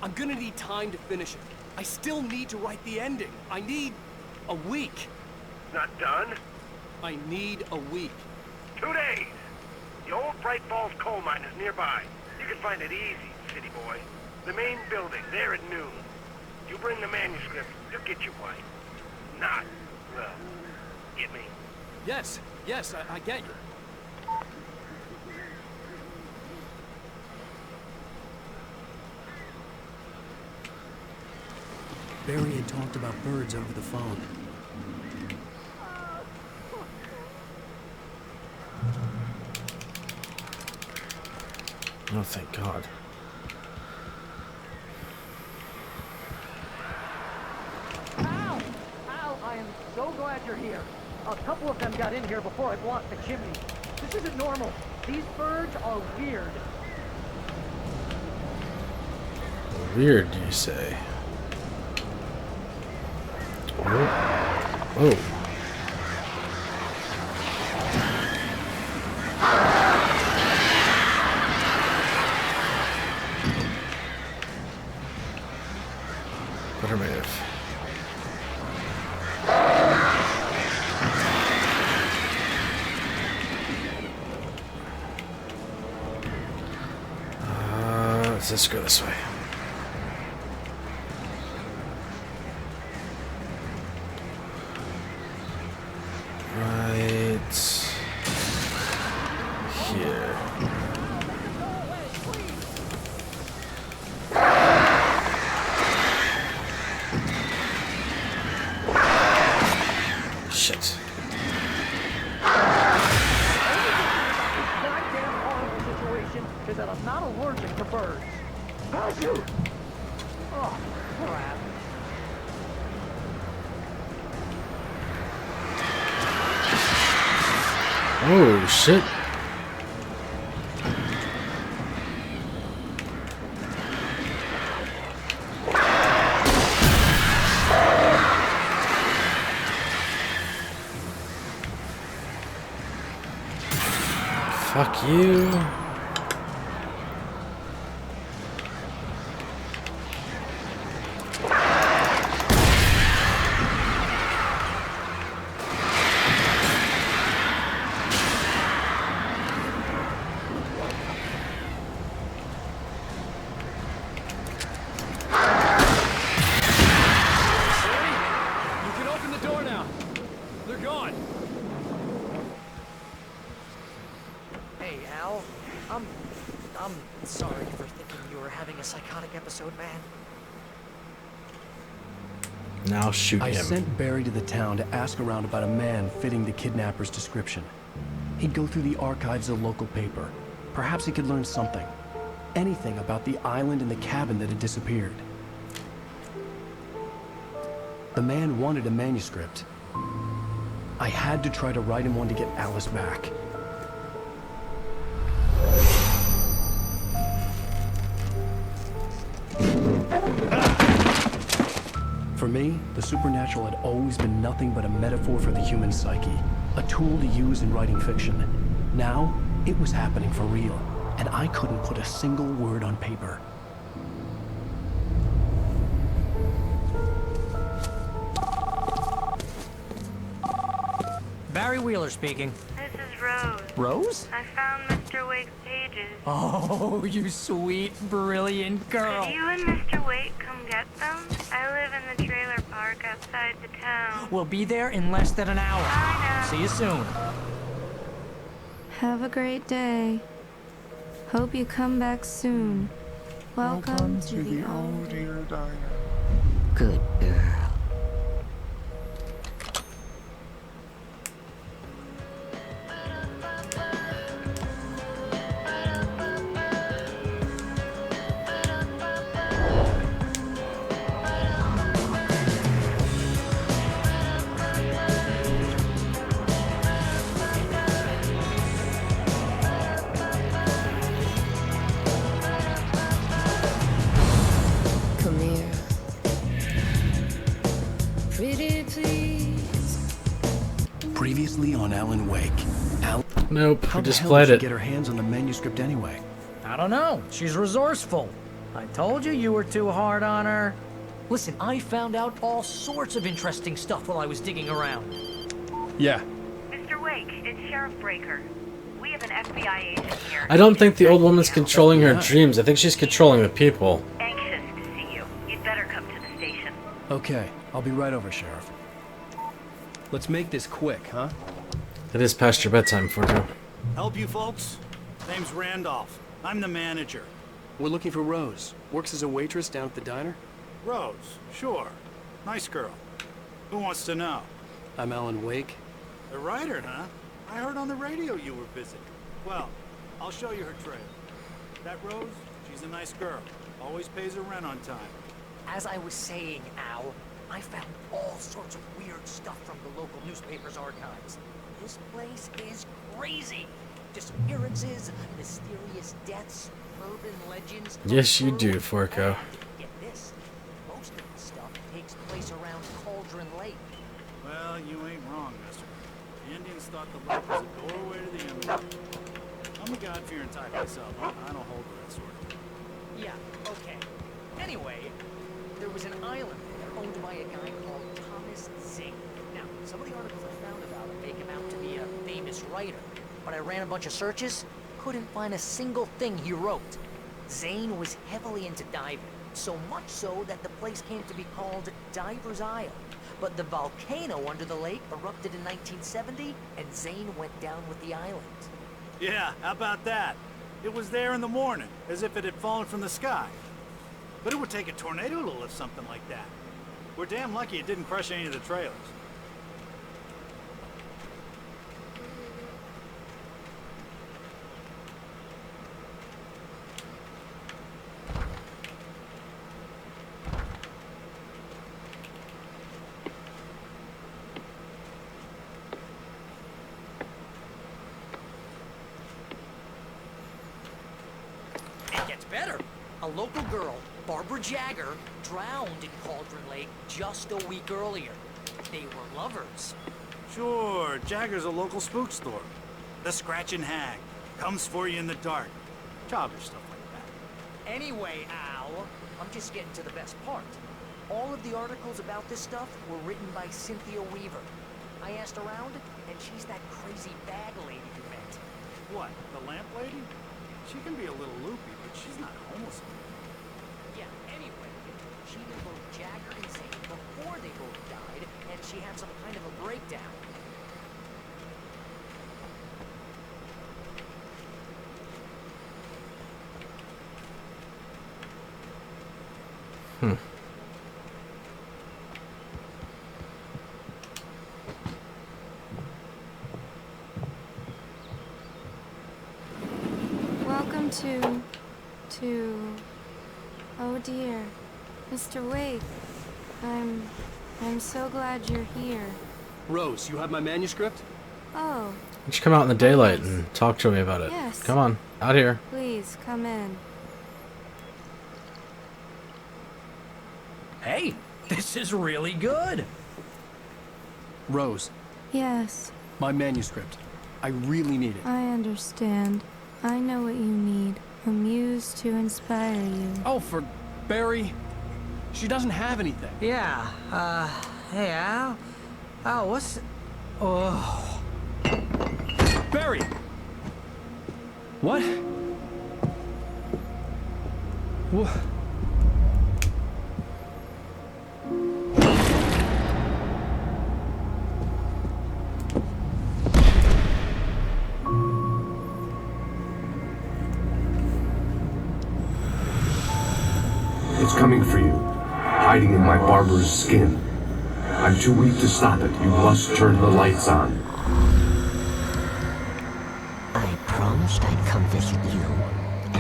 I'm gonna need time to finish it. I still need to write the ending. I need a week. Not done? I need a week. 2 days. The old Bright Falls coal mine is nearby. You can find it easy, city boy. The main building, there at noon. You bring the manuscript, you'll get your wife. Not, well, get me? Yes, I get you. Barry had talked about birds over the phone. Oh, thank God. Al, I am so glad you're here. A couple of them got in here before I blocked the chimney. This isn't normal. These birds are weird. Weird, you say? Oh. Better move. Let's just go this way. Here. Shit. Goddamn horrible situation is that I'm not allergic to birds. How's you? Oh, crap. Oh, shit. Fuck you. You can open the door now. I'm sorry for thinking you were having a psychotic episode, man. Now shoot I him. sent Barry to the town to ask around about a man fitting the kidnapper's description. He'd go through the archives of the local paper. Perhaps he could learn something. Anything about the island and the cabin that had disappeared. The man wanted a manuscript. I had to try to write him one to get Alice back. For me, the supernatural had always been nothing but a metaphor for the human psyche, a tool to use in writing fiction. Now, it was happening for real, and I couldn't put a single word on paper. Barry Wheeler speaking. This is Rose. Rose? I found Mr. Wake's pages. Oh, you sweet, brilliant girl. Could you and Mr. Wake come get them? I live in the trailer park outside the town. We'll be there in less than an hour. I know. See you soon. Have a great day. Hope you come back soon. Welcome to the old dear diner. Good girl. Come here. Pretty please. Previously on Alan Wake. Nope, How we the just hell played did she it. get her hands on the manuscript anyway? I don't know. She's resourceful. I told you you were too hard on her. Listen, I found out all sorts of interesting stuff while I was digging around. Yeah. Mr. Wake, it's Sheriff Breaker. We have an FBI agent here. I don't think the old woman's controlling her dreams. I think she's controlling the people. Anxious to see you. You'd better come to the station. Okay, I'll be right over, Sheriff. Let's make this quick, huh? It is past your bedtime, Forko. Help you folks? Name's Randolph. I'm the manager. We're looking for Rose. Works as a waitress down at the diner. Rose, sure. Nice girl. Who wants to know? I'm Alan Wake. The writer, huh? I heard on the radio you were busy. Well, I'll show you her trailer. That Rose, she's a nice girl. Always pays her rent on time. As I was saying, Al, I found all sorts of weird stuff from the local newspaper's archives. This place is crazy. Disappearances, mysterious deaths, urban legends. Yes, you do, Forko. Get this. Most of the stuff takes place around Cauldron Lake. Well, you ain't wrong, mister. The Indians thought the lake was a doorway to the Everglades. I'm a God-fearing type myself. I don't hold with that sort of thing. Yeah, okay. Anyway, there was an island there owned by a guy called Thomas Zink. Now, some of the articles I found about him make him out to be a famous writer, but I ran a bunch of searches, couldn't find a single thing he wrote. Zane was heavily into diving, so much so that the place came to be called Diver's Isle. But the volcano under the lake erupted in 1970, and Zane went down with the island. Yeah, how about that? It was there in the morning, as if it had fallen from the sky. But it would take a tornado to lift something like that. We're damn lucky it didn't crush any of the trailers. It gets better. A local girl, Barbara Jagger, drowned in Cauldron Lake just a week earlier. They were lovers. Sure, Jagger's a local spook store. The Scratching Hag. Comes for you in the dark. Childish stuff like that. Anyway, Al, I'm just getting to the best part. All of the articles about this stuff were written by Cynthia Weaver. I asked around, and she's that crazy bag lady you met. What, the lamp lady? She can be a little loopy, but she's not homeless. Yeah, anyway, she knew both Jagger and Zane before they both died, and she had some kind of a breakdown. Welcome to... Oh dear. Mr. Wake. I'm so glad you're here. Rose, you have my manuscript? Oh, You should come out in the daylight and talk to me about it. Yes. Come on, out here. please come in. Hey, this is really good. Rose, Yes, my manuscript. I really need it. I understand. I know what you need. A muse to inspire you. Oh, for Barry. She doesn't have anything. Yeah, hey, Al? Oh, what's... Oh... Barry! What? What? It's coming for you, hiding in my barber's skin. I'm too weak to stop it. You must turn the lights on. I promised I'd come visit you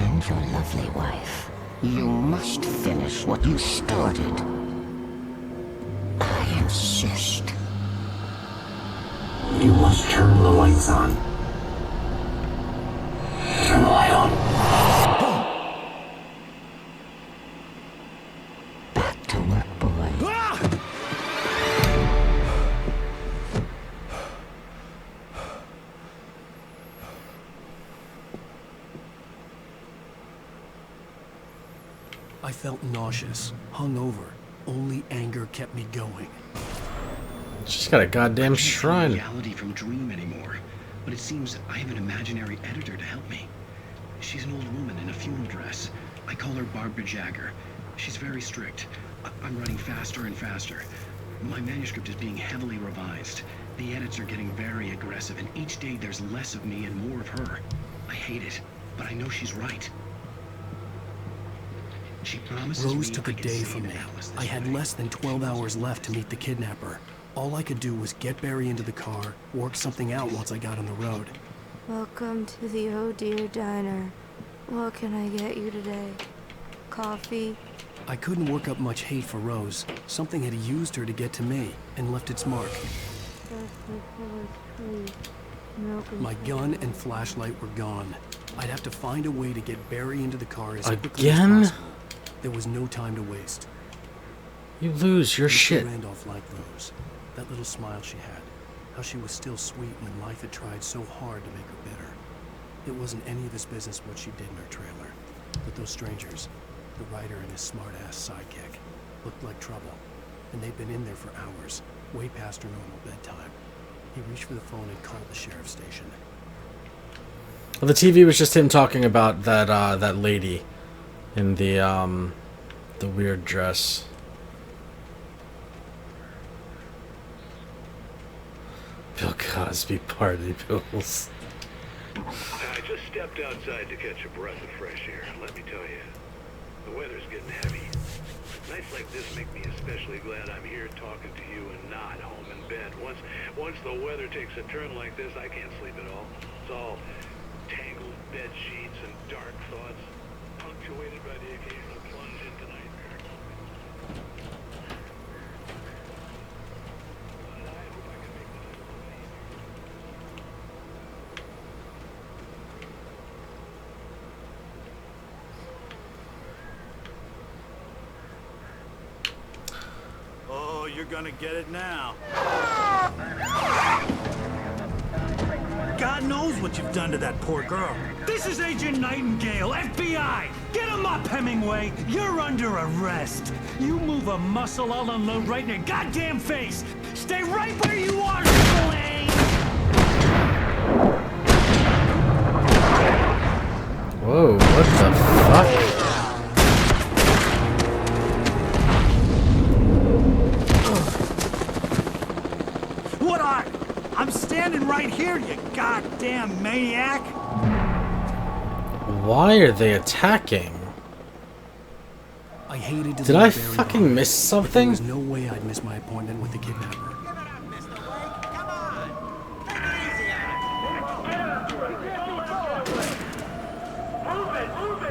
and your lovely wife. You must finish what you started. I insist. You must turn the lights on. Turn the light on. Back to work, boy. I felt nauseous, hungover. Only anger kept me going. She's got a goddamn shrine. Reality from dream anymore, but it seems I have an imaginary editor to help me. She's an old woman in a funeral dress. I call her Barbara Jagger. She's very strict. I'm writing faster and faster. My manuscript is being heavily revised. The edits are getting very aggressive, and each day there's less of me and more of her. I hate it, but I know she's right. She promises Rose me took I a can day save from me. Alice this I had way. less than 12 hours left to meet the kidnapper. All I could do was get Barry into the car, work something out once I got on the road. Welcome to the Oh Dear Diner. What can I get you today? Coffee? I couldn't work up much hate for Rose. Something had used her to get to me and left its mark. My gun and flashlight were gone. I'd have to find a way to get Barry into the car as quickly as Again? possible. There was no time to waste. You lose your Mr. shit. Randolph liked Rose. That little smile she had. How she was still sweet when life had tried so hard to make her bitter. It wasn't any of his business what she did in her trailer. But those strangers, the writer and his smart-ass sidekick, looked like trouble. And they'd been in there for hours, way past her normal bedtime. He reached for the phone and called the sheriff's station. Well, the TV was just him talking about that that lady in the weird dress. Bill Cosby party pills. I just stepped outside to catch a breath of fresh air. Let me tell you, the weather's getting heavy. Nights like this make me especially glad I'm here talking to you and not home in bed. Once the weather takes a turn like this, I can't sleep at all. It's all tangled bed sheets and dark thoughts, punctuated by the occasional plunge into nightmare. But I hope I can make this a little easier. Oh, you're gonna get it now. God knows what you've done to that poor girl. This is Agent Nightingale, FBI! Get him up, Hemingway! You're under arrest! You move a muscle, I'll unload right in your goddamn face! Stay right where you are, Spillane! Whoa, what the fuck? What are? I'm standing right here, you goddamn maniac! Why are they attacking? I hated to Did leave I Barry fucking behind, miss but something? there was no way I'd miss my appointment with the kidnapper.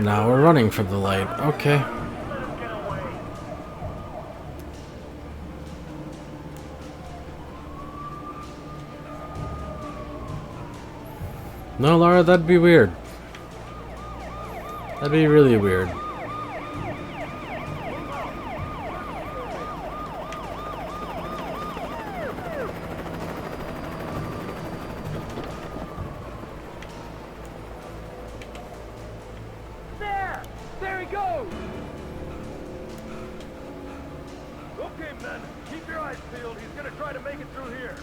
Now we're running from the light. Okay. No, Lara, that'd be weird. That'd be really weird. There he goes! Okay, men, keep your eyes peeled. He's gonna try to make it through here.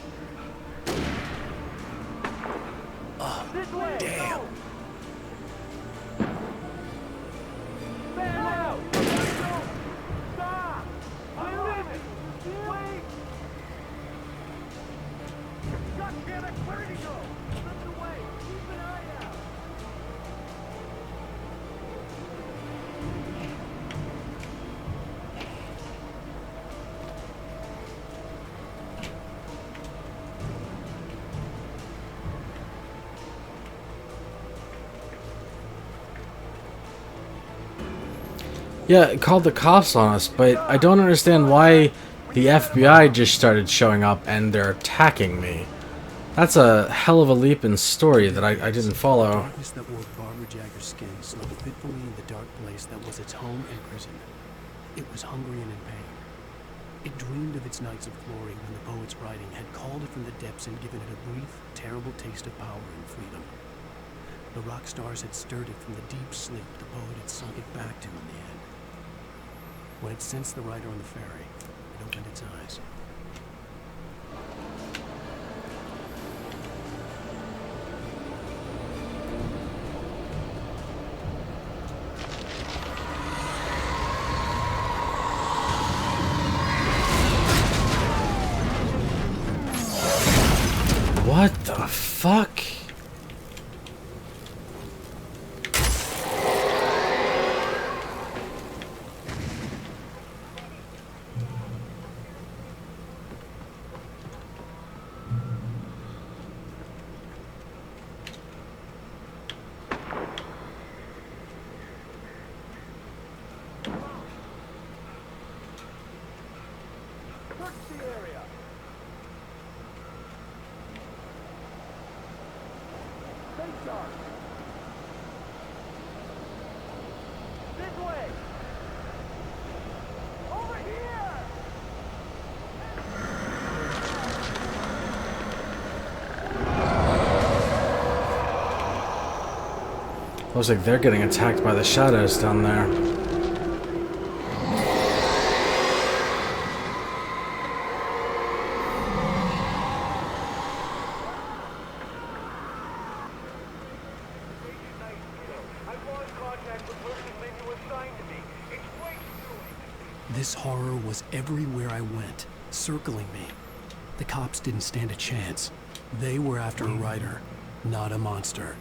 This way! Damn! Go. Stand out! Stop! I'm leaving! Wait! God damn it! Where did he go? Slip away! Keep an eye out! Yeah, it called the cops on us, but I don't understand why the FBI just started showing up and they're attacking me. That's a hell of a leap in story that I didn't follow. The darkness that wore Barbara Jagger's skin slept fitfully in the dark place that was its home and prison. It was hungry and in pain. It dreamed of its nights of glory when the poet's writing had called it from the depths and given it a brief, terrible taste of power and freedom. The rock stars had stirred it from the deep sleep the poet had sunk it back to in the end. When it sensed the rider on the ferry, it opened its eyes. What the fuck? Search the area. Stay sharp. This way. Over here. Looks like they're getting attacked by the shadows down there. This horror was everywhere I went, circling me. The cops didn't stand a chance. They were after a writer, not a monster.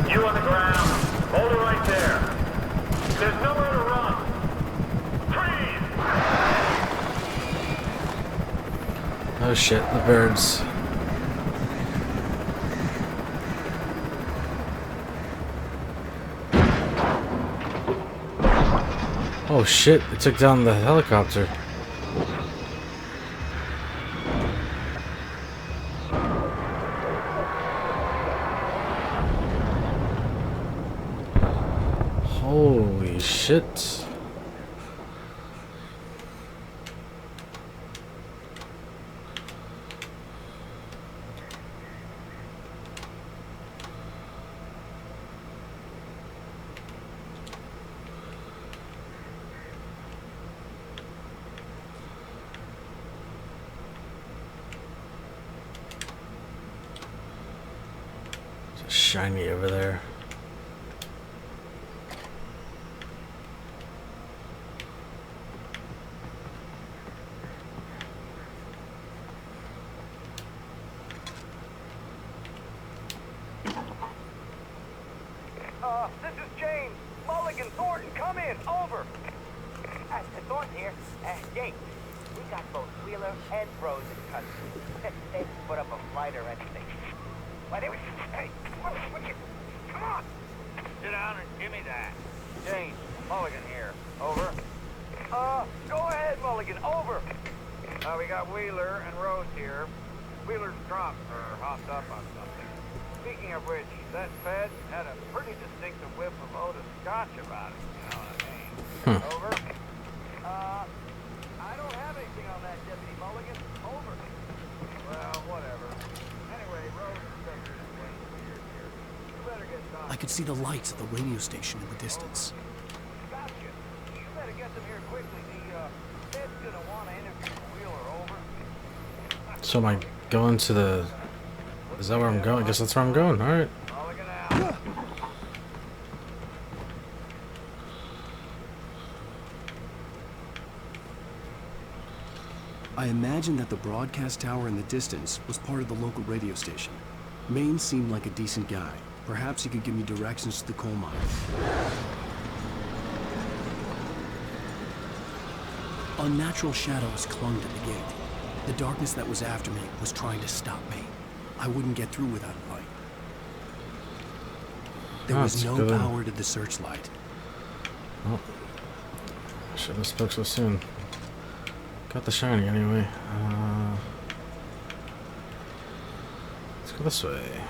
You on the ground. Hold it right there. There's nowhere to run. Freeze! Oh shit, the birds. Oh shit, it took down the helicopter. Holy shit. It's shiny over there. This is James. Mulligan, Thornton, come in. Over. Thornton here. Jake, we got both Wheeler and Rose in custody. They didn't put up a fight or anything. Why, they were... Hey, what you... Come on! Sit down and give me that. James, Mulligan here. Over. Go ahead, Mulligan. Over. We got Wheeler and Rose here. Wheeler's drunk or hopped up on something. Speaking of which, that Fed had a pretty distinctive whiff of Otis Scotch about it. You know what I mean? Over. I don't have anything on that, Deputy Mulligan. Over. Well, whatever. Anyway, Rose and Spectre is playing weird here. You better get done. I could see the lights at the radio station in the distance. Gotcha. You better get them here quickly. The Fed's gonna want to interview Wheeler. Over. So am I going to the... Is that where I'm going? I guess that's where I'm going. Alright. I imagined that the broadcast tower in the distance was part of the local radio station. Maine seemed like a decent guy. Perhaps he could give me directions to the coal mine. Unnatural shadows clung to the gate. The darkness that was after me was trying to stop me. I wouldn't get through without a fight. There was no power to the searchlight. Oh. I should have spoke so soon. Got the shining anyway. Let's go this way.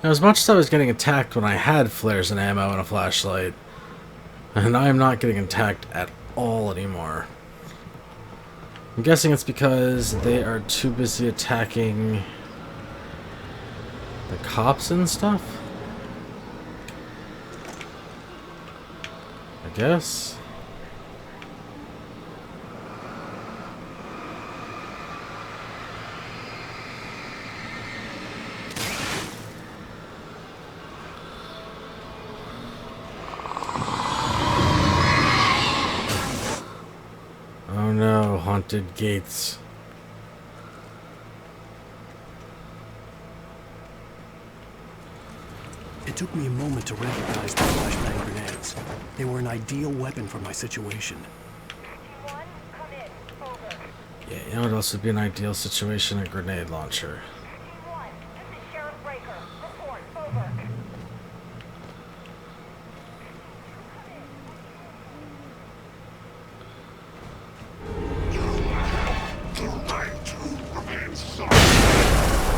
Now, as much as I was getting attacked when I had flares and ammo and a flashlight, and I am not getting attacked at all anymore. I'm guessing it's because they are too busy attacking the cops and stuff? I guess. Oh no, haunted gates. It took me a moment to recognize the flashbang grenades. They were an ideal weapon for my situation. Yeah, you know what else would be an ideal situation? A grenade launcher.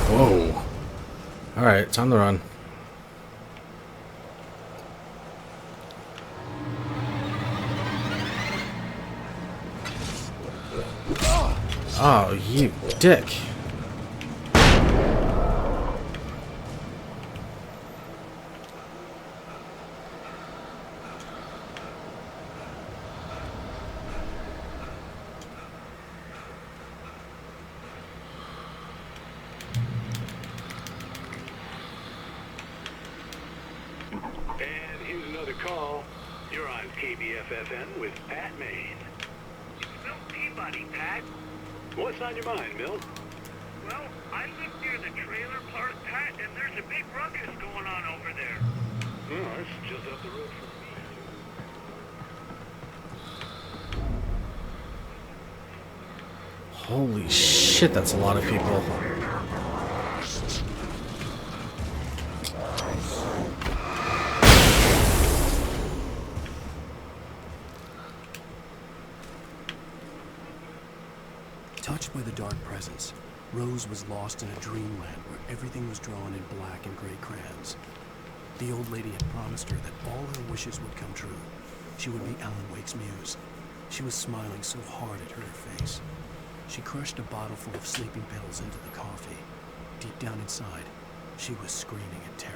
Whoa. Alright, time to run. Oh, you dick. And here's another call. You're on KBFFN with Pat Maine. It's Milt Peabody, Pat. What's on your mind, Milt? Well, I live near the trailer park, Pat, and there's a big ruckus going on over there. Oh, it's just up the road from me. Holy shit, that's a lot of people. Touched by the dark presence, Rose was lost in a dreamland where everything was drawn in black and gray crayons. The old lady had promised her that all her wishes would come true. She would be Alan Wake's muse. She was smiling so hard it hurt her face. She crushed a bottle full of sleeping pills into the coffee. Deep down inside, she was screaming in terror.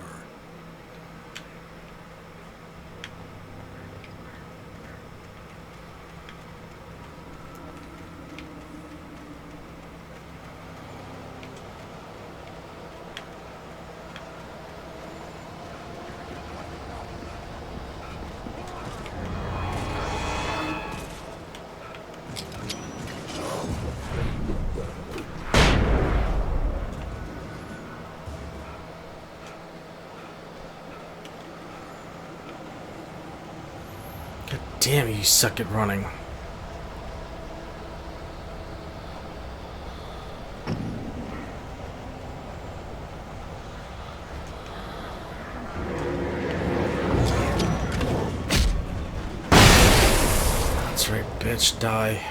Damn, you suck at running. That's right, bitch, die.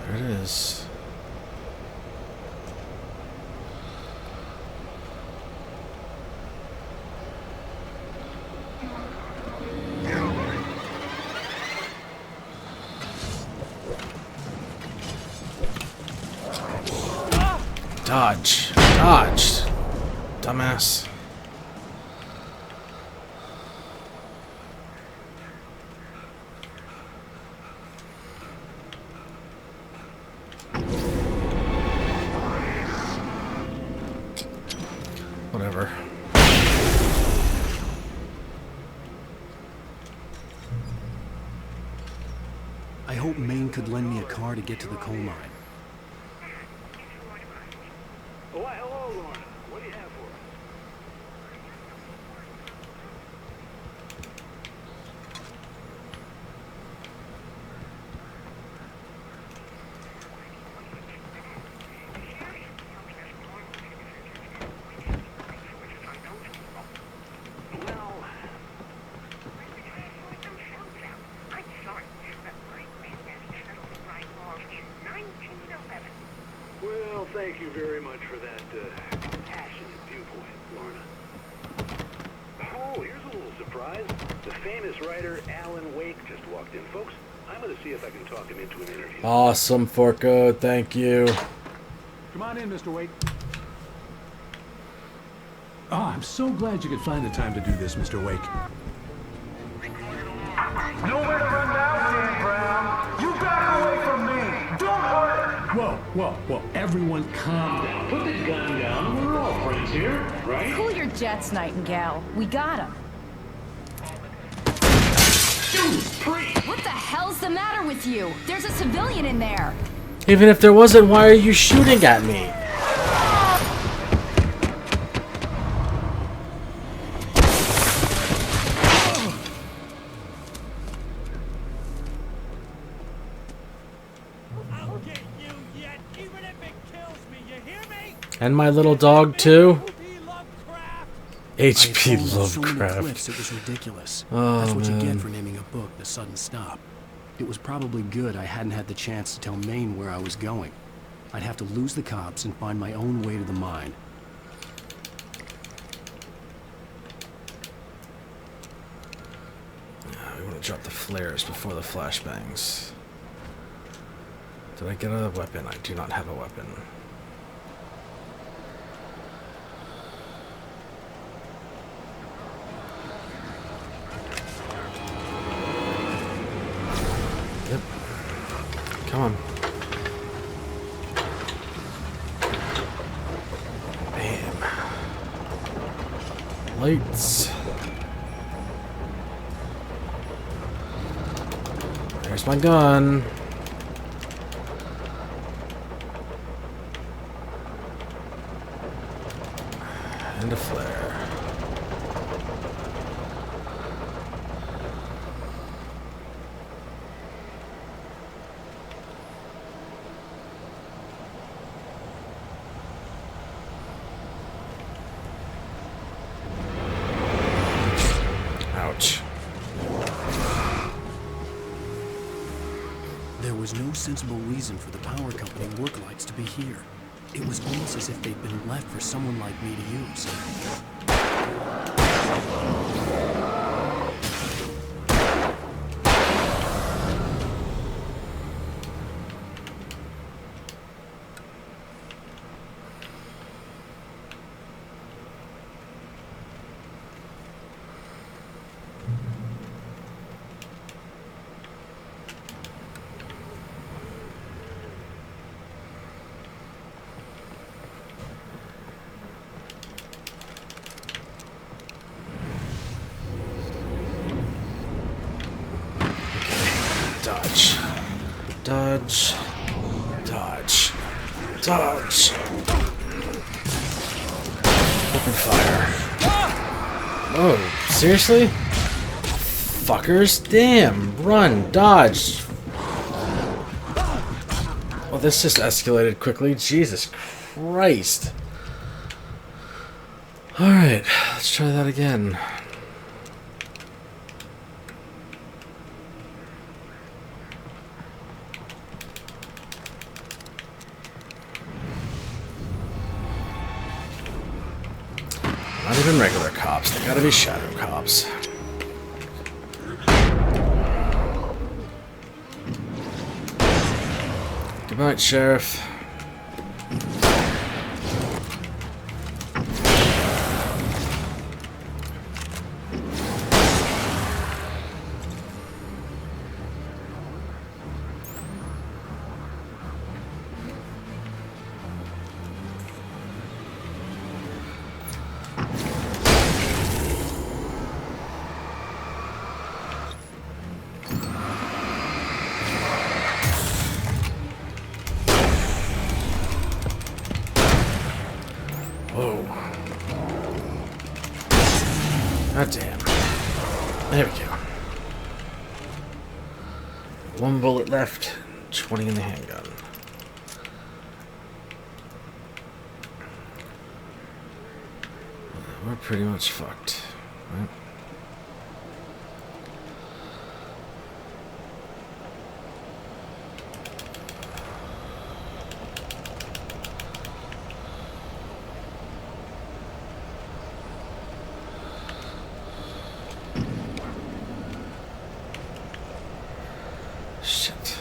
There it is. Dodge. Dodge. Dumbass. Whatever. I hope Maine could lend me a car to get to the coal mine. Why, hello, Lorna. What do you have for us? Well, thank you very much for that passionate viewpoint, Lorna. Oh, here's a little surprise. The famous writer Alan Wake just walked in. Folks, I'm going to see if I can talk him into an interview. Awesome, Forco. Thank you. Come on in, Mr. Wake. Oh, I'm so glad you could find the time to do this, Mr. Wake. Nowhere to run now, Dan Brown. You back away from me. Don't hurt her. Whoa. Everyone calm down. Put the gun down. We're all friends here, right? Cool your jets, Nightingale. We got him. What the hell's the matter with you? There's a civilian in there. Even if there wasn't, why are you shooting at me? And my little dog too. H.P. Lovecraft. It was ridiculous. Oh, That's what you man. get for naming a book The Sudden Stop. It was probably good I hadn't had the chance to tell Maine where I was going. I'd have to lose the cops and find my own way to the mine. We want to drop the flares before the flashbangs. Did I get a weapon? I do not have a weapon. Yep. Come on. Bam. Lights. There's my gun. And a flare. Ouch. There was no sensible reason for the power company work lights to be here. It was almost as if they'd been left for someone like me to use. Dodge. Dodge. Dodge. Dodge. Open fire. Oh, seriously? Fuckers? Damn. Run. Dodge. Well, this just escalated quickly. Jesus Christ. Alright, let's try that again. Not even regular cops, they gotta be shadow cops. Good night, Sheriff. Whoa. God damn. There we go. 1 bullet left, 20 in the handgun. We're pretty much fucked, right? Shit.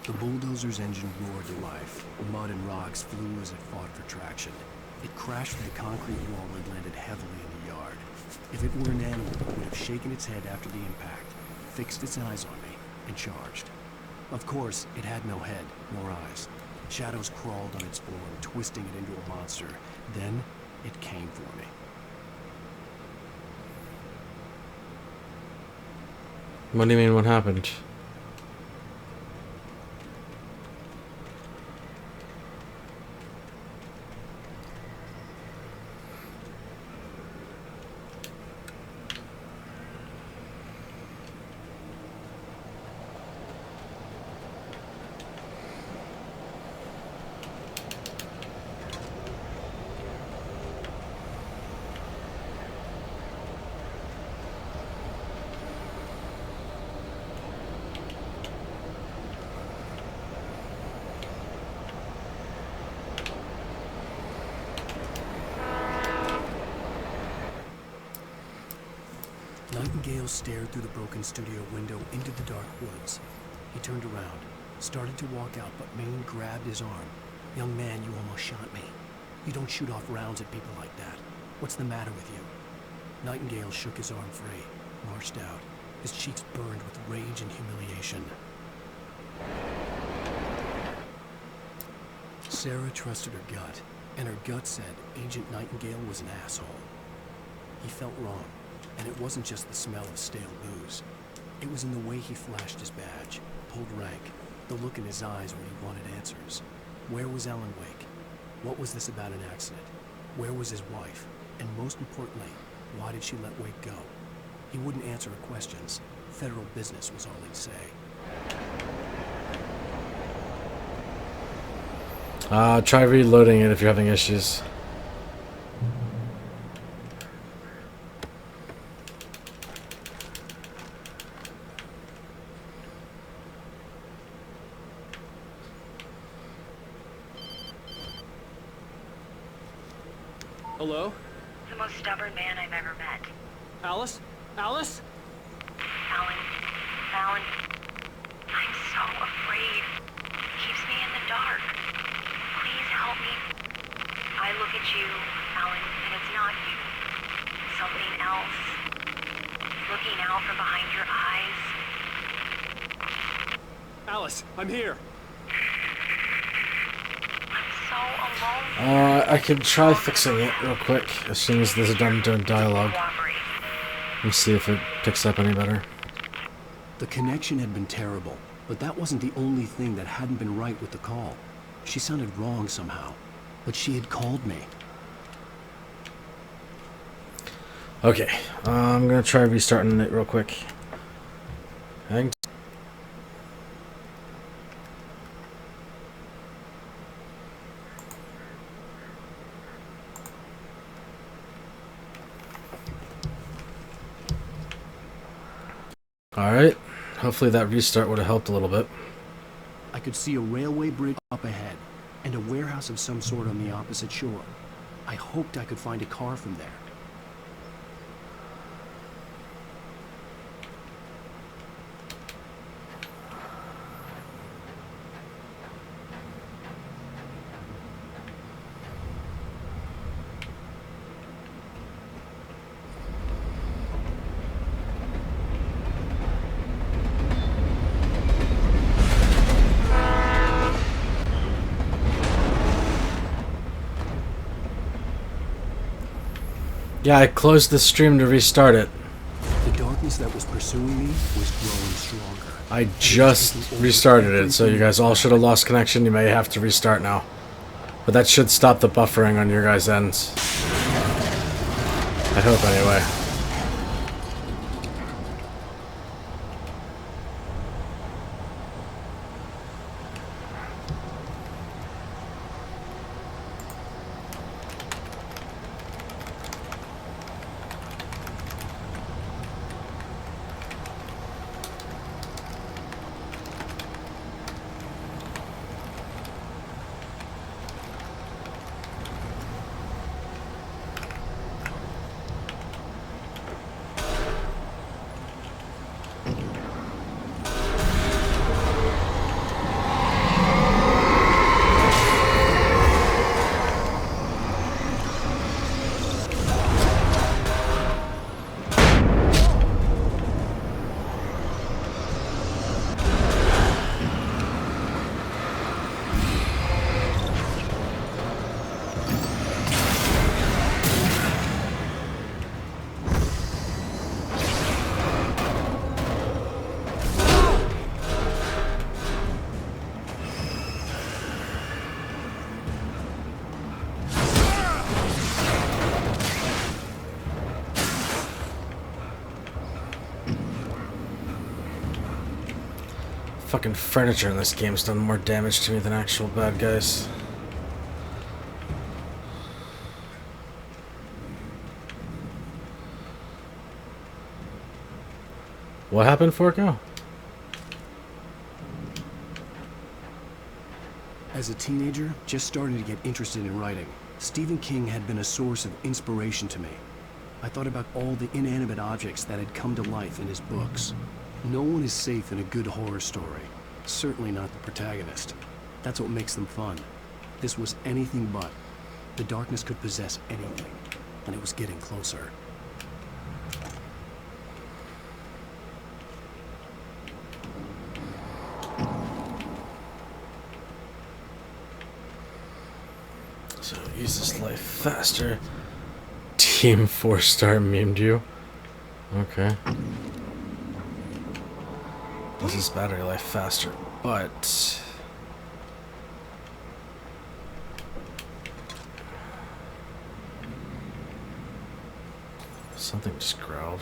The bulldozer's engine roared to life. Mud and rocks flew as it fought for traction. It crashed through the concrete wall and landed heavily in the yard. If it were an animal, it would have shaken its head after the impact, fixed its eyes on me, and charged. Of course, it had no head, nor eyes. Shadows crawled on its form, twisting it into a monster. Then, it came for me. What do you mean, what happened? Nightingale stared through the broken studio window into the dark woods. He turned around, started to walk out, but Maine grabbed his arm. "Young man, you almost shot me. You don't shoot off rounds at people like that. What's the matter with you?" Nightingale shook his arm free, marched out. His cheeks burned with rage and humiliation. Sarah trusted her gut, and her gut said Agent Nightingale was an asshole. He felt wrong. And it wasn't just the smell of stale booze. It was in the way he flashed his badge, pulled rank, the look in his eyes when he wanted answers. Where was Ellen Wake? What was this about an accident? Where was his wife? And most importantly, why did she let Wake go? He wouldn't answer her questions. Federal business was all he'd say. Try reloading it if you're having issues. Hello? The most stubborn man I've ever met. Alice? Alice? Alan. Alan. I'm so afraid. It keeps me in the dark. Please help me. I look at you, Alan, and it's not you. It's something else. Looking out from behind your eyes. Alice, I'm here. So alone. I can try fixing it real quick as soon as this is done doing dialogue. Let's see if it picks up any better. The connection had been terrible, but that wasn't the only thing that hadn't been right with the call. She sounded wrong somehow, but she had called me. Okay, I'm gonna try restarting it real quick. Hang. Alright, hopefully that restart would have helped a little bit. I could see a railway bridge up ahead, and a warehouse of some sort on the opposite shore. I hoped I could find a car from there. Yeah, I closed the stream to restart it. The darkness that was pursuing me was growing stronger. I just restarted it, so you guys all should have lost connection. You may have to restart now. But that should stop the buffering on your guys' ends. I hope, anyway. Fucking furniture in this game's done more damage to me than actual bad guys. What happened, Forko? As a teenager, just starting to get interested in writing, Stephen King had been a source of inspiration to me. I thought about all the inanimate objects that had come to life in his books. No one is safe in a good horror story. Certainly not the protagonist. That's what makes them fun. This was anything but. The darkness could possess anything, and it was getting closer. So use this life faster. Team 4-star memed you. Okay. This is battery life faster, but something just growled.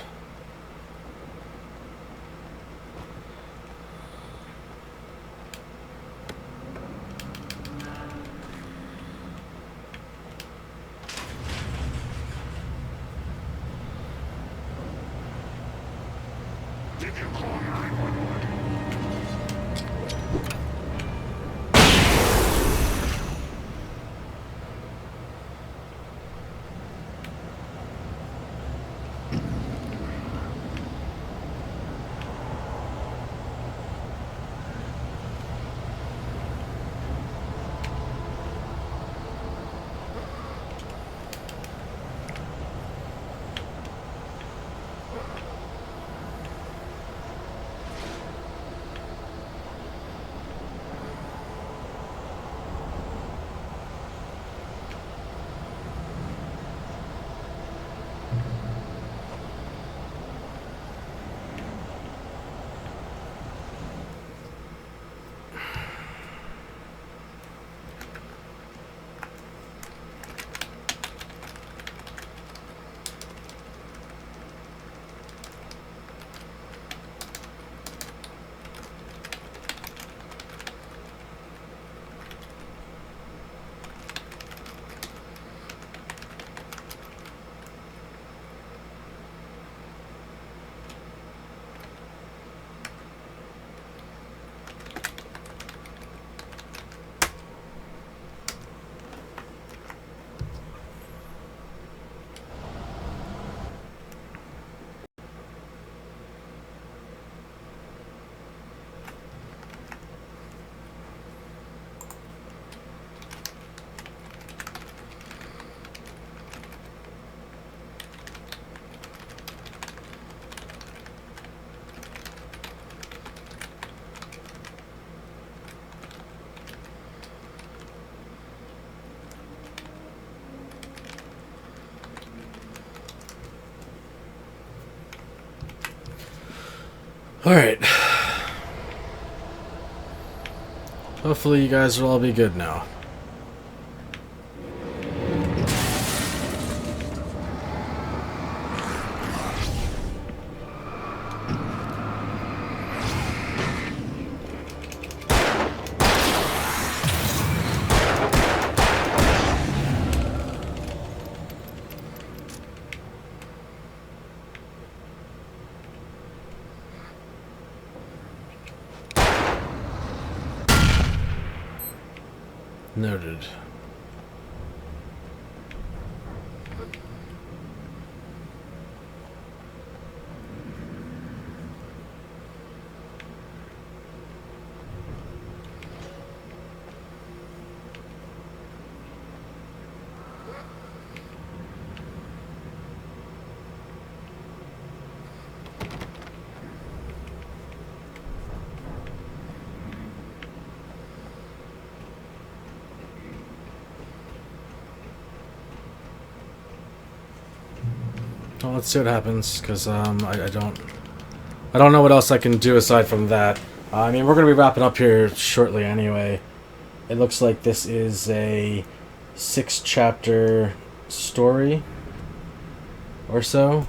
Alright. Hopefully you guys will all be good now. Noted. Well, let's see what happens, because I don't know what else I can do aside from that. I mean, we're going to be wrapping up here shortly anyway. It looks like this is a 6-chapter story or so.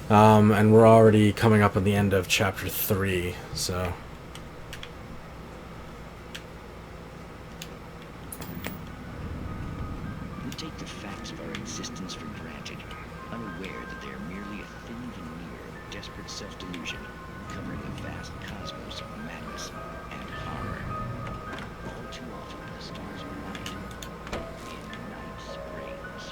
And we're already coming up on the end of chapter 3, so... We take the facts of our existence for granted, unaware that they are merely a thin veneer of desperate self-delusion, covering a vast cosmos of madness and horror. All too often, the stars are aligned in Night Springs.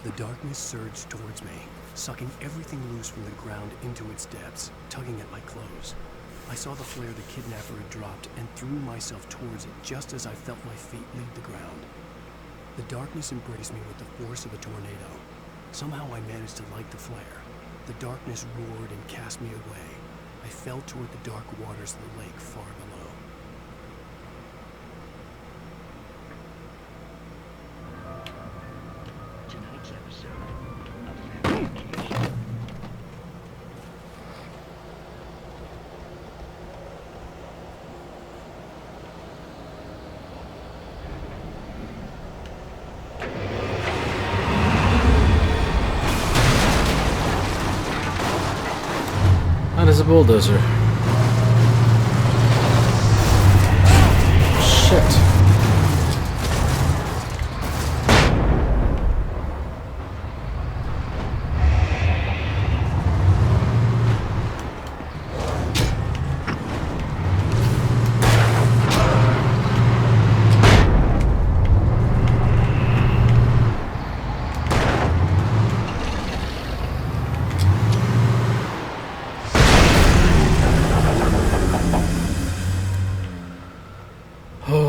The darkness surged towards me, sucking everything loose from the ground into its depths, tugging at my clothes. I saw the flare the kidnapper had dropped and threw myself towards it just as I felt my feet leave the ground. The darkness embraced me with the force of a tornado. Somehow I managed to light the flare. The darkness roared and cast me away. I fell toward the dark waters of the lake far below. Tonight's episode of Fabrication. That is a bulldozer. Shit.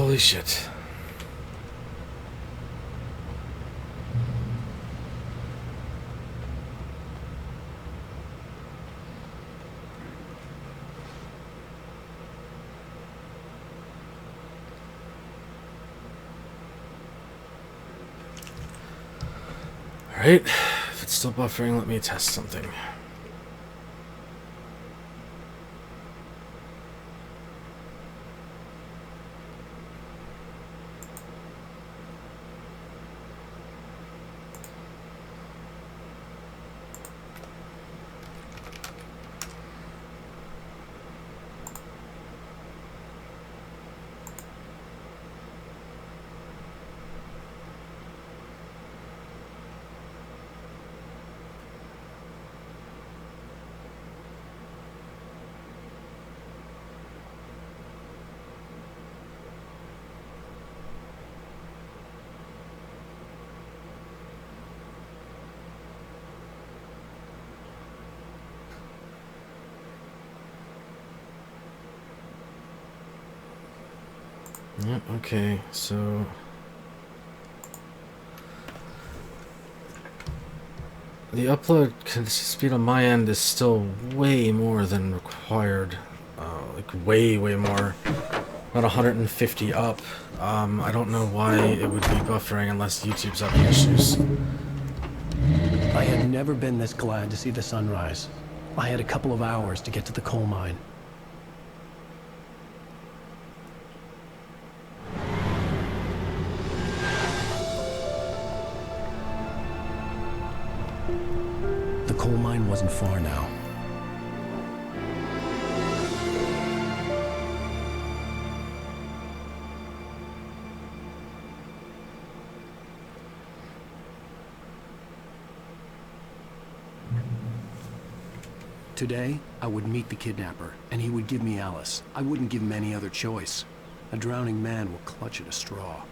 Holy shit. Alright, if it's still buffering, let me test something. Yep, okay, so the upload speed on my end is still way more than required, like way more, about 150 up. I don't know why it would be buffering unless YouTube's having issues. I had never been this glad to see the sunrise. I had a couple of hours to get to the coal mine. The coal mine wasn't far now. Today, I would meet the kidnapper, and he would give me Alice. I wouldn't give him any other choice. A drowning man will clutch at a straw.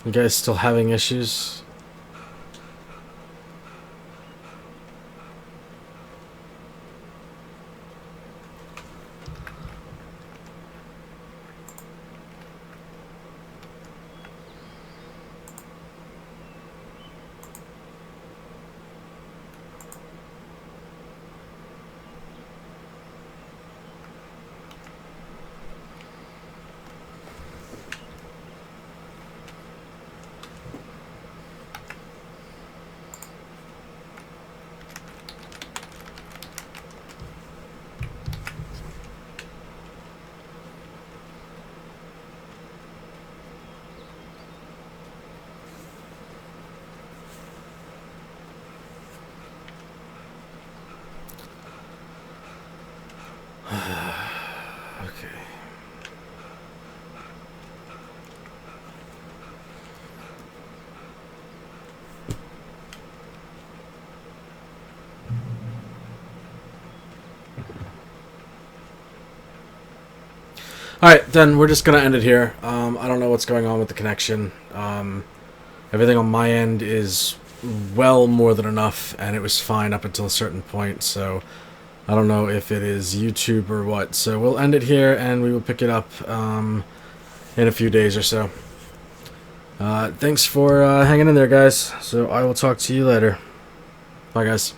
You guys still having issues? Okay. Alright, then we're just going to end it here. I don't know what's going on with the connection. Everything on my end is well more than enough, and it was fine up until a certain point, so I don't know if it is YouTube or what. So we'll end it here, and we will pick it up in a few days or so. Thanks for hanging in there, guys. So I will talk to you later. Bye, guys.